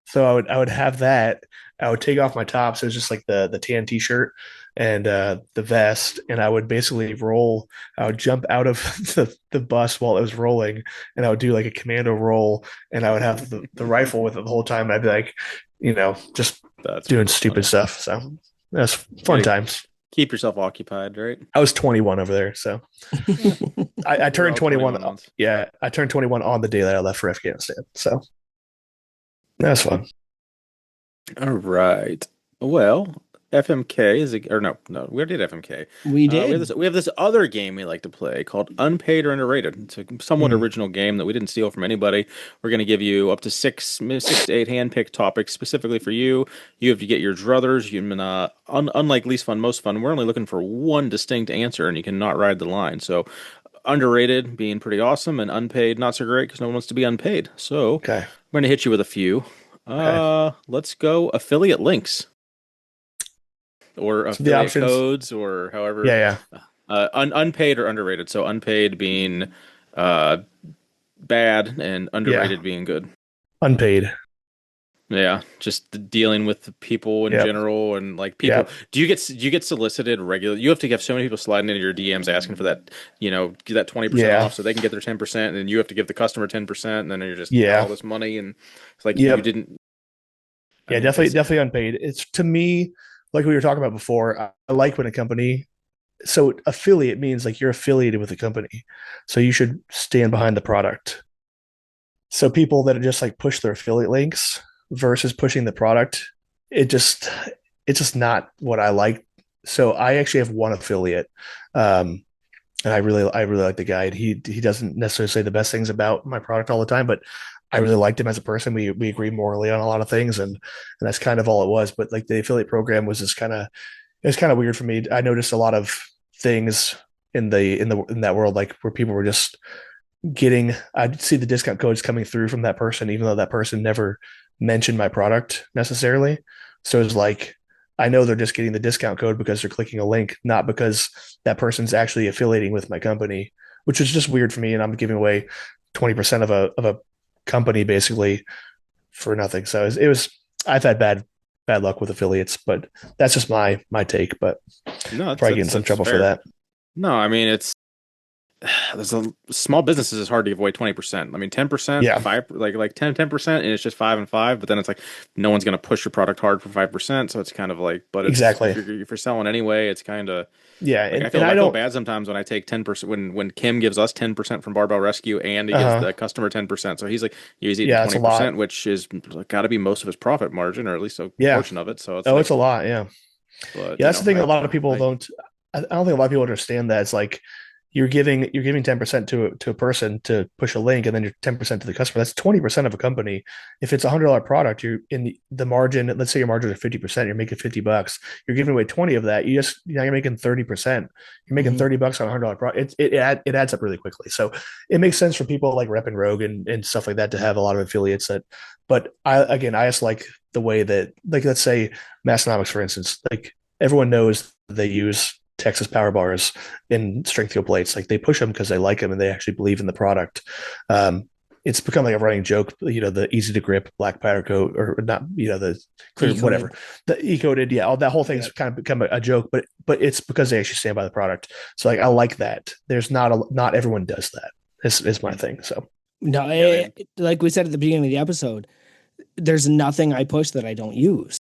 So I would have that. I would take off my top, so it was just like the tan t-shirt and the vest, and I would basically roll. I would jump out of the bus while it was rolling, and I would do like a commando roll, and I would have the rifle with it the whole time. And I'd be like, just That's doing pretty stupid funny. stuff. So that's You fun gotta times. keep yourself occupied, right? I was 21 over there, so I We're turned all 21. 21 months. Yeah, I turned 21 on the day that I left for Afghanistan. So that's fun. All right. Well, FMK is or no, we already did FMK. We We have did. this other game we like to play called Unpaid or Underrated. It's a somewhat Mhm. original game that we didn't steal from anybody. We're going to give you up to six to eight hand-picked topics specifically for you. You have to get your druthers. Unlike least fun, most fun, we're only looking for one distinct answer, and you cannot ride the line. So, underrated being pretty awesome, and unpaid not so great because no one wants to be unpaid. So, Okay. I'm going to hit you with a few. Okay. Let's go affiliate links or So the affiliate options. codes or however. Yeah, yeah, Unpaid or underrated. So unpaid being uh bad and yeah. underrated being good. Unpaid. Yeah, just dealing with the people in Yep. general and like people. Yep. Do you get solicited regular? You have to have so many people sliding into your DMs asking for that, get that 20% Yeah. off so they can get their 10%, and then you have to give the customer 10%, and then you're just got all Yeah. this money, and it's like you Yep. didn't. I Yeah. mean, Definitely unpaid. It's to me, like we were talking about before, I like when a company, so affiliate means like you're affiliated with the company. So you should stand behind the product. So people that just like push their affiliate links versus pushing the product, it just it's just not what I like. So I actually have one affiliate. And I really like the guy. And he doesn't necessarily say the best things about my product all the time, but I really liked him as a person. We agree morally on a lot of things, and that's kind of all it was. But like the affiliate program was just kind of it was kind of weird for me. I noticed a lot of things in that world, like where people were just getting. I'd see the discount codes coming through from that person, even though that person never mentioned my product necessarily. So it's like I know they're just getting the discount code because they're clicking a link, not because that person's actually affiliating with my company, which is just weird for me. And I'm giving away 20% of a company basically for nothing. So I've had bad luck with affiliates, but that's just my take. But no, probably get in some that's trouble for fair. that. No, I mean there's a small businesses is hard to give away 20%. I mean 10%, Yeah, 5 like 10%, and it's just 5 and 5, but then it's like no one's going to push your product hard for 5%, so it's kind of like, but it's exactly. if you're selling anyway, it's kind of Yeah, like I and feel I I feel don't. bad sometimes when I take 10% when Kim gives us 10% from Barbell Rescue and he gives Uh huh. the customer 10%. So he's like he's eating Yeah, it's a lot. 20%, which is got to be most of his profit margin or at least a Yeah. portion of it. So it's Oh, it's like a lot. Yeah. But Yeah, that's the thing. A lot of people don't. I don't think a lot of people understand that. It's like you're giving 10% to a person to push a link, and then you're 10% to the customer. That's 20% of a company. If it's $100 product, you're in the margin. Let's say your margin is 50%. You're making $50. You're giving away 20 of that. You're making 30%. You're making $30 on $100 product. It adds up really quickly. So it makes sense for people like Rep and Rogue and stuff like that to have a lot of affiliates that. But I just like the way that, like, let's say Massonomics, for instance, like everyone knows they use Texas power bars in strength steel plates. Like they push them because they like them and they actually believe in the product. It's become like a running joke, the easy to grip black powder coat, or not, the whatever, the e-coated. Yeah. All that whole thing's kind of become a joke, but it's because they actually stand by the product. So like, I like that. There's not everyone does that. This is my thing. So no, like we said at the beginning of the episode, there's nothing I push that I don't use.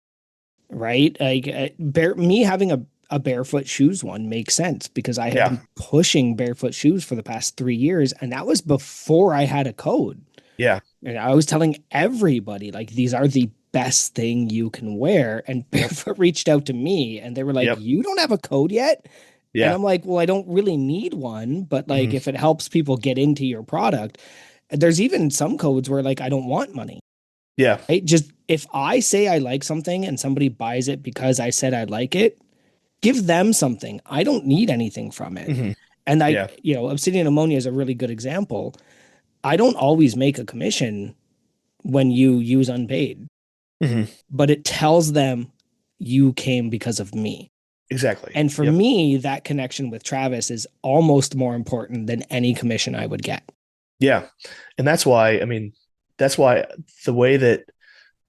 Right. Like me having a barefoot shoes one makes sense because I have been pushing barefoot shoes for the past 3 years. And that was before I had a code. Yeah. And I was telling everybody, like, these are the best thing you can wear. And Barefoot reached out to me and they were like, you don't have a code yet? Yeah. And I'm like, well, I don't really need one, but like, if it helps people get into your product, there's even some codes where like, I don't want money. Yeah. Right? Just if I say I like something and somebody buys it because I said I like it, give them something. I don't need anything from it. And Obsidian Ammonia is a really good example. I don't always make a commission when you use unpaid, but it tells them you came because of me. Exactly. And for me, that connection with Travis is almost more important than any commission I would get. Yeah. And that's why the way that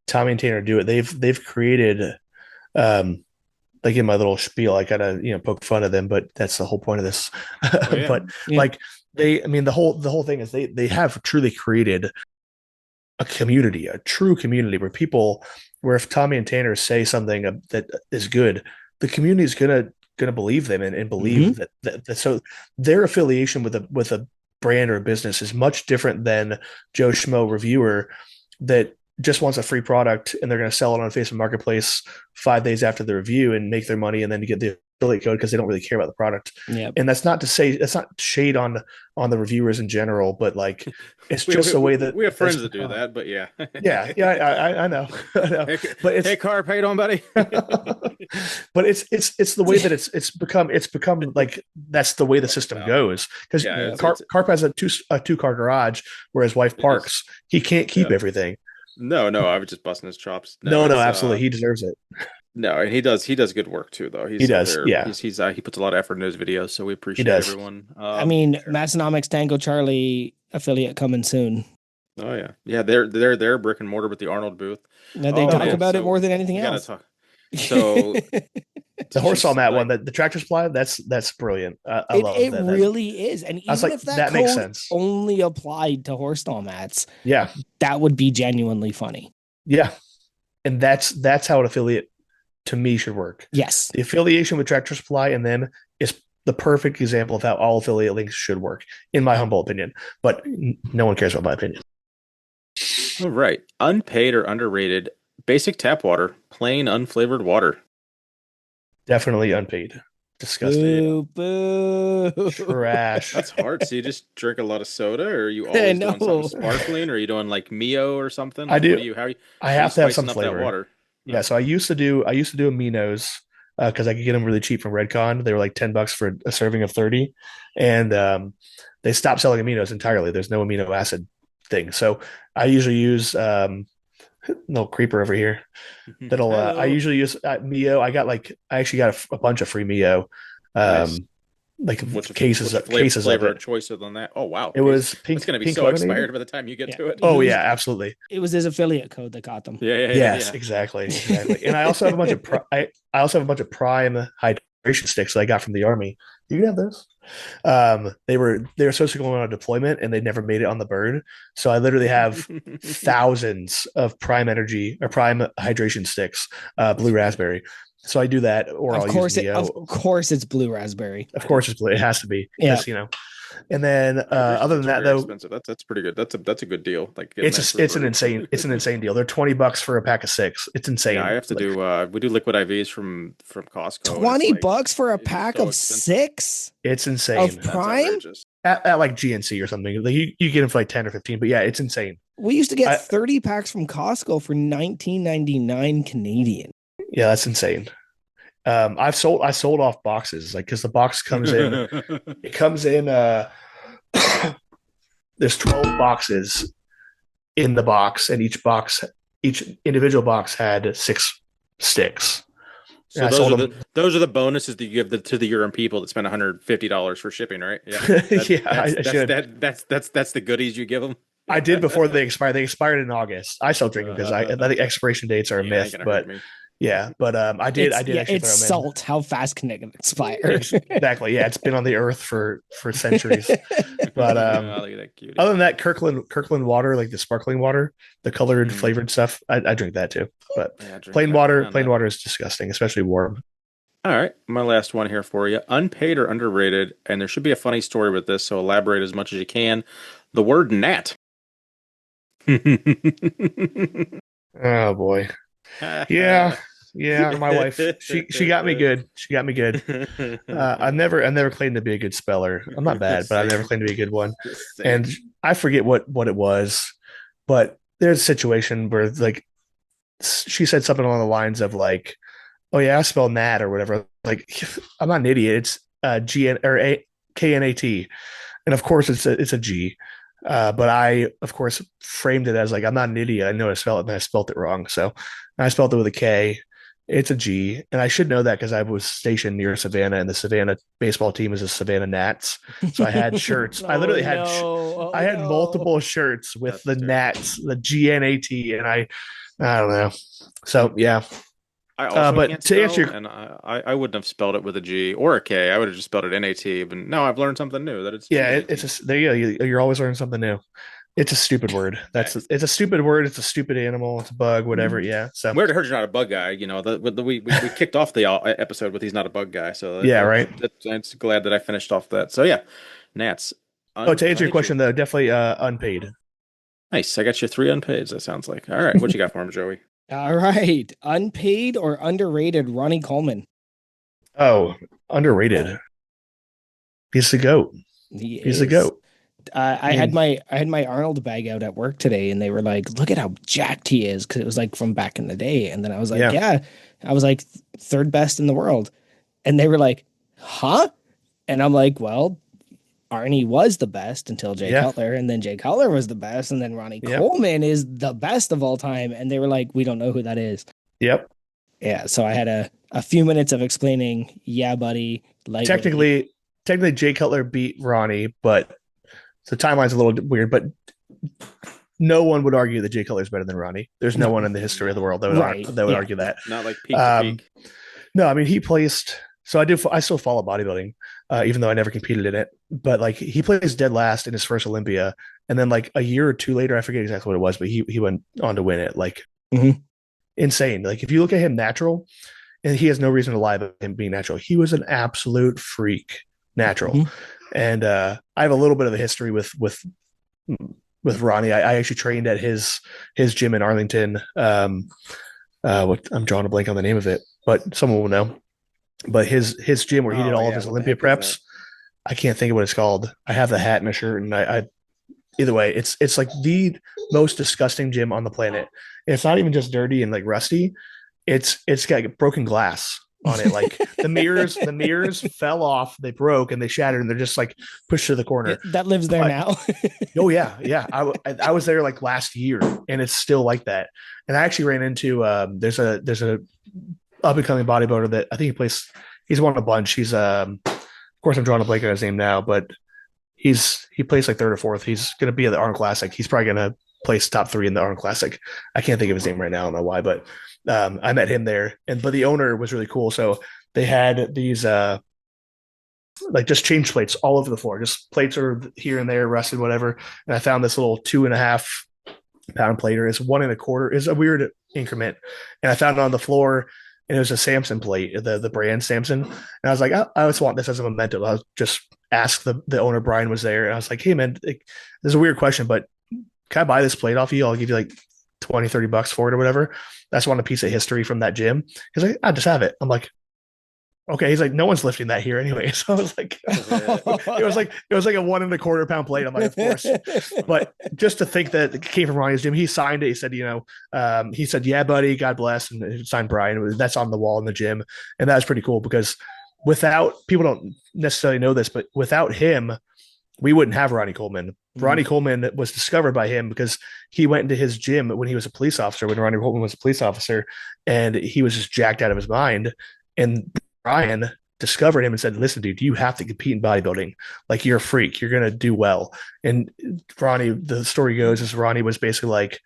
Tommy and Tanner do it, they've created, like in my little spiel, I gotta, poke fun of them, but that's the whole point of this. Like the whole thing is they have truly created a community, a true community where if Tommy and Tanner say something that is good, the community is gonna believe them and believe that. So their affiliation with a brand or a business is much different than Joe Schmo reviewer that just wants a free product and they're going to sell it on Facebook Marketplace 5 days after the review and make their money and then get the affiliate code because they don't really care about the product. And that's not to say that's not shade on the reviewers in general, but like it's just the way that we have friends that do that. But I know. But hey, Carp, how you doing, buddy? But it's the way that it's become like that's the way the system goes because Carp has a two car garage where his wife parks. He can't keep everything. No, I was just busting his chops. No, absolutely, he deserves it. No, and he does good work too, though. He does. Yeah, he puts a lot of effort in those videos, so we appreciate everyone. Massonomics Tango Charlie affiliate coming soon. Oh yeah, they're brick and mortar with the Arnold booth. Now they talk about it more than anything else. So the horse on that one, the tractor supply, that's brilliant. I love it. It really is. And even if that code makes sense, only applied to horse stall mats, that would be genuinely funny. Yeah. And that's how an affiliate to me should work. Yes. The affiliation with Tractor Supply and them is the perfect example of how all affiliate links should work, in my humble opinion. But no one cares about my opinion. All right. Unpaid or underrated basic tap water, plain unflavored water. Definitely unpaid. Disgusting. Boo. Trash. That's hard. So you just drink a lot of soda, or are you always doing something sparkling, or are you doing like Mio or something? I do. I have to have some flavor. That water? Yeah. So I used to do aminos because I could get them really cheap from Redcon. They were like $10 for a serving of 30, and they stopped selling aminos entirely. There's no amino acid thing. So I usually use no creeper over here. That'll I usually use Mio. I actually got a bunch of free Mio. Nice. Like what's cases of flavor of choice other than that. Oh wow. It was pink. It's gonna be pink so lemonade. expired by the time you get to it. Oh yeah, absolutely. It was his affiliate code that got them. Yes, exactly. And I also have a bunch of I also have a bunch of prime hydration sticks that I got from the army. You can have those. They were supposed to go on a deployment and they never made it on the bird. So I literally have thousands of prime energy or prime hydration sticks, blue raspberry. So I do that, or I'll use Neo. Of course it's blue raspberry. Of course it's blue. It has to be. Yeah. You know. And then other than Those are that, very though, expensive. That's pretty good. That's a good deal. Like getting that it's an for free. insane deal. They're $20 for a pack of six. It's Yeah, I insane. have to Like, do we do liquid IVs from Costco, and it's like $20 for a it's pack so of expensive. 6 it's of insane That's Prime? outrageous. at like GNC or something. Like you get them for like 10 or 15, but yeah, it's insane. We used to get I 30 packs from Costco for 19.99 Canadian. Yeah, that's insane. I sold off boxes like because the box comes in. It comes in. There's 12 boxes in the box, and each individual box had 6 sticks. And So I sold those are the bonuses that you give to the European people that spend $150 for shipping, right? Yeah, them. Yeah, I should. that's the goodies you give them. I did before they expired. They expired in August. I still drink them because I think expiration dates are a Yeah, ain't myth. gonna But hurt me. yeah, but I did actually it's throw them salt. How fast can it expire? in. Exactly. Yeah, it's been on the earth for centuries. But Oh, look at that cutie. other than that, Kirkland water, like the sparkling water, the colored flavored stuff, I drink that too. But Yeah, I drink that. plain water is disgusting, especially warm. All right, my last one here for you. Unpaid or underrated, and there should be a funny story with this, so elaborate as much as you can. The word gnat. Oh boy. Yeah. Yeah, my wife. She got me good. She got me good. I've never claimed to be a good speller. I'm not bad, but I've never claimed to be a good one. And I forget what it was, but there's a situation where like she said something along the lines of like, "Oh yeah, I spell Nat or whatever." Like I'm not an idiot. It's G N or A KNAT, and of course it's a G. But I, of course, framed it as like I'm not an idiot. I know how to spell it, and I spelled it wrong. So I spelled it with a K. It's a G, and I should know that because I was stationed near Savannah, and the Savannah baseball team is the Savannah Gnats. So I had shirts. I literally had I had multiple shirts with That's the terrible. Nats, the GNAT, and I don't know. So yeah, I also but can't to answer spell, and I wouldn't have spelled it with a G or a K. I would have just spelled it NAT. But no, I've learned something new that it's yeah, GNAT. there you go. You're always learning something new. It's a stupid word. Nice. It's a stupid word. It's a stupid animal. It's a bug. Whatever. Yeah. So We already heard you're not a bug guy. You know, we kicked off the episode with he's not a bug guy. So yeah, right. I'm just glad that I finished off that. So yeah, Nats. Oh, to answer your question though, definitely unpaid. Nice. I got you 3 unpaids. That sounds like. All right, what you got for him, Joey? All right. Unpaid or underrated Ronnie Coleman? Oh, underrated. He's the goat. He's the goat. I had my Arnold bag out at work today, and they were like, "Look at how jacked he is," because it was like from back in the day. And then I was like, "Yeah," I was like third best in the world, and they were like, "Huh?" And I'm like, "Well, Arnie was the best until Jay Cutler, and then Jay Cutler was the best, and then Ronnie Coleman is the best of all time." And they were like, "We don't know who that is." Yep. Yeah. So I had a few minutes of explaining. Yeah, buddy. Like technically, Jay Cutler beat Ronnie, but the timeline's a little weird. But no one would argue that Jay Cutler is better than Ronnie. There's no one in the history of the world that would argue that. Not like peak to peak. No, I mean he placed. So I still follow bodybuilding, even though I never competed in it. But like he placed dead last in his first Olympia, and then like a year or two later, I forget exactly what it was, but he went on to win it. Like insane. Like if you look at him natural, and he has no reason to lie about him being natural. He was an absolute freak natural. And I have a little bit of a history with Ronnie. I actually trained at his gym in Arlington. I'm drawing a blank on the name of it, but someone will know. But his gym where he did all of his Olympia preps, I can't think of what it's called. I have the hat and a shirt, and I either way, it's like the most disgusting gym on the planet. And it's not even just dirty and like rusty. It's got broken glass on it. Like the mirrors fell off, they broke and they shattered, and they're just like pushed to the corner. That lives there now. Oh yeah. I was there like last year, and it's still like that. And I actually ran into there's a up and coming bodybuilder that I think he's won a bunch. He's of course I'm drawing a blank on his name now, but he placed like third or fourth. He's gonna be at the Arnold Classic. He's probably gonna place top 3 in the Arnold Classic. I can't think of his name right now. I don't know why, but I met him there, but the owner was really cool. So they had these like just change plates all over the floor. Just plates are here and there, rusted, whatever. And I found this little 2.5 pound plate, or it's 1.25. It's a weird increment, and I found it on the floor. And it was a Samson plate, the brand Samson. And I was like, I always want this as a memento. I'll just asked the owner, Brian was there, and I was like, hey man, like, this is a weird question, but can I buy this plate off you? I'll give you like 20, $30 for it or whatever. I just want a piece of history from that gym. He's like, I just have it. I'm like, okay. He's like, no one's lifting that here anyway. So I was like, it was like a 1.25 pound plate. I'm like, of course. But just to think that it came from Ronnie's gym, he signed it. He said, he said, yeah, buddy, God bless, and he signed Brian. That's on the wall in the gym, and that was pretty cool because without people don't necessarily know this, but without him, we wouldn't have Ronnie Coleman. Mm-hmm. Ronnie Coleman was discovered by him because he went into his gym when he was a police officer, when Ronnie Coleman was a police officer, and he was just jacked out of his mind. And Brian discovered him and said, listen, dude, you have to compete in bodybuilding. Like, you're a freak. You're going to do well. And Ronnie, the story goes, is Ronnie was basically like,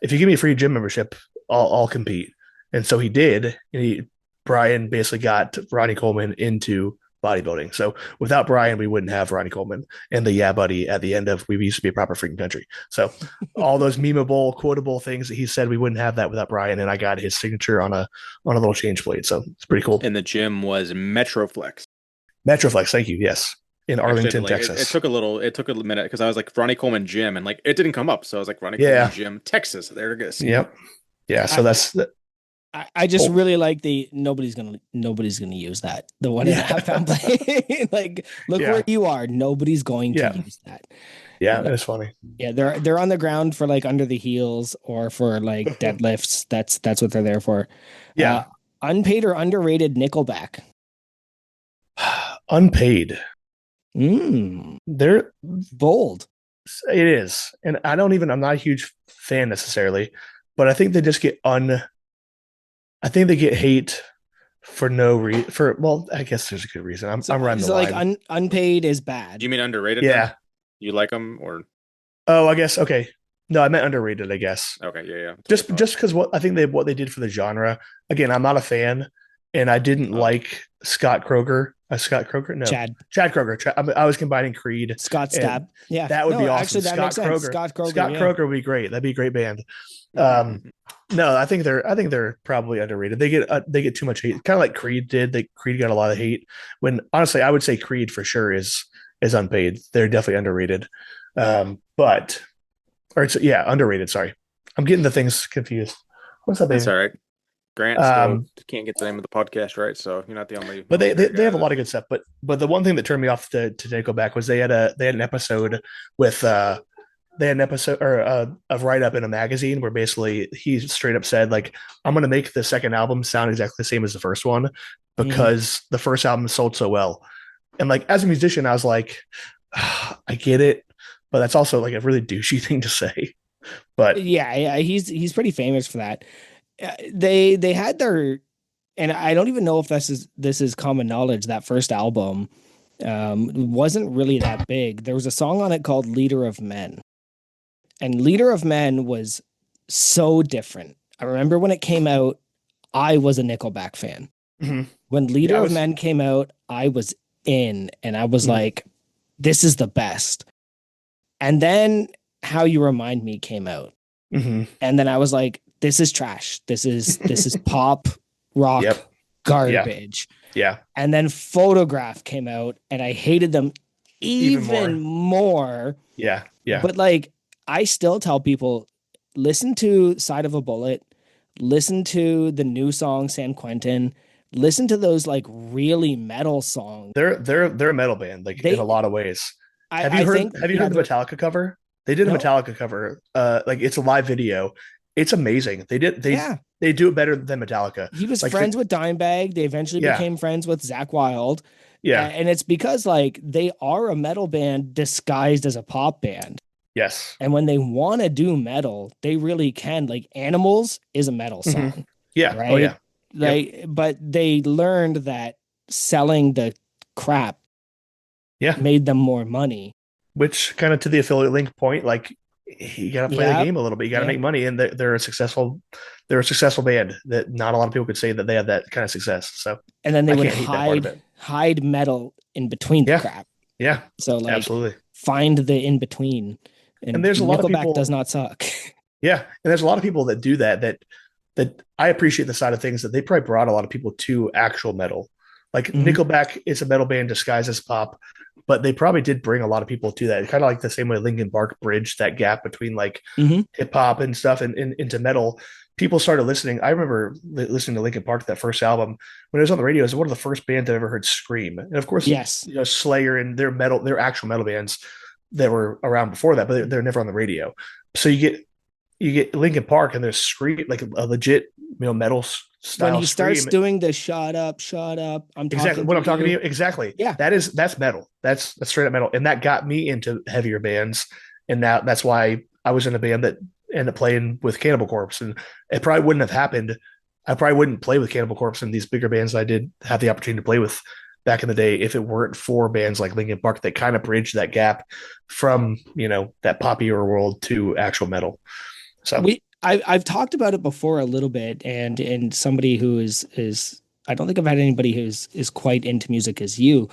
if you give me a free gym membership, I'll compete. And so he did. And Brian basically got Ronnie Coleman into bodybuilding. So without Brian, we wouldn't have Ronnie Coleman and the yeah buddy at the end of we used to be a proper freaking country. So all those memeable, quotable things that he said, we wouldn't have that without Brian. And I got his signature on a little change plate. So it's pretty cool. And the gym was Metroflex. Metroflex, thank you. Yes. In Arlington, Texas. It took a minute because I was like Ronnie Coleman Gym and like it didn't come up. So I was like Ronnie Coleman Gym, Texas. There it is. Yep. Yeah. So I just really like the nobody's gonna use that, the 1.5 pound plate. Like, look where you are. Nobody's going to use that. Yeah, that's funny. Yeah, they're on the ground for like under the heels or for like deadlifts. That's what they're there for. Yeah. Unpaid or underrated Nickelback? Unpaid. They're bold. It is, and I'm not a huge fan necessarily, but I think they just get I think they get hate for no reason. Well, I guess there's a good reason. I'm running the line. Like unpaid is bad. Do you mean underrated? Yeah. Then? You like them or? Oh, I guess. Okay. No, I meant underrated, I guess. Okay. Yeah. Just because what they did for the genre. Again, I'm not a fan, and I didn't like Scott Kroger. Scott Kroger? No. Chad Kroger. I was combining Creed. Scott Stapp. Yeah. That would be awesome. Actually, that makes sense. Scott Kroger would be great. That'd be a great band. No, I think they're probably underrated. They get too much hate. Kind of like Creed did. Creed got a lot of hate. When honestly, I would say Creed for sure is unpaid. They're definitely underrated. Underrated. Sorry. I'm getting the things confused. What's up, baby? That's all right. Grant still can't get the name of the podcast right, so you're not the only. But they have a lot of good stuff. But the one thing that turned me off to Nickelback was they had an episode with of write up in a magazine where basically he straight up said like, I'm gonna make the second album sound exactly the same as the first one because the first album sold so well. And like as a musician, I was like, I get it, but that's also like a really douchey thing to say. But yeah, he's pretty famous for that. They had their, and I don't even know if this is common knowledge, that first album wasn't really that big. There was a song on it called Leader of Men, and Leader of Men was so different. I remember when it came out, I was a Nickelback fan. Mm-hmm. When Leader of Men came out, I was in, and I was like, this is the best. And then How You Remind Me came out. And then I was like, this is trash. This is pop rock garbage. Yeah. And then Photograph came out and I hated them even more. Yeah. Yeah. But like, I still tell people, listen to Side of a Bullet, listen to the new song San Quentin, listen to those like really metal songs. They're a metal band, like in a lot of ways. Have you heard the Metallica cover? They did a Metallica cover. Like it's a live video. It's amazing. They do it better than Metallica. He was like friends with Dimebag. They eventually became friends with Zakk Wylde. Yeah. And it's because like they are a metal band disguised as a pop band. Yes. And when they want to do metal, they really can. Like Animals is a metal song. Yeah. Right? Oh yeah. Like, but they learned that selling the crap made them more money. Which kind of to the affiliate link point, like you got to play the game a little bit. You got to make money, and they're a successful band that not a lot of people could say that they have that kind of success. So, and then they would hide metal in between the crap. Yeah. So like, absolutely find the in between. And there's a lot of people does not suck. Yeah, and there's a lot of people that do that I appreciate the side of things that they probably brought a lot of people to actual metal. Like Mhm. Nickelback is a metal band disguised as pop, but they probably did bring a lot of people to that. Kind of like the same way Linkin Park bridged that gap between like Mhm. hip hop and stuff and into metal. People started listening. I remember listening to Linkin Park, that first album, when it was on the radio. It was one of the first bands I ever heard scream. And of course, Yes. Slayer and their actual metal bands that were around before that, but they're never on the radio. So you get Linkin Park and there's scream, like a legit metal When style he starts scream. doing the shut up, I'm Exactly talking what to I'm talking to you. you. Exactly. Yeah. That's metal. That's straight up metal, and that got me into heavier bands, and that's why I was in a band that ended up playing with Cannibal Corpse, and it probably wouldn't have happened. I probably wouldn't play with Cannibal Corpse and these bigger bands I did have the opportunity to play with back in the day if it weren't for bands like Linkin Park that kind of bridged that gap from that poppier world to actual metal. So I've talked about it before a little bit, and somebody who is I don't think I've had anybody who's is quite into music as you.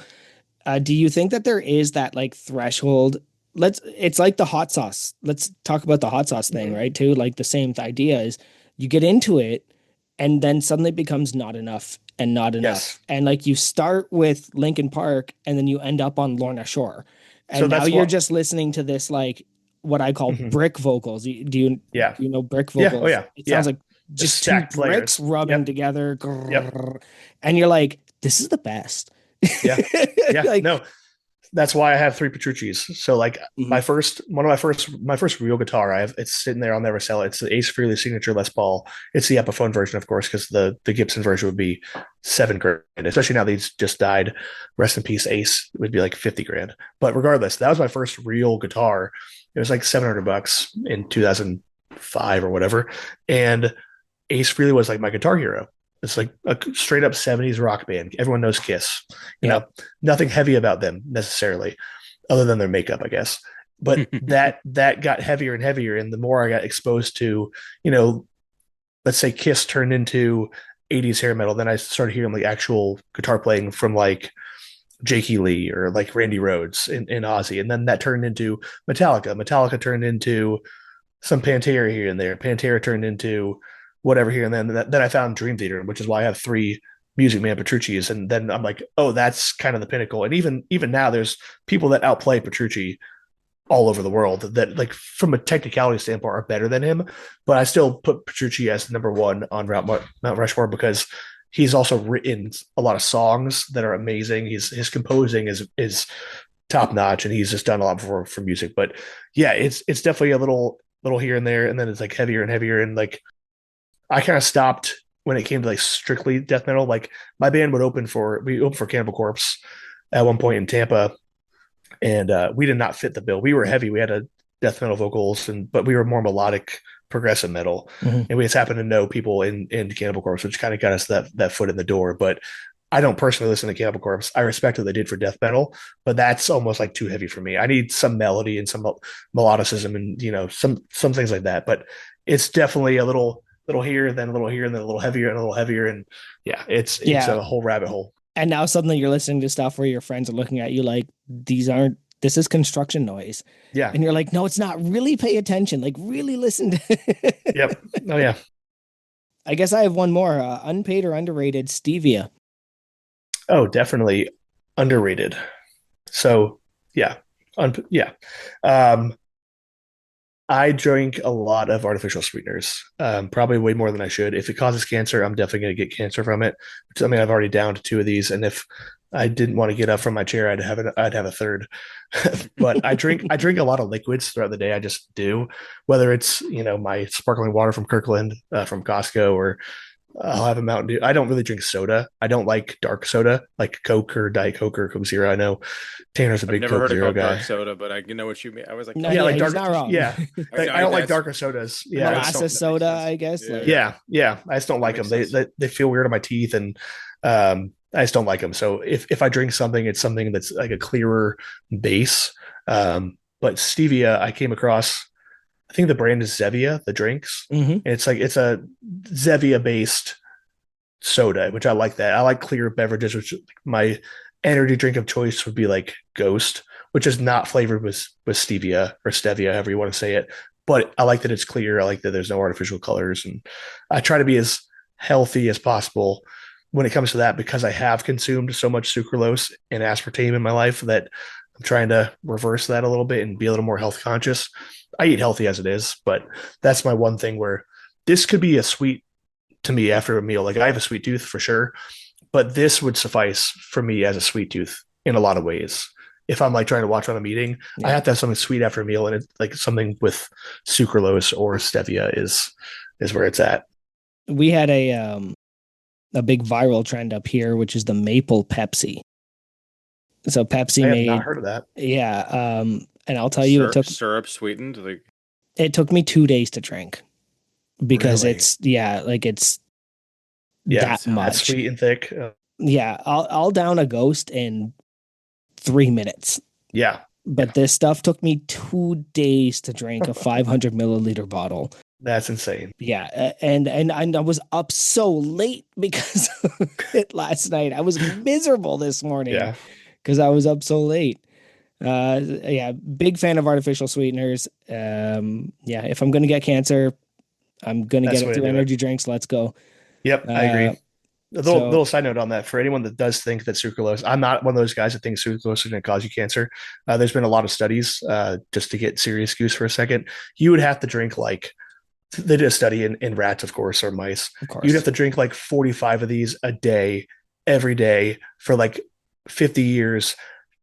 Do you think that there is that like threshold? It's like the hot sauce. Let's talk about the hot sauce thing, right? Too, like the same idea is you get into it and then suddenly it becomes not enough and not enough. yes, And like you start with Linkin Park and then you end up on Lorna Shore. so And now that's you're what. just listening to this like what I call Mhm. brick vocals. Yeah, Do you know brick yeah, oh vocals? yeah, It sounds yeah. like The just two stacked bricks layers. rubbing Yep, together. yep, And you're like, this is the best. yeah, yeah. Like, No, that's why I have three Petrucci's. So like mhm. my first real guitar, it's sitting there. I'll never sell it. It's the Ace Frehley signature Les Paul. It's the Epiphone version, of course, because the Gibson version would be $7,000, especially now that he's just died. Rest in peace, Ace. It would be like $50,000. But regardless, that was my first real guitar. It was like $700 in 2005 or whatever, and Ace Frehley was like my guitar hero. It's like a straight up 70s rock band. Everyone knows Kiss. Yeah. Nothing heavy about them necessarily, other than their makeup, I guess. But that got heavier and heavier, and the more I got exposed to, you know, let's say Kiss turned into 80s hair metal, then I started hearing like actual guitar playing from like Jakey Lee or like Randy Rhoads in Ozzy, and then that turned into Metallica. Metallica turned into some Pantera here and there. Pantera turned into whatever here and then I found Dream Theater, which is why I have three Music Man Petrucci's, and then I'm like, oh, that's kind of the pinnacle. And even now, there's people that outplay Petrucci all over the world that, like, from a technicality standpoint, are better than him. But I still put Petrucci as number one on Mount Rushmore because he's also written a lot of songs that are amazing. His composing is top notch, and he's just done a lot for music. But yeah, it's definitely a little here and there, and then it's like heavier and heavier, and like I kind of stopped when it came to like strictly death metal. Like my band we opened for Cannibal Corpse at one point in Tampa, and we did not fit the bill. We were heavy. We had a death metal vocals, but we were more melodic progressive metal, Mhm. and we just happened to know people in Cannibal Corpse, which kind of got us that foot in the door. But I don't personally listen to Cannibal Corpse. I respect what they did for death metal, but that's almost like too heavy for me. I need some melody and some melodicism, and some things like that. But it's definitely a little here, then a little here, and then a little heavier and a little heavier, and yeah, it's Yeah. a whole rabbit hole. And now suddenly you're listening to stuff where your friends are looking at you like, this is construction noise. Yeah. And you're like, no, it's not. Really pay attention. Like, really listen to Yep. Oh yeah. I guess I have one more. Unpaid or underrated stevia. Oh, definitely underrated. So yeah, yeah. Um, I drink a lot of artificial sweeteners, probably way more than I should. If it causes cancer, I'm definitely going to get cancer from it. I mean, I've already downed two of these, and if I didn't want to get up from my chair, I'd have a third. But I drink a lot of liquids throughout the day. I just do, whether it's my sparkling water from Kirkland, from Costco, or I'll have a Mountain Dew. I don't really drink soda. I don't like dark soda, like Coke or Diet Coke or Coke Zero. I know Tanner's a I've big never Coke heard it Zero called guy. dark soda, but I know what you mean. I was like, No, Yeah, like he's dark. not wrong. Yeah, like, I don't like darker sodas. Yeah, I just Molasses don't. soda, I guess. Yeah. Like, Yeah. I just don't That like them. makes They, sense. they feel weird on my teeth, and I just don't like them. So if I drink something, it's something that's like a clearer base. But stevia, I came across. I think the brand is Zevia, the drinks. mhm. And it's a Zevia based soda, which I like that. I like clear beverages, which my energy drink of choice would be like Ghost, which is not flavored with stevia or stevia, however you want to say it. But I like that it's clear. I like that there's no artificial colors, and I try to be as healthy as possible. when it comes to that, because I have consumed so much sucralose and aspartame in my life, that I'm trying to reverse that a little bit and be a little more health conscious. I eat healthy as it is, but that's my one thing where this could be a sweet to me after a meal. Like I have a sweet tooth for sure, but this would suffice for me as a sweet tooth in a lot of ways. If I'm like trying to watch what I'm eating, I have to have something sweet after a meal, and it's like something with sucralose or stevia is where it's at. We had a big viral trend up here, which is the maple Pepsi. So Pepsi I have made, not heard of that. yeah. And I'll tell you, syrup sweetened. it took me 2 days to drink because Really? it's Yeah, that much. that's sweet and thick. Yeah, I'll down a Ghost in 3 minutes. Yeah, But this stuff took me 2 days to drink a 500 milliliter bottle. that's insane. Yeah, and I was up so late because of it last night. I was miserable this morning. Yeah, because I was up so late. Yeah, big fan of artificial sweeteners. Yeah, if I'm gonna get cancer, I'm gonna That's get the it way to through do it. energy drinks. Let's go. Yep, I agree. A So little side note on that for anyone that does think that sucralose, I'm not one of those guys that thinks sucralose is going to cause you cancer. There's been a lot of studies, just to get serious goose for a second. You would have to drink like, they did a study in rats, of course, or mice. of course, You'd have to drink like 45 of these a day, every day for like 50 years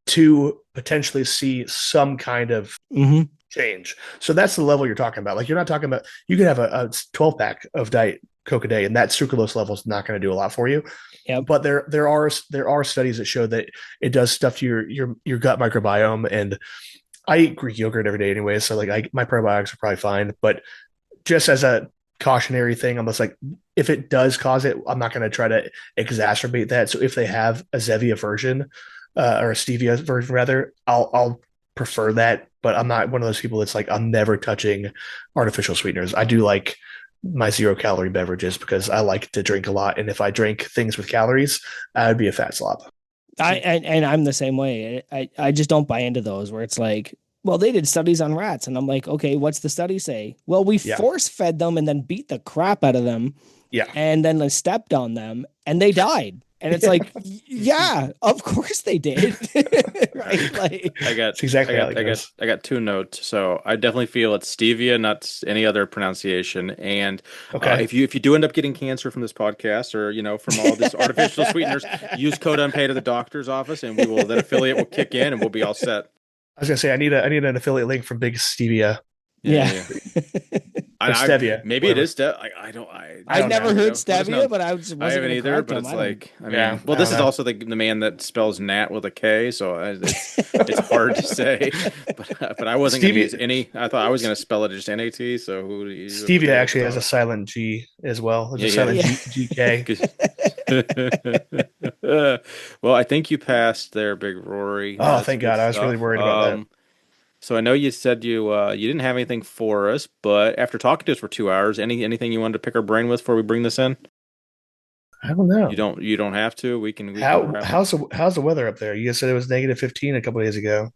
to potentially see some kind of Mhm. change. So that's the level you're talking about. Like you're not talking about, you could have a 12 pack of Diet Coke a day, and that sucralose level is not going to do a lot for you. Yep. But there are studies that show that it does stuff to your gut microbiome. And I eat Greek yogurt every day anyway, so like my probiotics are probably fine. But just as a cautionary thing, I'm just like, if it does cause it, I'm not going to try to exacerbate that. So if they have a Zevia version, or a stevia version rather, I'll prefer that. But I'm not one of those people that's like, I'm never touching artificial sweeteners. I do like my 0 calorie beverages because I like to drink a lot, and if I drink things with calories, I would be a fat slob. And I'm the same way. I just don't buy into those where it's like, well, they did studies on rats, and I'm like, okay, what's the study say? Well, we force fed them and then beat the crap out of them, and then I stepped on them and they died. And it's like, yeah, of course they did. Right? Like, I got That's exactly how it I goes. got two notes. So I definitely feel it's stevia, not any other pronunciation. And Okay. if you do end up getting cancer from this podcast, or from all these artificial sweeteners, use code unpaid at the doctor's office, and that affiliate will kick in, and we'll be all set. I was gonna say I need an affiliate link from Big Stevia. yeah. Stevia. Maybe whatever. it is stevia. I don't. I've never heard We'll just know. stevia, but I wasn't I haven't gonna either, correct but him. it's I don't- like, I mean, Yeah, well, I this don't is know. also the man that spells Nat with a K, so it's hard to say. But I wasn't going to use any. I thought I was going to spell it just NAT. So Stevia actually has a silent G as well. It's a silent GK. Well, I think you passed there, Big Rory. Oh, thank God! I was really worried about that. So I know you said you didn't have anything for us, but after talking to us for 2 hours, anything you wanted to pick our brain with before we bring this in? I don't know. You don't have to. We can How's the weather up there? You guys said it was -15 a couple days ago.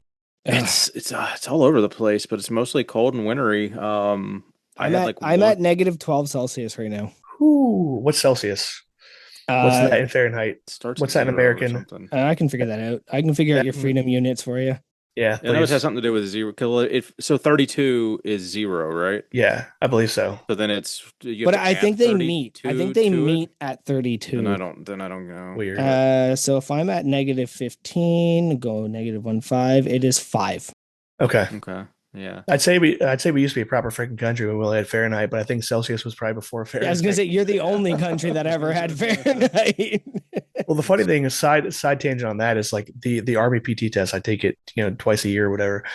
It's all over the place, but it's mostly cold and wintry. I'm at -12 Celsius right now. Ooh, what's Celsius? What's that in Fahrenheit? What's that in American? I can figure that out. I can figure out your freedom units for you. Yeah, I know it has something to do with zero. So 32 is 0, right? Yeah, I believe so. So then but I think they meet. I think they meet at 32. Then I don't know. Weird. So if I'm at -15, go -15. It is 5. Okay. Yeah. I'd say we used to be a proper freaking country when we had Fahrenheit, but I think Celsius was probably before Fahrenheit. Yeah, I was gonna say you're the only country that ever had Fahrenheit. Well, the funny thing is, side tangent on that is like the Army PT test. I take it twice a year or whatever,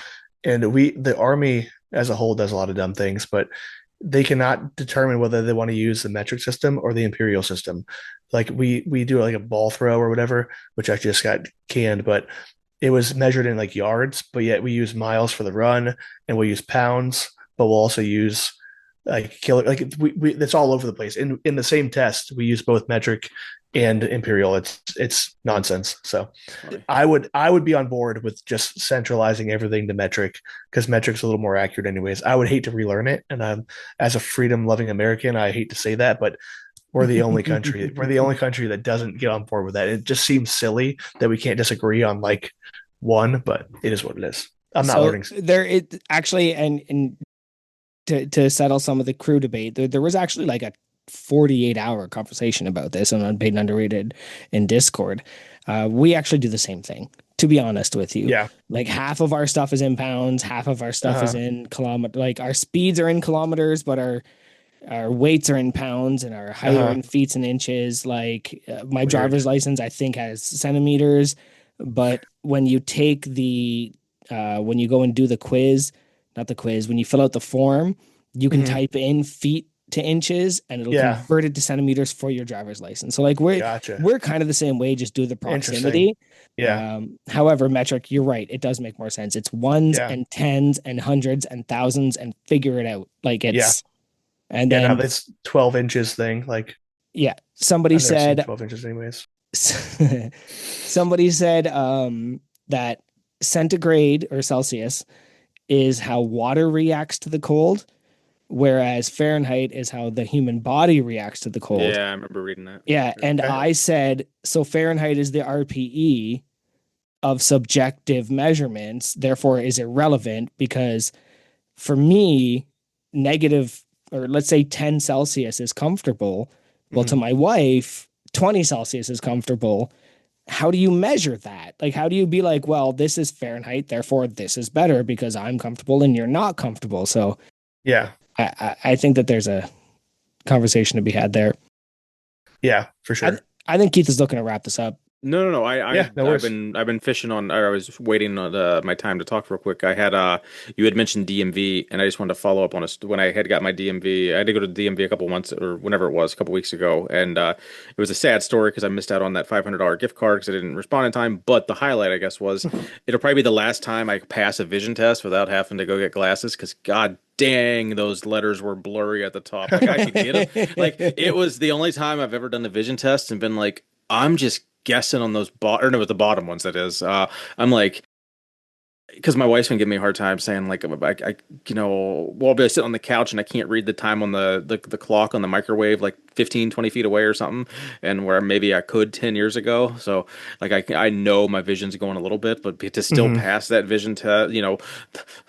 and the Army as a whole does a lot of dumb things, but they cannot determine whether they want to use the metric system or the imperial system. Like we do like a ball throw or whatever, which actually just got canned, but it was measured in like yards, but yet we use miles for the run, and we'll use pounds, but we'll also use like kilo. Like we it's all over the place. In the same test, we use both metric and imperial. It's nonsense. So I would be on board with just centralizing everything to metric, because metric's a little more accurate anyways. I would hate to relearn it, and as a freedom loving American, I hate to say that, but We're the only country. We're the only country that doesn't get on board with that. It just seems silly that we can't disagree on like one, but it is what it is. I'm not So learning. there, it actually, and to settle some of the crew debate, there was actually like a 48-hour conversation about this on Unpaid and Underrated in Discord. We actually do the same thing, to be honest with you. Yeah. Like half of our stuff is in pounds, half of our stuff is in kilometers. Like our speeds are in kilometers, but our weights are in pounds, and our height are in feet and inches. Like my driver's license, I think, has centimeters. But when you take when you go and do the quiz, not the quiz, when you fill out the form, you can type in feet to inches, and it'll convert it to centimeters for your driver's license. So like we're kind of the same way, just do the proximity. Yeah. However, metric, you're right. It does make more sense. It's ones and tens and hundreds and thousands, and figure it out. Like it's and then now this 12 inches thing, like somebody said 12 inches anyways. Somebody said that centigrade or Celsius is how water reacts to the cold, whereas Fahrenheit is how the human body reacts to the cold. Yeah, I remember reading that. Yeah, and I said, so Fahrenheit is the RPE of subjective measurements, therefore is irrelevant, because for me, negative, or let's say 10 Celsius is comfortable. Well, to my wife, 20 Celsius is comfortable. How do you measure that? Like, how do you be like, well, this is Fahrenheit, therefore this is better because I'm comfortable and you're not comfortable? So yeah, I think that there's a conversation to be had there. Yeah, for sure. I think Keith is looking to wrap this up. No. No worries. I've been fishing on. I was waiting on my time to talk real quick. I had you had mentioned DMV, and I just wanted to follow up on when I had got my DMV. I had to go to DMV a couple months or whenever it was, a couple weeks ago, and it was a sad story because I missed out on that $500 gift card because I didn't respond in time. But the highlight, I guess, was it'll probably be the last time I pass a vision test without having to go get glasses because God dang, those letters were blurry at the top. Like I could get them. Like it was the only time I've ever done a vision test and been like, I'm just guessing on those the bottom ones. That is, I'm like, because my wife's been giving me a hard time saying like, I I'll be sitting on the couch and I can't read the time on the clock on the microwave like 15, 20 feet away or something, and where maybe I could 10 years ago. So like I know my vision's going a little bit, but to still pass that vision test,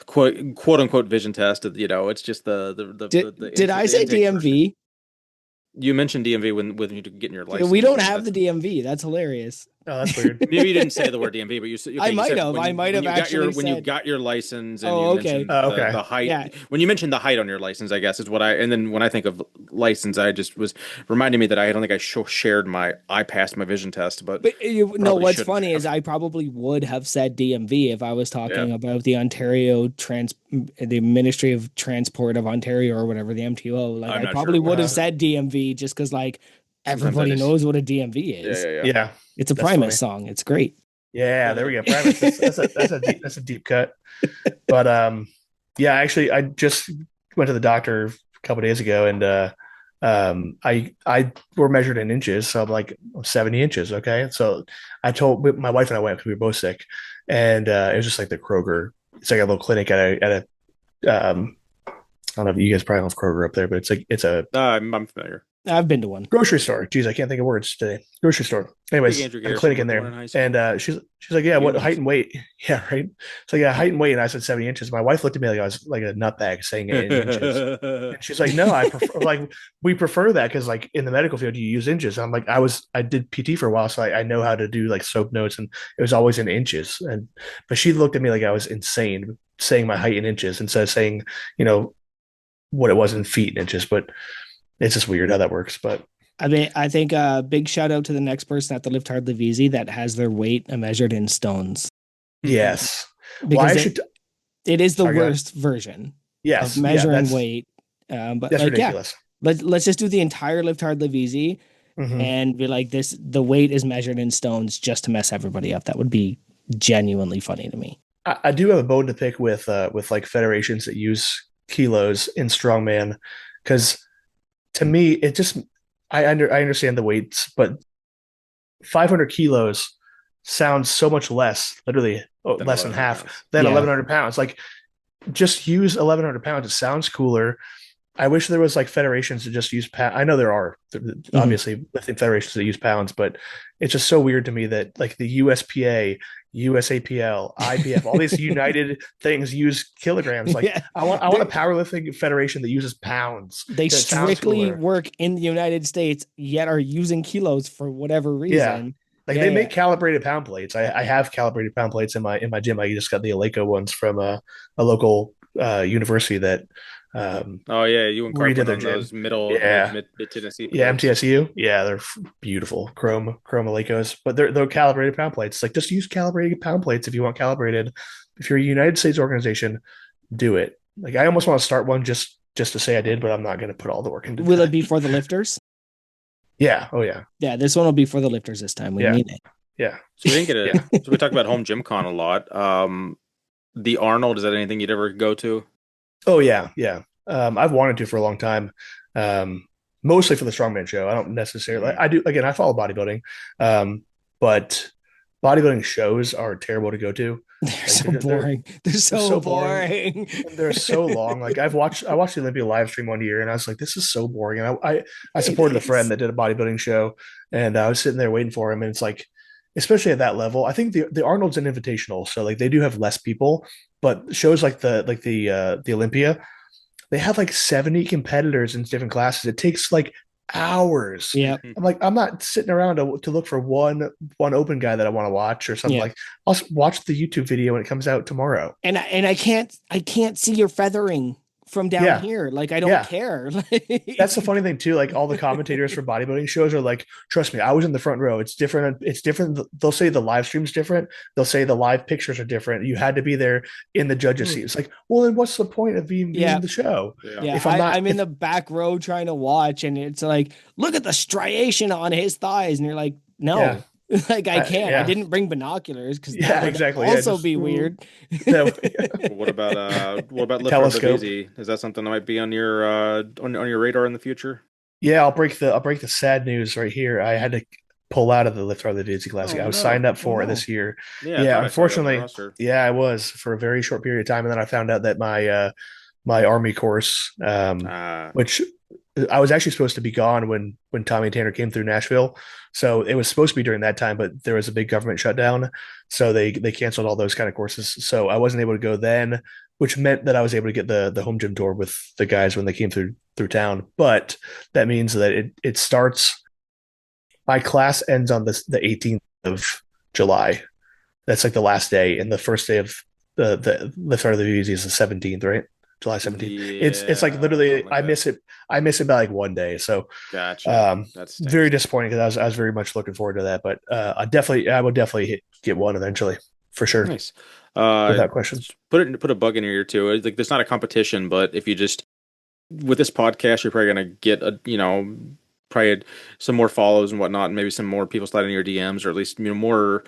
quote unquote vision test, it's just Did I say DMV? You mentioned DMV when you're getting your license. We don't have the DMV. That's hilarious. Oh, that's weird. Maybe you didn't say the word DMV, but you said I might have. I might have actually when you got your license and you mentioned the height. Yeah. When you mentioned the height on your license, I guess is what and then when I think of license, I just was reminding me that I don't think I shared I passed my vision test, but what's funny is I probably would have said DMV if I was talking about the the Ministry of Transport of Ontario or whatever, the MTO. Like I probably would have said DMV just because like everybody knows what a DMV is. Yeah. It's a Primus song. It's great. Yeah, there we go. Primus. That's a deep cut. But actually, I just went to the doctor a couple of days ago, and I were measured in inches, so I'm like 70 inches. Okay, so I told my wife and I went because we were both sick, and it was just like the Kroger. It's like a little clinic at a I don't know if you guys probably don't have Kroger up there, but it's a. I'm familiar. I've been to one. Grocery store. Jeez, I can't think of words today. Grocery store. Anyways, a clinic in there. And she's like, yeah, what height and weight? Yeah, right. So yeah, height and weight. And I said 70 inches. My wife looked at me like I was like a nutbag saying it in inches. And she's like, no, I prefer we prefer that because like in the medical field you use inches. I'm like, I did PT for a while, so I know how to do like soap notes, and it was always in inches. But she looked at me like I was insane saying my height in inches instead of saying, what it was in feet and inches. But it's just weird how that works, but I mean, I think a big shout out to the next person at the Lift Hard Live Easy that has their weight measured in stones. Yes, because it is the worst version. Yes, of measuring weight. But that's ridiculous. Let's just do the entire Lift Hard Live Easy and be like this. The weight is measured in stones just to mess everybody up. That would be genuinely funny to me. I do have a bone to pick with like federations that use kilos in strongman because. To me, it just I understand the weights, but 500 kilos sounds so much less, literally less than half than 1,100 pounds. Like, just use 1,100 pounds. It sounds cooler. I wish there was like federations that just use pounds. I know there are obviously within federations that use pounds, but it's just so weird to me that like the USPA, USAPL, IPF, all these united things use kilograms. Like Yeah. I want a powerlifting federation that uses pounds. They 'Cause it sounds strictly cooler. work in the United States, yet are using kilos for whatever Yeah. reason. Like they make calibrated pound plates. I have calibrated pound plates in my gym. I just got the Eleiko ones from a local university that Oh yeah, you and Clark redid went their on gym. those middle Yeah. mid Tennessee Yeah, plates. MTSU. Yeah, they're beautiful chrome Eleikos, but they're calibrated pound plates. Like just use calibrated pound plates if you want calibrated. If you're a United States organization, do it. Like I almost want to start one just to say I did, but I'm not going to put all the work into Will that. it be for the lifters? Yeah. Oh yeah. Yeah, this one will be for the lifters this time. We Yeah. need it. Yeah. So we didn't get it. So we talked about home gym con a lot. The Arnold, is that anything you'd ever go to? Oh yeah. Yeah. I've wanted to for a long time. Mostly for the strongman show. I don't necessarily. I do again. I follow bodybuilding, but bodybuilding shows are terrible to go to. They're so boring. They're so boring. They're so long. Like I watched the Olympia live stream one year, and I was like, "This is so boring." And I supported a friend that did a bodybuilding show, and I was sitting there waiting for him, and it's like, especially at that level, I think the Arnold's an invitational, so like they do have less people, but shows like the Olympia, they have like 70 competitors in different classes. It takes like hours. Yeah. I'm like, I'm not sitting around to look for one open guy that I want to watch or something. Yeah. Like I'll watch the YouTube video when it comes out tomorrow. And I can't see your feathering from down here. Like I don't care. That's the funny thing too. Like all the commentators for bodybuilding shows are like, trust me, I was in the front row. It's different. It's different. They'll say the live stream's different. They'll say the live pictures are different. You had to be there in the judges' seat. It's like, well, then what's the point of being in the show? Yeah. If I'm in the back row trying to watch, and it's like, look at the striation on his thighs, and you're like, no. Yeah. Like I can't. I didn't bring binoculars because that would exactly also be weird. What about lift telescope? Is that something that might be on your on your radar in the future? Yeah, I'll break the sad news right here. I had to pull out of the Lift Farther Daisy Classic. I was signed up for it this year. Yeah, unfortunately, I was for a very short period of time, and then I found out that my Army course, which I was actually supposed to be gone when Tommy Tanner came through Nashville. So it was supposed to be during that time, but there was a big government shutdown. So they canceled all those kind of courses. So I wasn't able to go then, which meant that I was able to get the home gym tour with the guys when they came through town. But that means that it starts, my class ends on the 18th of July. That's like the last day, and the first day of the Lift Out of the VZ is the 17th, right? July 17th. Yeah, it's like literally I miss it by like one day. So gotcha. That's very disappointing because I was very much looking forward to that. But I would definitely get one eventually for sure. Nice. Without question. Put a bug in your ear too. Like there's not a competition, but if you just with this podcast, you're probably gonna get probably some more follows and whatnot, and maybe some more people sliding in your DMs, or at least more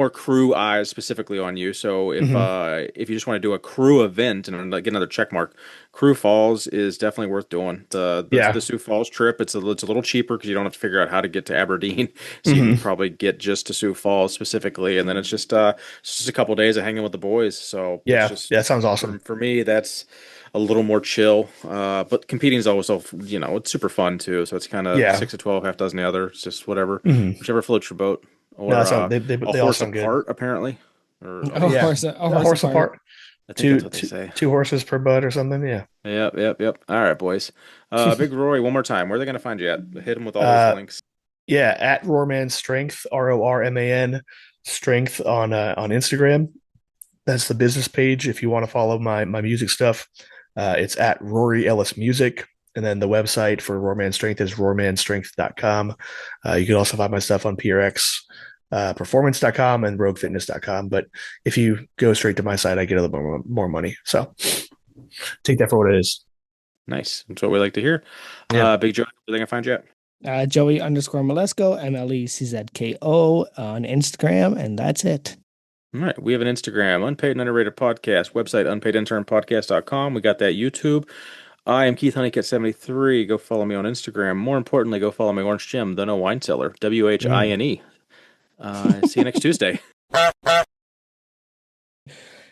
crew eyes specifically on you. So if you just want to do a crew event and like get another check mark, Crew Falls is definitely worth doing. The Sioux Falls trip, it's a little cheaper because you don't have to figure out how to get to Aberdeen, so you can probably get just to Sioux Falls specifically, and then it's just a couple of days of hanging with the boys. So that sounds awesome. For me, that's a little more chill, but competing is always it's super fun too. So it's kind of 6 to 12, half dozen the other. It's just whatever, whichever floats your boat. Or they all sound apart, good. Apparently, or a horse apart. I think that's what they say. 2 horses per butt or something. Yeah. Yep. All right, boys. Big Rory, one more time. Where are they going to find you at? Hit them with all those links. Yeah, at Roarman Strength, RORMAN Strength on Instagram. That's the business page. If you want to follow my music stuff, it's at Rory Ellis Music. And then the website for Roarman Strength is roarmanstrength.com. You can also find my stuff on PRX performance.com and roguefitness.com. But if you go straight to my site, I get a little more money. So take that for what it is. Nice. That's what we like to hear. Yeah. Big Joe, where they can find you at? Joey_Malesko, MLECZKO on Instagram, and that's it. All right. We have an Instagram, Unpaid and Underrated Podcast, website unpaidinternpodcast.com. We got that YouTube. I am Keith Honeycutt73. Go follow me on Instagram. More importantly, go follow my Orange Jim, the No Wine Cellar, WHINE. See you next Tuesday.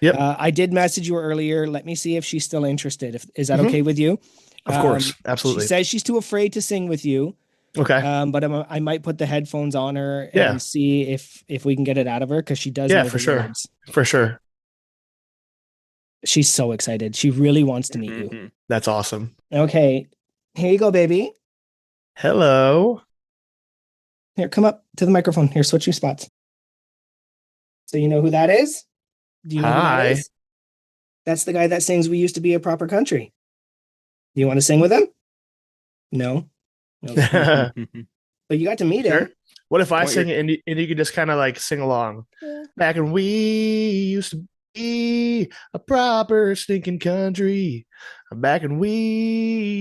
Yep. I did message you earlier. Let me see if she's still interested. Is that okay with you? Of course. She Absolutely. says she's too afraid to sing with you. Okay. But I might put the headphones on her Yeah. and see if we can get it out of her because she does Yeah, know for the sure. words. For sure. She's so excited. She really wants to meet you. That's awesome. Okay. Here you go, baby. Hello. Here, come up to the microphone. Here, switch your spots. So you know who that is? Do you know who that Hi. is? That's the guy that sings "We Used to Be a Proper Country." Do you want to sing with him? No. Okay. But you got to meet him. Sure. What if I Point sing it and you could just kind of like sing along? Yeah. Back when we used to be a proper stinking country. Back when we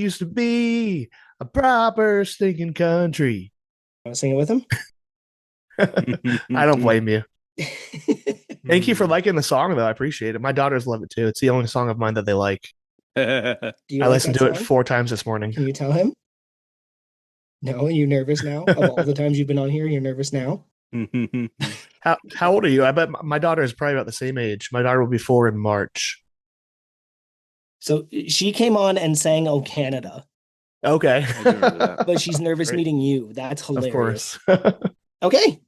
used to be a proper stinking country. Want to sing it with him? I don't blame you. Thank you for liking the song, though. I appreciate it. My daughters love it too. It's the only song of mine that they like. Do you I like listened that to it song? 4 times this morning. Can you tell him? No, are you nervous now? Of all the times you've been on here, you're nervous now? How old are you? I bet my daughter is probably about the same age. My daughter will be 4 in March. So she came on and sang "Oh Canada," Okay. I do remember that. but she's nervous Great. meeting you. That's hilarious. Of course. Okay.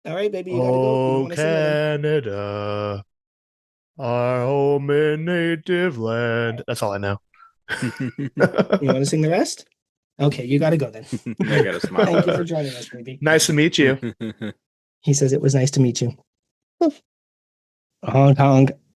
All right, baby, you gotta go. You don't Oh, want to sing with him. Canada, our home and native land. That's all I know. You want to sing the rest? Okay, you gotta go then. I got a smile. Thank you for joining us, baby. Nice to meet you. He says it was nice to meet you. Hong Kong.